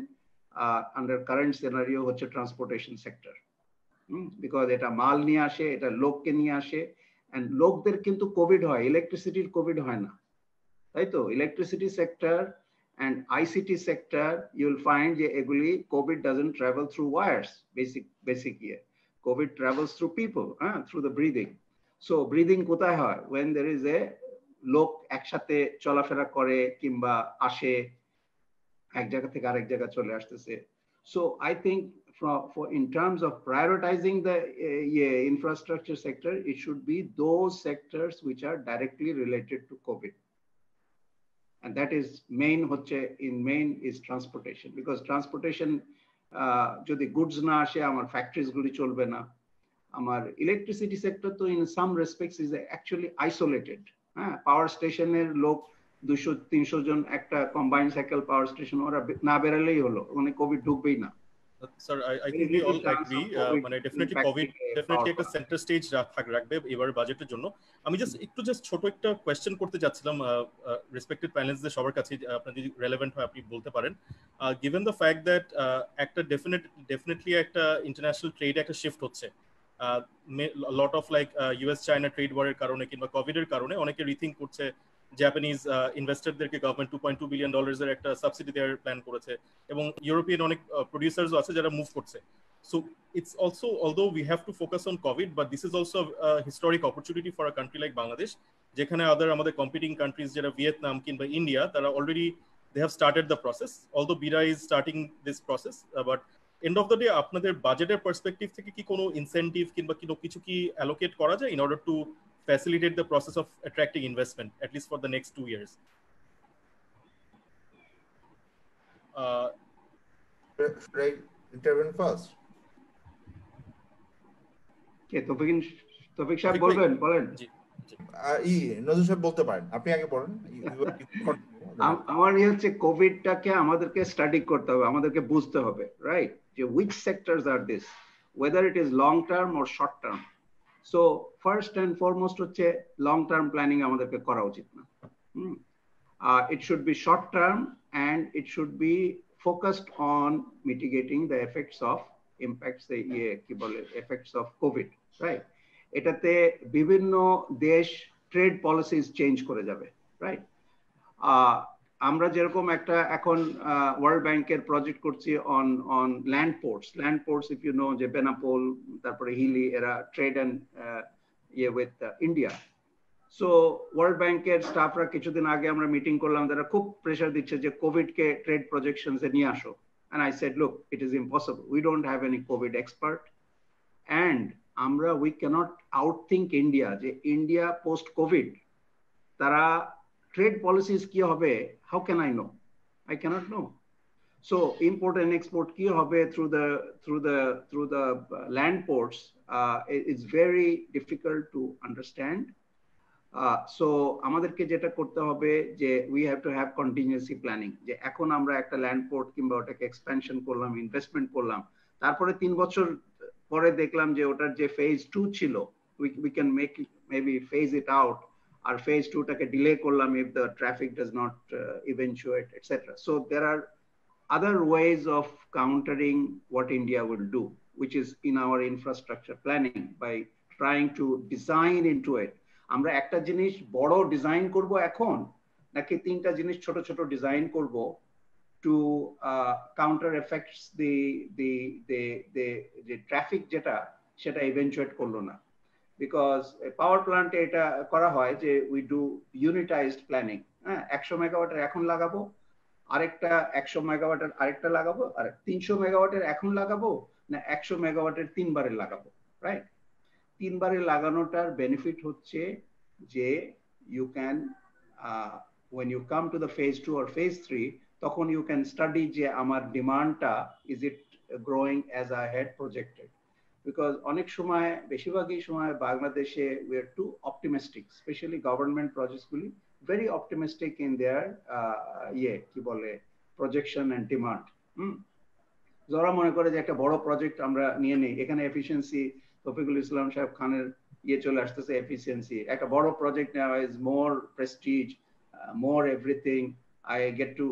under current scenario hoche transportation sector, because eta mal niye ashe, eta lok ke niye ashe, and lokder kintu covid hoy, electricity covid hoy na, tai to electricity sector and ICT sector you will find je eguli covid doesn't travel through wires, basic here covid travels through people, through the breathing. So breathing কোথায় হয়, when there is a লোক একসাথে চলাফেরা করে কিংবা আসে এক জায়গা থেকে আরেক জায়গা চলে আসতেছে। So I think for in terms of prioritizing the infrastructure sector, it should be those sectors which are directly related to COVID, and that is main is transportation, because transportation যদি গুডস না আসে আমার ফ্যাক্টরিজ গুলি চলবে না। আমার ইলেকট্রিসিটি সেক্টর তো in some respects is actually isolated, হ্যাঁ, পাওয়ার স্টেশনের লোক 200-300 জন একটা কম্বাইন্ড সাইকেল পাওয়ার স্টেশন, ওরা না বেরালেই হলো, মানে কোভিড ঢুকবেই না। Sir, I think we all agree, মানে definitely COVID definitely একটা সেন্টার স্টেজ রাখবে এবার বাজেটের জন্য। আমি জাস্ট ছোট একটা কোয়েশ্চেন করতে যাচ্ছিলাম রেসপেক্টেড প্যানেলিস্টদের সবার কাছে, আপনার যদি রেলেভেন্ট হয় আপনি বলতে পারেন। গিভেন দ্য ফ্যাক্ট দ্যাট একটা ডেফিনেটলি একটা ইন্টারন্যাশনাল ট্রেডে একটা শিফট হচ্ছে, lot of like US China trade ওয়ারের কারণে কিংবা কোভিডের কারণে অনেকে রিথিঙ্ক করছে জাপানিজ ইনভেস্টরদেরকে গভর্নমেন্ট $2.2 বিলিয়ন এর একটা সাবসিডি দেওয়ার প্ল্যান করেছে, এবং ইউরোপিয়ান অনেক প্রডিউসার্সও আছে যারা মুভ করছে। So it's also, although we have to focus on COVID, but this is also a historic opportunity for a country like Bangladesh, যেখানে আমাদের competing countries যেটা ভিয়েতনাম কিংবা ইন্ডিয়া, তারা already they have started the process, although BIRA is starting this process, but end of the day আপনাদের বাজেটের পার্সপেক্টিভ থেকে কি কোনো ইনসেন্টিভ কিংবা কিছু কি allocate করা যায় in order to facilitate the process of attracting investment, at least for the next 2 years? Should I intervene first? কে তৌফিক সাহেব বলবেন, বলেন। নজরুল সাহেব বলতে পারেন, আপনি আগে বলেন। আমার হচ্ছে কোভিডটাকে আমাদেরকে স্টাডি করতে হবে, আমাদেরকে বুঝতে হবে, রাইট, যে which sectors are this, whether it is long term or short term. So first and foremost হচ্ছে long term planning আমাদেরকে করা উচিত না। It should be short term and it should be focused on mitigating the effects of impacts, effects of COVID, right? এটাতে বিভিন্ন দেশ ট্রেড পলিসিস চেঞ্জ করে যাবে, রাইট? আমরা যেরকম একটা এখন ওয়ার্ল্ড ব্যাংকের প্রজেক্ট করছি on land ports, if you know, যে বেনাপোল, তারপরে হিলি, এরা trade and with India. So world ব্যাংকের স্টাফরা কিছুদিন আগে আমরা মিটিং করলাম, তারা খুব প্রেশার দিচ্ছে যে কোভিডকে ট্রেড প্রজেকশনসে নিয়ে আসো। And I said, look, it is impossible. We don't have any COVID expert. And we cannot outthink India. যে India post-COVID, তারা trade policies কি হবে? How can I know? I cannot know. So import and export কি হবে through the land ports? It's very difficult to understand. So আমাদেরকে যেটা করতে হবে যে we have to have contingency planning, যে এখন আমরা একটা ল্যান্ড পোর্ট কিংবা ওটাকে এক্সপ্যানশন করলাম, ইনভেস্টমেন্ট করলাম, তারপরে 3 বছর পরে দেখলাম যে ওটার যে ফেজ 2 ছিল, we can make it, maybe phase it out, আর ফেজ 2 টাকে ডিলে করলাম if the traffic does not eventuate, etc. So there are other ways of countering what India will do, which is in our infrastructure planning, by trying to design into it. আমরা একটা জিনিস বড় ডিজাইন করব এখন, নাকি 3টা জিনিস ছোট ছোট ডিজাইন করব two counter effects the traffic যেটা সেটা ইভেন্চুয়েট করলো না। বিকজ পাওয়ার প্ল্যান্টে এটা করা হয় যে উই ডু ইউনিটাইজড প্ল্যানিং। 100 মেগাওয়াটের এখন লাগাবো, আরেকটা 100 মেগাওয়াটের আরেকটা লাগাবো, আর 300 মেগাওয়াটের এখন লাগাবো, না 100 মেগাওয়াটের 3 বারে লাগাবো, রাইট? 3 বারে লাগানোটার বেনিফিট হচ্ছে যে you can when you come to the phase 2 or phase 3, তখন you can study যে আমার ডিমান্ডটা is it growing as I had projected. Because অনেক সময়, বেশিরভাগই সময় বাংলাদেশে we are too optimistic, especially government projects গুলি very optimistic in their কি বলে projection and demand. যারা মনে করে যে একটা বড় প্রজেক্ট আমরা নিয়ে নেই, এখানে এফিশিয়েন্সি, তৌফিকুল ইসলাম সাহেব খানের চলে আসতেছে, এফিসিয়েন্সি, একটা বড় প্রজেক্ট নেওয়া is more Prestige, more everything, I get to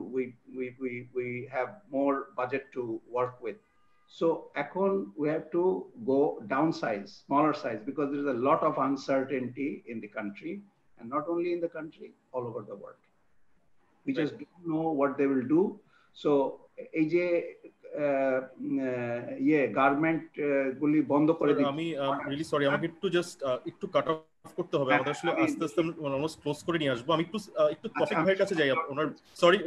we have more budget to work with. So এখন we have to go downsize, smaller size, because there is a lot of uncertainty in the country, and not only in the country, all over the world. We just don't know what they will do. So এই যে গার্মেন্ট গুলি বন্ধ করে দিই। আমি রিয়েলি সরি, আমাকে একটু কাট অফ করতে হবে, আমাদের আসলে আস্তে আস্তে অলমোস্ট ক্লোজ করে নিয়ে আসবো। আমি একটু টপিক ভাইয়ের কাছে যাই। ওনার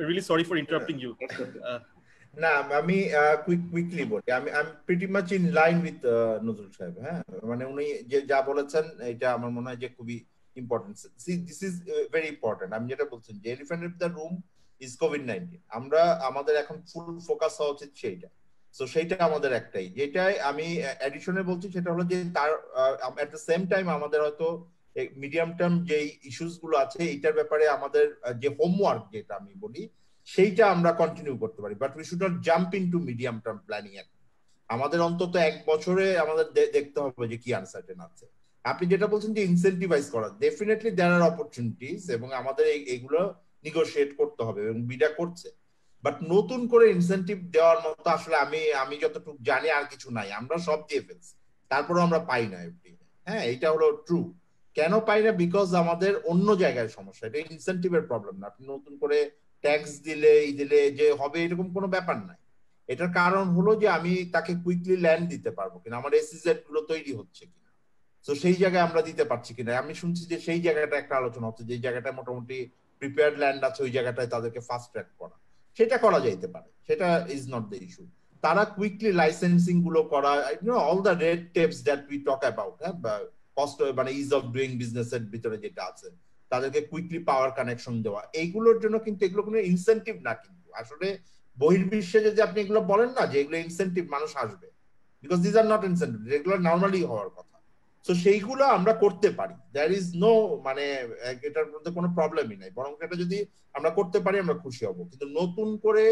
really sorry for interrupting you. না, আমি কুইকলি বলি, আমি pretty much in line with Nazrul সাহেব। হ্যাঁ, মানে উনি যে যা বলেছেন এটা আমার মনে হয় যে খুবই important. This is very important. আমি যেটা বলছেন যে elephant in the room is COVID-19. আমাদের এখন ফুল ফোকাস হওয়া উচিত সেইটা। সো সেইটা আমাদের একটাই, যেটাই আমি অ্যাডিশনে বলছি সেটা হলো যে তার এট দ্য সেম টাইম আমাদের হয়তো মিডিয়াম টার্ম যে ইস্যুস গুলো আছে এইটার ব্যাপারে আমাদের যে হোমওয়ার্ক যেটা আমি বলি সেইটা আমরা কন্টিনিউ করতে পারি, but we should not jump into medium term planning. আমাদের অন্তত 1 বছরে আমাদের দেখতে হবে যে কি আনসার্টেন আছে। আপনি যেটা বলছেন যে ইনসেন্টিভাইজ করা, ডেফিনেটলি দেয়ার আর অপরচুনিটিস, এবং আমাদের এইগুলো নিগোশিয়েট করতে হবে, এবং বিডা করছে। বাট নতুন করে ইনসেন্টিভ দেওয়ার মতো আসলে আমি যতটুকু জানি আর কিছু নাই। আমরা সব দিয়ে ফেলছি, তারপরেও আমরা পাই না এফডি। হ্যাঁ, এটা হলো ট্রু। কেন পাই না? বিকজ আমাদের অন্য জায়গায় সমস্যা। এটা ইনসেন্টিভের প্রবলেম না। আপনি নতুন করে ট্যাক্স দিলে যে হবে এরকম কোনো ব্যাপার নাই। এটার কারণ হলো যে আমি তাকে কুইকলি ল্যান্ড দিতে পারবো কিনা, আমার এসইজেড গুলো তৈরি হচ্ছে কিনা, তো সেই জায়গায় আমরা দিতে পারছি কিনা। আমি শুনছি যে সেই জায়গাটা একটা আলোচনা হচ্ছে, যে জায়গাটা মোটামুটি প্রিপেয়ার্ড ল্যান্ড আছে ওই জায়গাটায় তাদেরকে ফাস্ট ট্র্যাক করা, সেটা করা যাইতে পারে, সেটা ইজ নট দ্য ইস্যু। তারা কুইকলি লাইসেন্সিং গুলো করা, all the red tapes that we talk about, হ্যাঁ, কষ্ট মানে ইজ অফ ডুইং বিজনেস এর ভিতরে যেটা আছে, তাদেরকে কুইকলি পাওয়ার কানেকশন দেওয়া, এইগুলোর জন্য কিন্তু এগুলো কোনো ইনসেন্টিভ না। কিন্তু আসলে বহির্বিশ্বে যদি আপনি এগুলো বলেন না যে এগুলো ইনসেন্টিভ, মানুষ আসবে, because these are not incentive, এগুলো নর্মালি হওয়ার কথা। তো সেইগুলো আমরা করতে পারি, দ্যার ইজ নো মানে এটার মধ্যে কোনো প্রবলেমই নাই, বরং এটা যদি আমরা করতে পারি আমরা খুশি হব। কিন্তু নতুন করে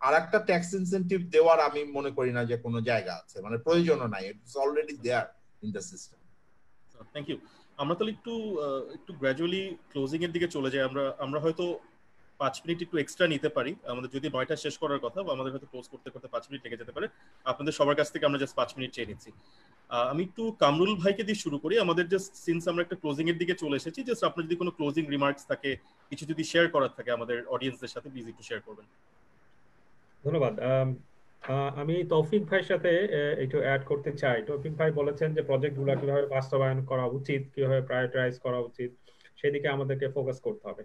আর একটা ট্যাক্স ইনসেন্টিভ দেওয়ার আমি মনে করি না যে কোনো জায়গা আছে, মানে প্রয়োজনও নাই, it's already there in the system. Thank you. আমরা তাহলে একটু গ্র্যাজুয়ালি ক্লোজিং এর দিকে চলে যাই। আমরা হয়তো 5 মিনিট একটু এক্সট্রা নিতে পারি, আমাদের যদি 9টা শেষ করার কথা, বা আমাদের হয়তো ক্লোজ করতে করতে 5 মিনিট লেগে যেতে পারে। আপনাদের সবার কাছ থেকে আমরা জাস্ট 5 মিনিট চেয়ে নিচ্ছি। আমি একটু কামরুল ভাইকে দিয়ে শুরু করি। আমাদের জাস্ট সিন্স আমরা একটা ক্লোজিং এর দিকে চলে এসেছি, জাস্ট আপনার যদি কোনো ক্লোজিং রিমার্কস থাকে, কিছু যদি শেয়ার করার থাকে আমাদের অডিয়েন্সদের সাথে, প্লিজ একটু শেয়ার করবেন। ধন্যবাদ। আমি তৌফিক ভাইয়ের সাথে একটু অ্যাড করতে চাই। তৌফিক ভাই বলেছেন যে প্রজেক্টগুলো কিভাবে বাস্তবায়ন করা উচিত, কিভাবে প্রায়োরিটাইজ করা উচিত, সেদিকে আমাদেরকে ফোকাস করতে হবে।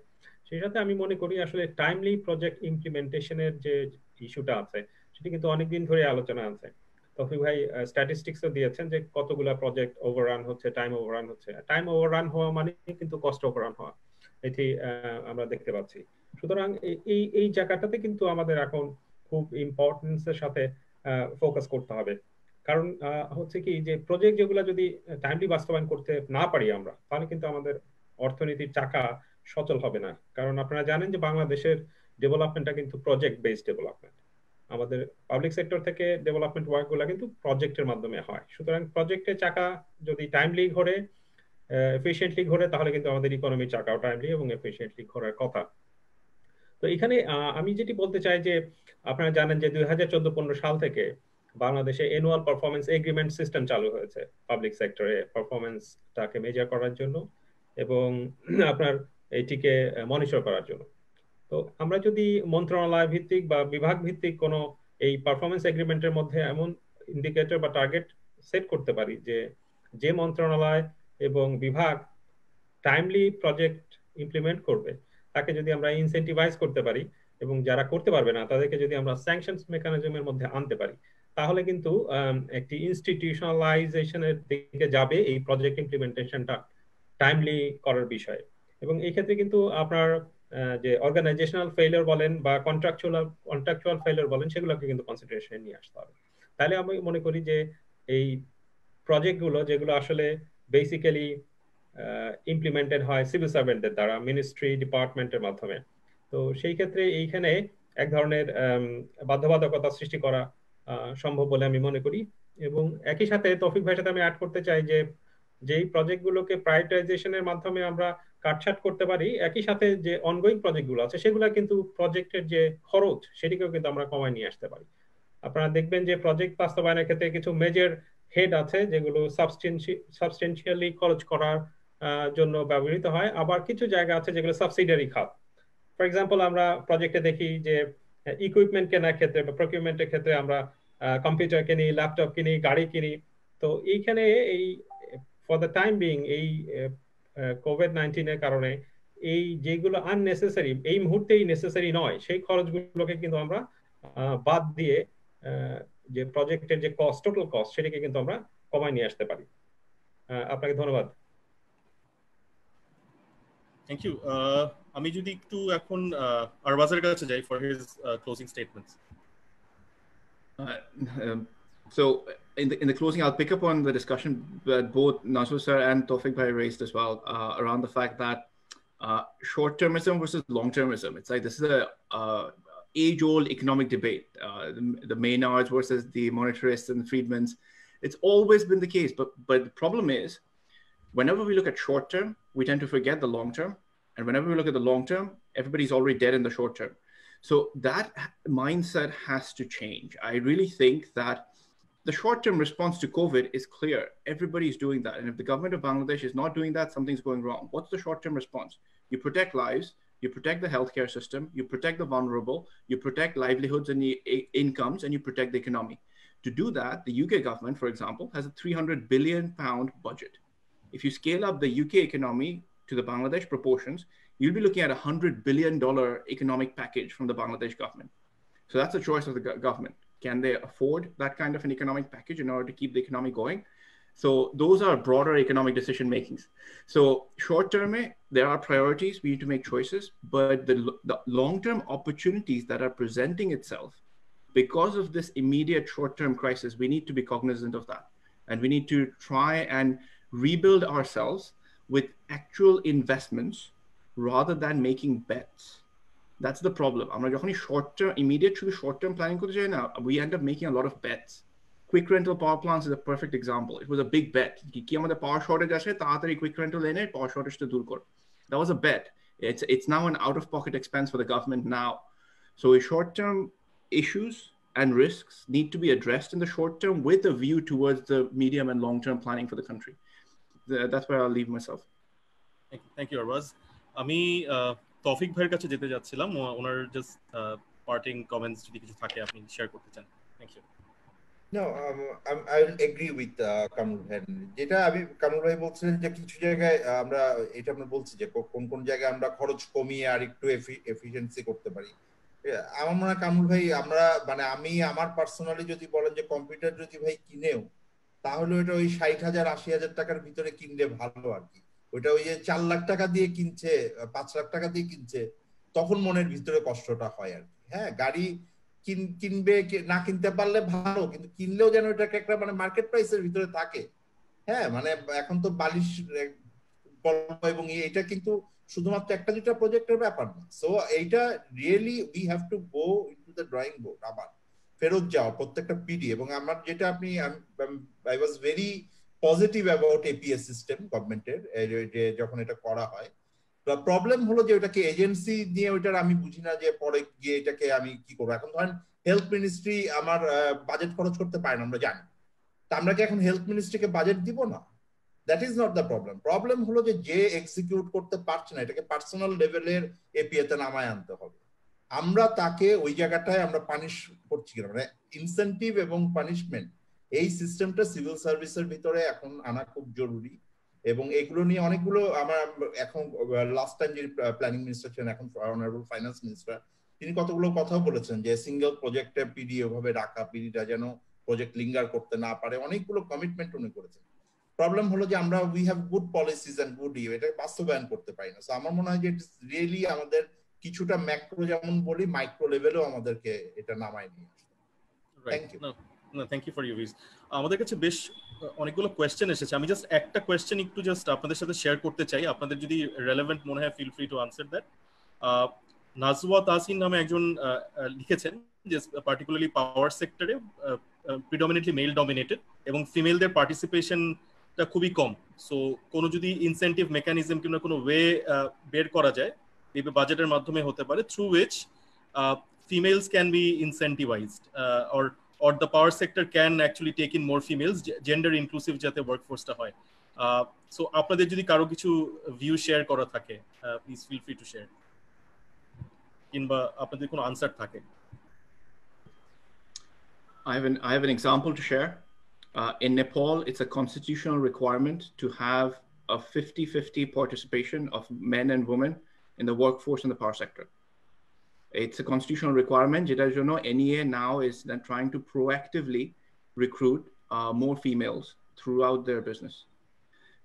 সেই সাথে আমি মনে করি আসলে টাইমলি প্রজেক্ট ইমপ্লিমেন্টেশনের যে ইস্যুটা আছে সেটা কিন্তু অনেকদিন ধরে আলোচনা আছে। তৌফিক ভাই স্ট্যাটিস্টিক্সও দিয়েছেন যে কতগুলা প্রজেক্ট ওভাররান হচ্ছে, টাইম ওভাররান হচ্ছে। টাইম ওভাররান হওয়া মানে কিন্তু কস্ট ওভাররান হওয়া, এটি আমরা দেখতে পাচ্ছি। সুতরাং এই জায়গাটাতে কিন্তু আমাদের এখন খুব ইম্পর্টেন্সের সাথে ফোকাস করতে হবে। কারণ হচ্ছে কি যে প্রজেক্ট যেগুলো যদি টাইমলি বাস্তবায়ন করতে না পারি আমরা, তাহলে কিন্তু আমাদের অর্থনীতির চাকা সচল হবে না। কারণ আপনারা জানেন যে বাংলাদেশের ডেভেলপমেন্টটা কিন্তু প্রজেক্ট বেসড ডেভেলপমেন্ট। আমাদের পাবলিক সেক্টর থেকে ডেভেলপমেন্ট ওয়ার্কগুলো কিন্তু প্রজেক্টের মাধ্যমে হয়। সুতরাং প্রজেক্টের চাকা যদি টাইমলি ঘোরে, এফিশিয়েন্টলি ঘোরে, তাহলে কিন্তু আমাদের ইকোনমির চাকাও টাইমলি এবং এফিশিয়েন্টলি ঘোরার কথা। তো এখানে আমি যেটি বলতে চাই যে আপনারা জানেন যে 2014-15 সাল থেকে বাংলাদেশে অ্যানুয়াল পারফরমেন্স এগ্রিমেন্ট সিস্টেম চালু হয়েছে পাবলিক সেক্টরে পারফরমেন্সটাকে মেজার করার জন্য এবং আপনার এটিকে মনিটর করার জন্য। তো আমরা যদি মন্ত্রণালয় ভিত্তিক বা বিভাগ ভিত্তিক কোনো এই পারফরমেন্স এগ্রিমেন্টের মধ্যে এমন ইন্ডিকেটর বা টার্গেট সেট করতে পারি যে মন্ত্রণালয় এবং বিভাগ টাইমলি প্রজেক্ট ইমপ্লিমেন্ট করবে তাকে যদি আমরা ইনসেন্টিভাইজ করতে পারি এবং যারা করতে পারবে না তাদেরকে যদি আমরা স্যাংশনস মেকানিজমের মধ্যে আনতে পারি, তাহলে কিন্তু একটি ইনস্টিটিউশনালাইজেশনের দিকে যাবে এই প্রজেক্ট ইমপ্লিমেন্টেশনটা টাইমলি করার বিষয়ে। এবং এই ক্ষেত্রে কিন্তু আপনার যে অর্গানাইজেশনাল ফেলিওর বলেন বা কন্ট্রাকচুয়াল ফেলিওর বলেন, সেগুলোকে কিন্তু কনসিডারেশনে নিয়ে আসতে হবে। তাহলে আমি মনে করি যে এই প্রজেক্টগুলো যেগুলো আসলে বেসিক্যালি ইমপ্লিমেন্টেড হয় সিভিল সার্ভেন্টদের দ্বারা, মিনিস্ট্রি ডিপার্টমেন্টের মাধ্যমে, তো সেই ক্ষেত্রে এইখানে এক ধরনের বাধ্যবাধকতা সৃষ্টি করা সম্ভব বলে আমি মনে করি। এবং একই সাথে তৌফিক ভাইয়ের সাথে আমি অ্যাড করতে চাই যে যেই প্রজেক্টগুলোকে প্রায়োরিটাইজেশনের মাধ্যমে আমরা কাটছাট করতে পারি, একই সাথে যে অনগোয়িং প্রজেক্টগুলো আছে সেগুলো কিন্তু প্রজেক্টের যে খরচ সেটিকেও কিন্তু আমরা কমায় নিয়ে আসতে পারি। আপনারা দেখবেন যে প্রজেক্ট বাস্তবায়নের ক্ষেত্রে কিছু মেজর হেড আছে যেগুলো সাবস্টেন্সিয়ালি খরচ করার জন্য ব্যবহৃত হয়, আবার কিছু জায়গা আছে যেগুলো সাবসিডিয়ারি খাত। ফর এক্সাম্পল আমরা প্রজেক্টে দেখি যে ইকুইপমেন্ট কেনার ক্ষেত্রে বা প্রকিউরমেন্টের ক্ষেত্রে আমরা কম্পিউটার কিনি, ল্যাপটপ কিনি, গাড়ি কিনি। তো এইখানে এই ফর দ্য টাইম বিং এই কোভিড-19 এর কারণে এই যেগুলো আননেসেসারি, এই মুহূর্তেই নেসেসারি নয়, সেই খরচগুলোকে কিন্তু আমরা বাদ দিয়ে যে প্রজেক্টের যে কস্ট, টোটাল কস্ট, সেটাকে কিন্তু আমরা কমায় নিয়ে আসতে পারি। আপনাকে ধন্যবাদ। Thank you. আমি যদি একটু এখন আরবাজের কাছে যাই for his closing statements. So in the closing, I'll pick up on the discussion that both Nazrul sir and Tawfiq bhai raised as well around the fact that short-termism versus long-termism. It's like this is a age-old economic debate. The Maynards versus the monetarists and the Friedmans. It's always been the case, but the problem is, whenever we look at short-term, we tend to forget the long-term, and whenever we look at the long-term, everybody's already dead in the short-term. So that mindset has to change. I really think that the short-term response to COVID is clear. Everybody's doing that. And if the government of Bangladesh is not doing that, something's going wrong. What's the short-term response? You protect lives, you protect the healthcare system, you protect the vulnerable, you protect livelihoods and incomes, and you protect the economy. To do that, the UK government, for example, has a £300 billion budget. If you scale up the UK economy to the Bangladesh proportions, you'll be looking at a $100 billion economic package from the Bangladesh government. So that's a choice of the government. Can they afford that kind of an economic package in order to keep the economy going? So those are broader economic decision makings. So short term, there are priorities. We need to make choices, but the long-term opportunities that are presenting itself because of this immediate short-term crisis, we need to be cognizant of that. And we need to try and rebuild ourselves with actual investments rather than making bets. That's the problem. Immediate short-term planning, we end up making a lot of bets. Quick rental power plants is a perfect example. It was a big bet. Power shortage quick rental power shortage to dur kor. That was a bet. It's now an out-of-pocket expense for the government now. So short-term issues and risks need to be addressed in the short term with a view towards the medium and long-term planning for the country. That's where I'll leave myself. Thank you, Arbaaz. আমি তৌফিক ভাইয়ের কাছে যেতে যাচ্ছিলাম, ওনার জাস্ট পার্টিং কমেন্টস যদি কিছু থাকে আপনি শেয়ার করতে চান। Thank you. No, I agree with Kamrul ভাই। যেটা আমি কামরুল ভাই বলছিলেন যে কিছু জায়গায় আমরা এটা আমরা বলছি যে কোন কোন জায়গায় আমরা খরচ কমিয়ে আর একটু এফিশিয়েন্সি করতে পারি। আমার মনে হয় কামরুল ভাই আমরা মানে আমি আমার পার্সোনালি যদি বলেন যে কম্পিউটার যদি ভাই কিনেও তাহলে ওটা ওই 60,000 80,000 টাকার ভিতরে কিনলে ভালো আর কি। ওইটা ওই যে 4 লাখ টাকা দিয়ে কিনছে 5 লাখ টাকা দিয়ে কিনছে তখন মনের ভিতরে কষ্টটা হয় আর কি। হ্যাঁ, গাড়ি কিনবে না কিনতে পারলে ভালো, কিন্তু কিনলেও যেন এটাকে একটা মানে মার্কেট প্রাইসের ভিতরে থাকে। হ্যাঁ, মানে এখন তো বালিশ এবং এটা কিন্তু শুধুমাত্র একটা দুটা প্রজেক্টের ব্যাপার না। সো এইটা really we have to go into the drawing board, আবার ফেরত যাওয়া প্রত্যেকটা পিডি। এবং আমার যেটা আপনি I was very positive about APS system গভর্নমেন্টের যে যখন এটা করা হয়। প্রবলেম হলো যে ওটাকে এজেন্সি নিয়ে ওইটার আমি বুঝি না যে পরে গিয়ে এটাকে আমি কি করবো। এখন ধরেন হেলথ মিনিস্ট্রি আমার বাজেট খরচ করতে পারে না, আমরা জানি। তা আমরা কি এখন হেলথ মিনিস্ট্রিকে বাজেট দিব না? That is not the problem. Problem হলো যে এক্সিকিউট করতে পারছে না এটাকে পার্সোনাল লেভেলের এপিএতে নামায় আনতে হবে। আমরা তাকে ওই জায়গাটায় আমরা পানিশ করছি কিনা, মানে ইনসেন্টিভ এবং পানিশমেন্ট, এই সিস্টেমটা সিভিল সার্ভিসের ভিতরে এখন আনা খুব জরুরি। এবং এগুলো নিয়ে অনেকগুলো আমার এখন লাস্ট টাইম যে প্ল্যানিং মিনিস্টার ছিলেন এখন অনারেবল ফাইন্যান্স মিনিস্টার, তিনি কতগুলো কথাও বলেছেন যে সিঙ্গেল প্রজেক্টে পিডি ওভাবে রাখা, পিডিটা যেন প্রজেক্ট লিঙ্গার করতে না পারে, অনেকগুলো কমিটমেন্ট উনি করেছেন। প্রবলেম হলো যে আমরা we have good policies and good এটা বাস্তবায়ন করতে পারি না। সো আমার মনে হয় যে ইটস রিয়েলি আমাদের কিছুটা ম্যাক্রো যেমন বলি মাইক্রো লেভেলেও আমাদেরকে এটা নামায় নিয়ে আসতে। Thank you. No, thank you for your views. আমাদের কাছে বেশ অনেকগুলো কোয়েশ্চেন এসেছে। আমি জাস্ট একটা কোয়েশ্চেন একটু জাস্ট আপনাদের সাথে শেয়ার করতে চাই, আপনাদের যদি রেলেভেন্ট মনে হয় feel free to answer that. Nazwa Tasin নামে একজন লিখেছেন যে পার্টিকুলারলি পাওয়ার সেক্টরে প্রিডমিনেন্টলি মেল ডমিনেটেড এবং ফিমেলদের পার্টিসিপেশনটা খুবই কম। সো কোনো যদি ইনসেন্টিভ মেকানিজম কিংবা কোনো ওয়ে বের করা যায়, মেবি বাজেটের মাধ্যমে হতে পারে, through which females can be incentivized or the power sector can actually take in more females, gender inclusive যাতে workforce টা হয়। সো আপনাদের যদি কারো কিছু ভিউ শেয়ার করা থাকে please feel free to share, কিংবা আপনাদের কোনো আনসার থাকে। I have an example to share. In Nepal, it's a constitutional requirement to have a 50-50 participation of men and women in the workforce in the power sector. It's a constitutional requirement. NEA now is then trying to proactively recruit more females throughout their business.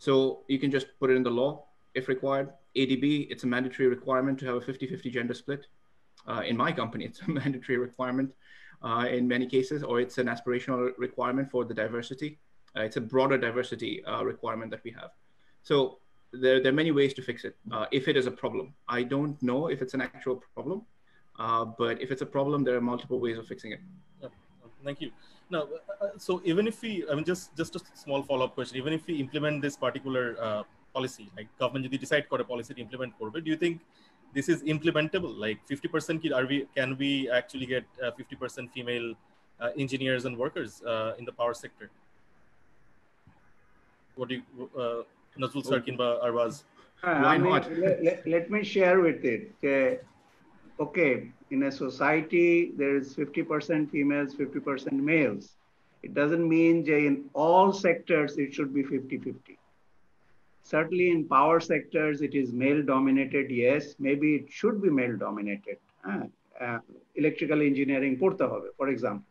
So you can just put it in the law if required. ADB, it's a mandatory requirement to have a 50-50 gender split. In my company, it's a mandatory requirement in many cases, or it's an aspirational requirement for the diversity. It's a broader diversity requirement that we have. So there are many ways to fix it if it is a problem. I don't know if it's an actual problem. But if it's a problem, there are multiple ways of fixing it. Thank you. Now, so even if we, I mean, just a small follow-up question. Even if we implement this particular policy, like government যদি decide করে policy to implement করবে, do you think this is implementable? Like 50% can we actually get 50% female engineers and workers in the power sector? What do you, Nazrul sir kinba Arbaaz? Why not? Let me share with it. Okay, in a society, there is 50% females, 50% males. It doesn't mean that in all sectors, it should be 50-50. Certainly in power sectors, it is male dominated. Yes, maybe it should be male dominated. Electrical engineering পড়তে হবে, for example.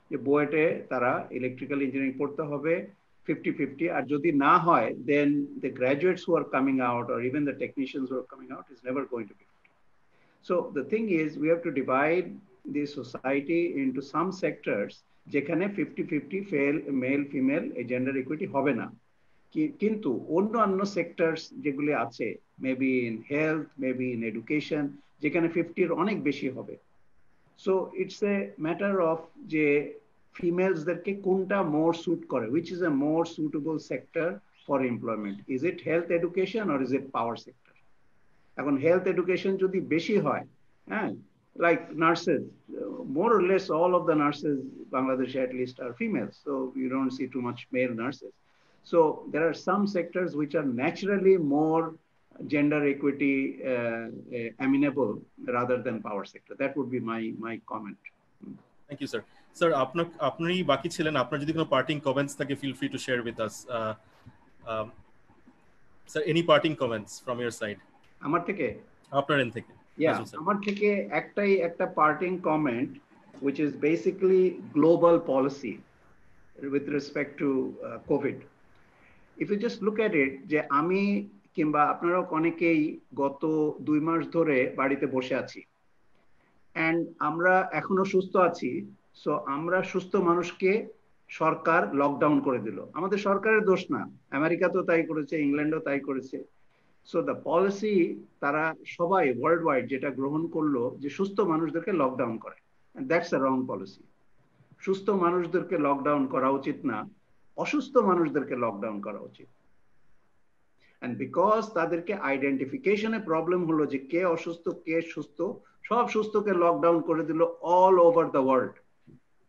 যে বুয়েটে তারা electrical engineering পড়তে হবে 50-50, আর যদি না হয়, then the graduates who are coming out or even the technicians who are coming out is never going to be 50. So the thing is, we have to divide the society into some sectors যেখানে 50-50 male female gender equity হবে না, কিন্তু অন্যান্য সেক্টরস যেগুলো আছে, maybe in health, maybe in education, যেখানে 50-এর অনেক বেশি হবে। So it's a matter of যে ফিমেলসদেরকে কোনটা মোর স্যুট করে, which is a more suitable sector for employment. Is it health education or is it power sector? এখন হেলথ এডুকেশন যদি বেশি হয়, হ্যাঁ, like nurses, more or less all of the nurses Bangladesh at least are females, so you don't see too much male nurses. So there are some sectors which are naturally more gender equity amenable rather than power sector. That would be my comment. Thank you, sir. Sir, আপনি বাকি ছিলেন, আপনার যদি কোনো parting comments থাকে, feel free to share with us. Sir, any parting comments from your side? আমার থেকে? আপনার end থেকে? Yeah, আমার থেকে একটা parting comment, which is basically global policy with respect to COVID. If you just look at it, যে আমি কিংবা আপনারা অনেকেই গত 2 মাস ধরে বাড়িতে বসে আছি, and আমরা এখনো সুস্থ আছি, সো আমরা সুস্থ মানুষকে সরকার লকডাউন করে দিল। আমাদের সরকারের দোষ না, আমেরিকা তো তাই করেছে, ইংল্যান্ডও তাই করেছে। সো দ্য পলিসি তারা সবাই ওয়ার্ল্ড ওয়াইড যেটা গ্রহণ করলো যে সুস্থ মানুষদেরকে লকডাউন করে, and that's a wrong policy. সুস্থ মানুষদেরকে লকডাউন করা উচিত না, অসুস্থ মানুষদেরকে লকডাউন করা উচিত। and because তাদেরকে আইডেন্টিফিকেশনে প্রবলেম হলো যে কে অসুস্থ কে সুস্থ, সব সুস্থকে লকডাউন করে দিল অল ওভার দ্য ওয়ার্ল্ড।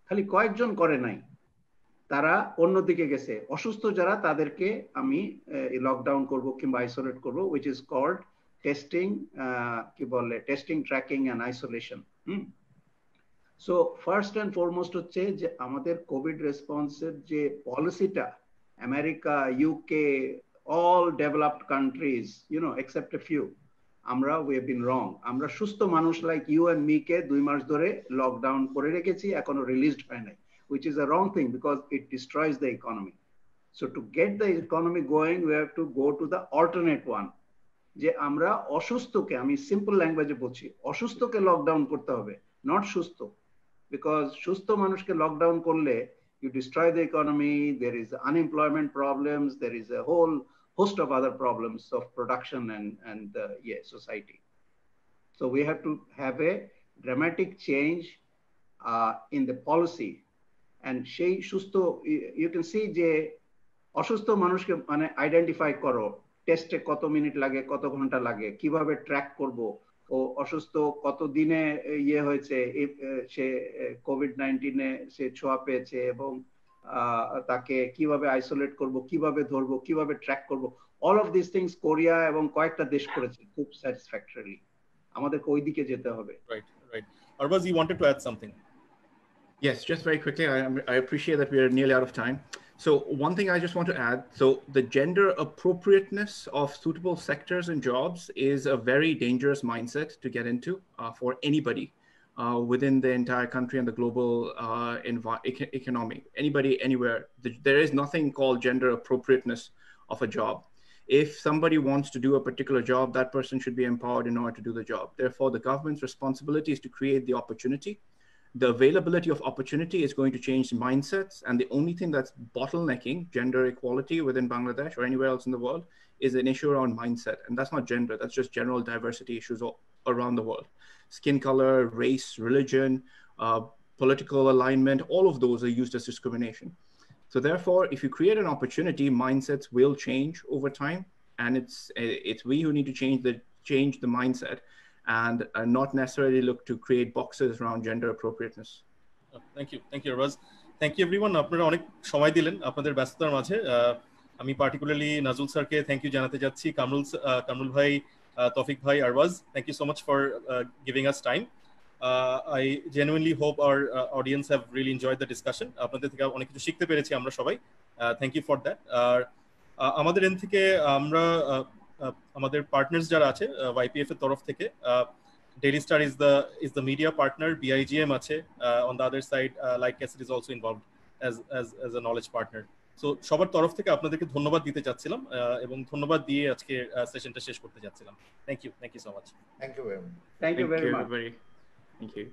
খালি কয়েকজন করে নাই, তারা অন্যদিকে গেছে। অসুস্থ যারা তাদেরকে আমি লকডাউন করব কিংবা আইসোলেট করব, which is called testing, কি বলে, testing, tracking and isolation. So first and foremost হচ্ছে যে আমাদের কোভিড রেসপন্সের যে পলিসিটা, America, UK, all developed countries, except a few, we have been wrong. আমরা সুস্থ মানুষ like you and me কে 2 মাস ধরে লকডাউন করে রেখেছি, এখনো রিলিজড হয় নাই, which is a wrong thing because it destroys the economy. So to get the economy going, we have to go to the alternate one, যে আমরা অসুস্থকে, আমি সিম্পল ল্যাঙ্গুয়েজে বলছি, অসুস্থকে লকডাউন করতে হবে, নট সুস্থ, because সুস্থ মানুষকে লকডাউন করলে you destroy the economy, there is unemployment problems, there is a whole host of other problems of production and society. So we have to have a dramatic change in the policy. And সেই সুস্থ, you can see যে অসুস্থ মানুষকে মানে আইডেন্টিফাই করো, টেস্টে কত মিনিট লাগে, কত ঘন্টা লাগে, কিভাবে ট্র্যাক করব, ও অসুস্থ কত দিনে হয়েছে, সে কোভিড-19 সে ছোঁয়া পেয়েছে, এবং তাকে কিভাবে আইসোলেট করব, কিভাবে ধরবো, কিভাবে ট্র্যাক করব, all of this things Korea এবং কয়েকটা দেশ করেছে খুব স্যাটিসফ্যাক্টরিলি। আমাদেরকে ওই দিকে যেতে হবে। Right. Arbaaz, you wanted to add something? Yes, just very quickly. I appreciate that we are nearly out of time. So one thing I just want to add, so the gender appropriateness of suitable sectors and jobs is a very dangerous mindset to get into for anybody within the entire country and the global economy. Anybody, anywhere. There is nothing called gender appropriateness of a job. If somebody wants to do a particular job, that person should be empowered in order to do the job. Therefore, the government's responsibility is to create the opportunity. The availability of opportunity is going to change mindsets, and the only thing that's bottlenecking gender equality within Bangladesh or anywhere else in the world is an issue around mindset. And that's not gender, that's just general diversity issues around the world. Skin color, race, religion, political alignment, all of those are used as discrimination. So therefore, if you create an opportunity, mindsets will change over time, and it's we who need to change the mindset, and not necessarily look to create boxes around gender appropriateness. Thank you Arbaz, thank you everyone. আপনারা অনেক সময় দিলেন আপনাদের ব্যস্ততার মাঝে। আমি পার্টিকুলারলি নাজরুল স্যারকে থ্যাংক ইউ জানাতে যাচ্ছি, কামরুল ভাই, তৌফিক ভাই, Arbaz, thank you so much for giving us time. I genuinely hope our audience have really enjoyed the discussion. আপনাদের থেকে অনেক কিছু শিখতে পেরেছি আমরা সবাই, থ্যাংক ইউ ফর দ্যাট। আর আমাদের এন থেকে আমরা আমাদের পার্টনার্স যারা আছে YPF এর তরফ থেকে, Daily Star is the media partner, BIGM আছে, on the other side Lightcastle is also involved as a knowledge partner. So সবার তরফ থেকে আপনাদেরকে ধন্যবাদ দিতে চাচ্ছিলাম এবং ধন্যবাদ দিয়ে আজকে সেশনটা শেষ করতে যাচ্ছিলাম। Thank you so much. Thank you very much. Thank you very much. Thank you.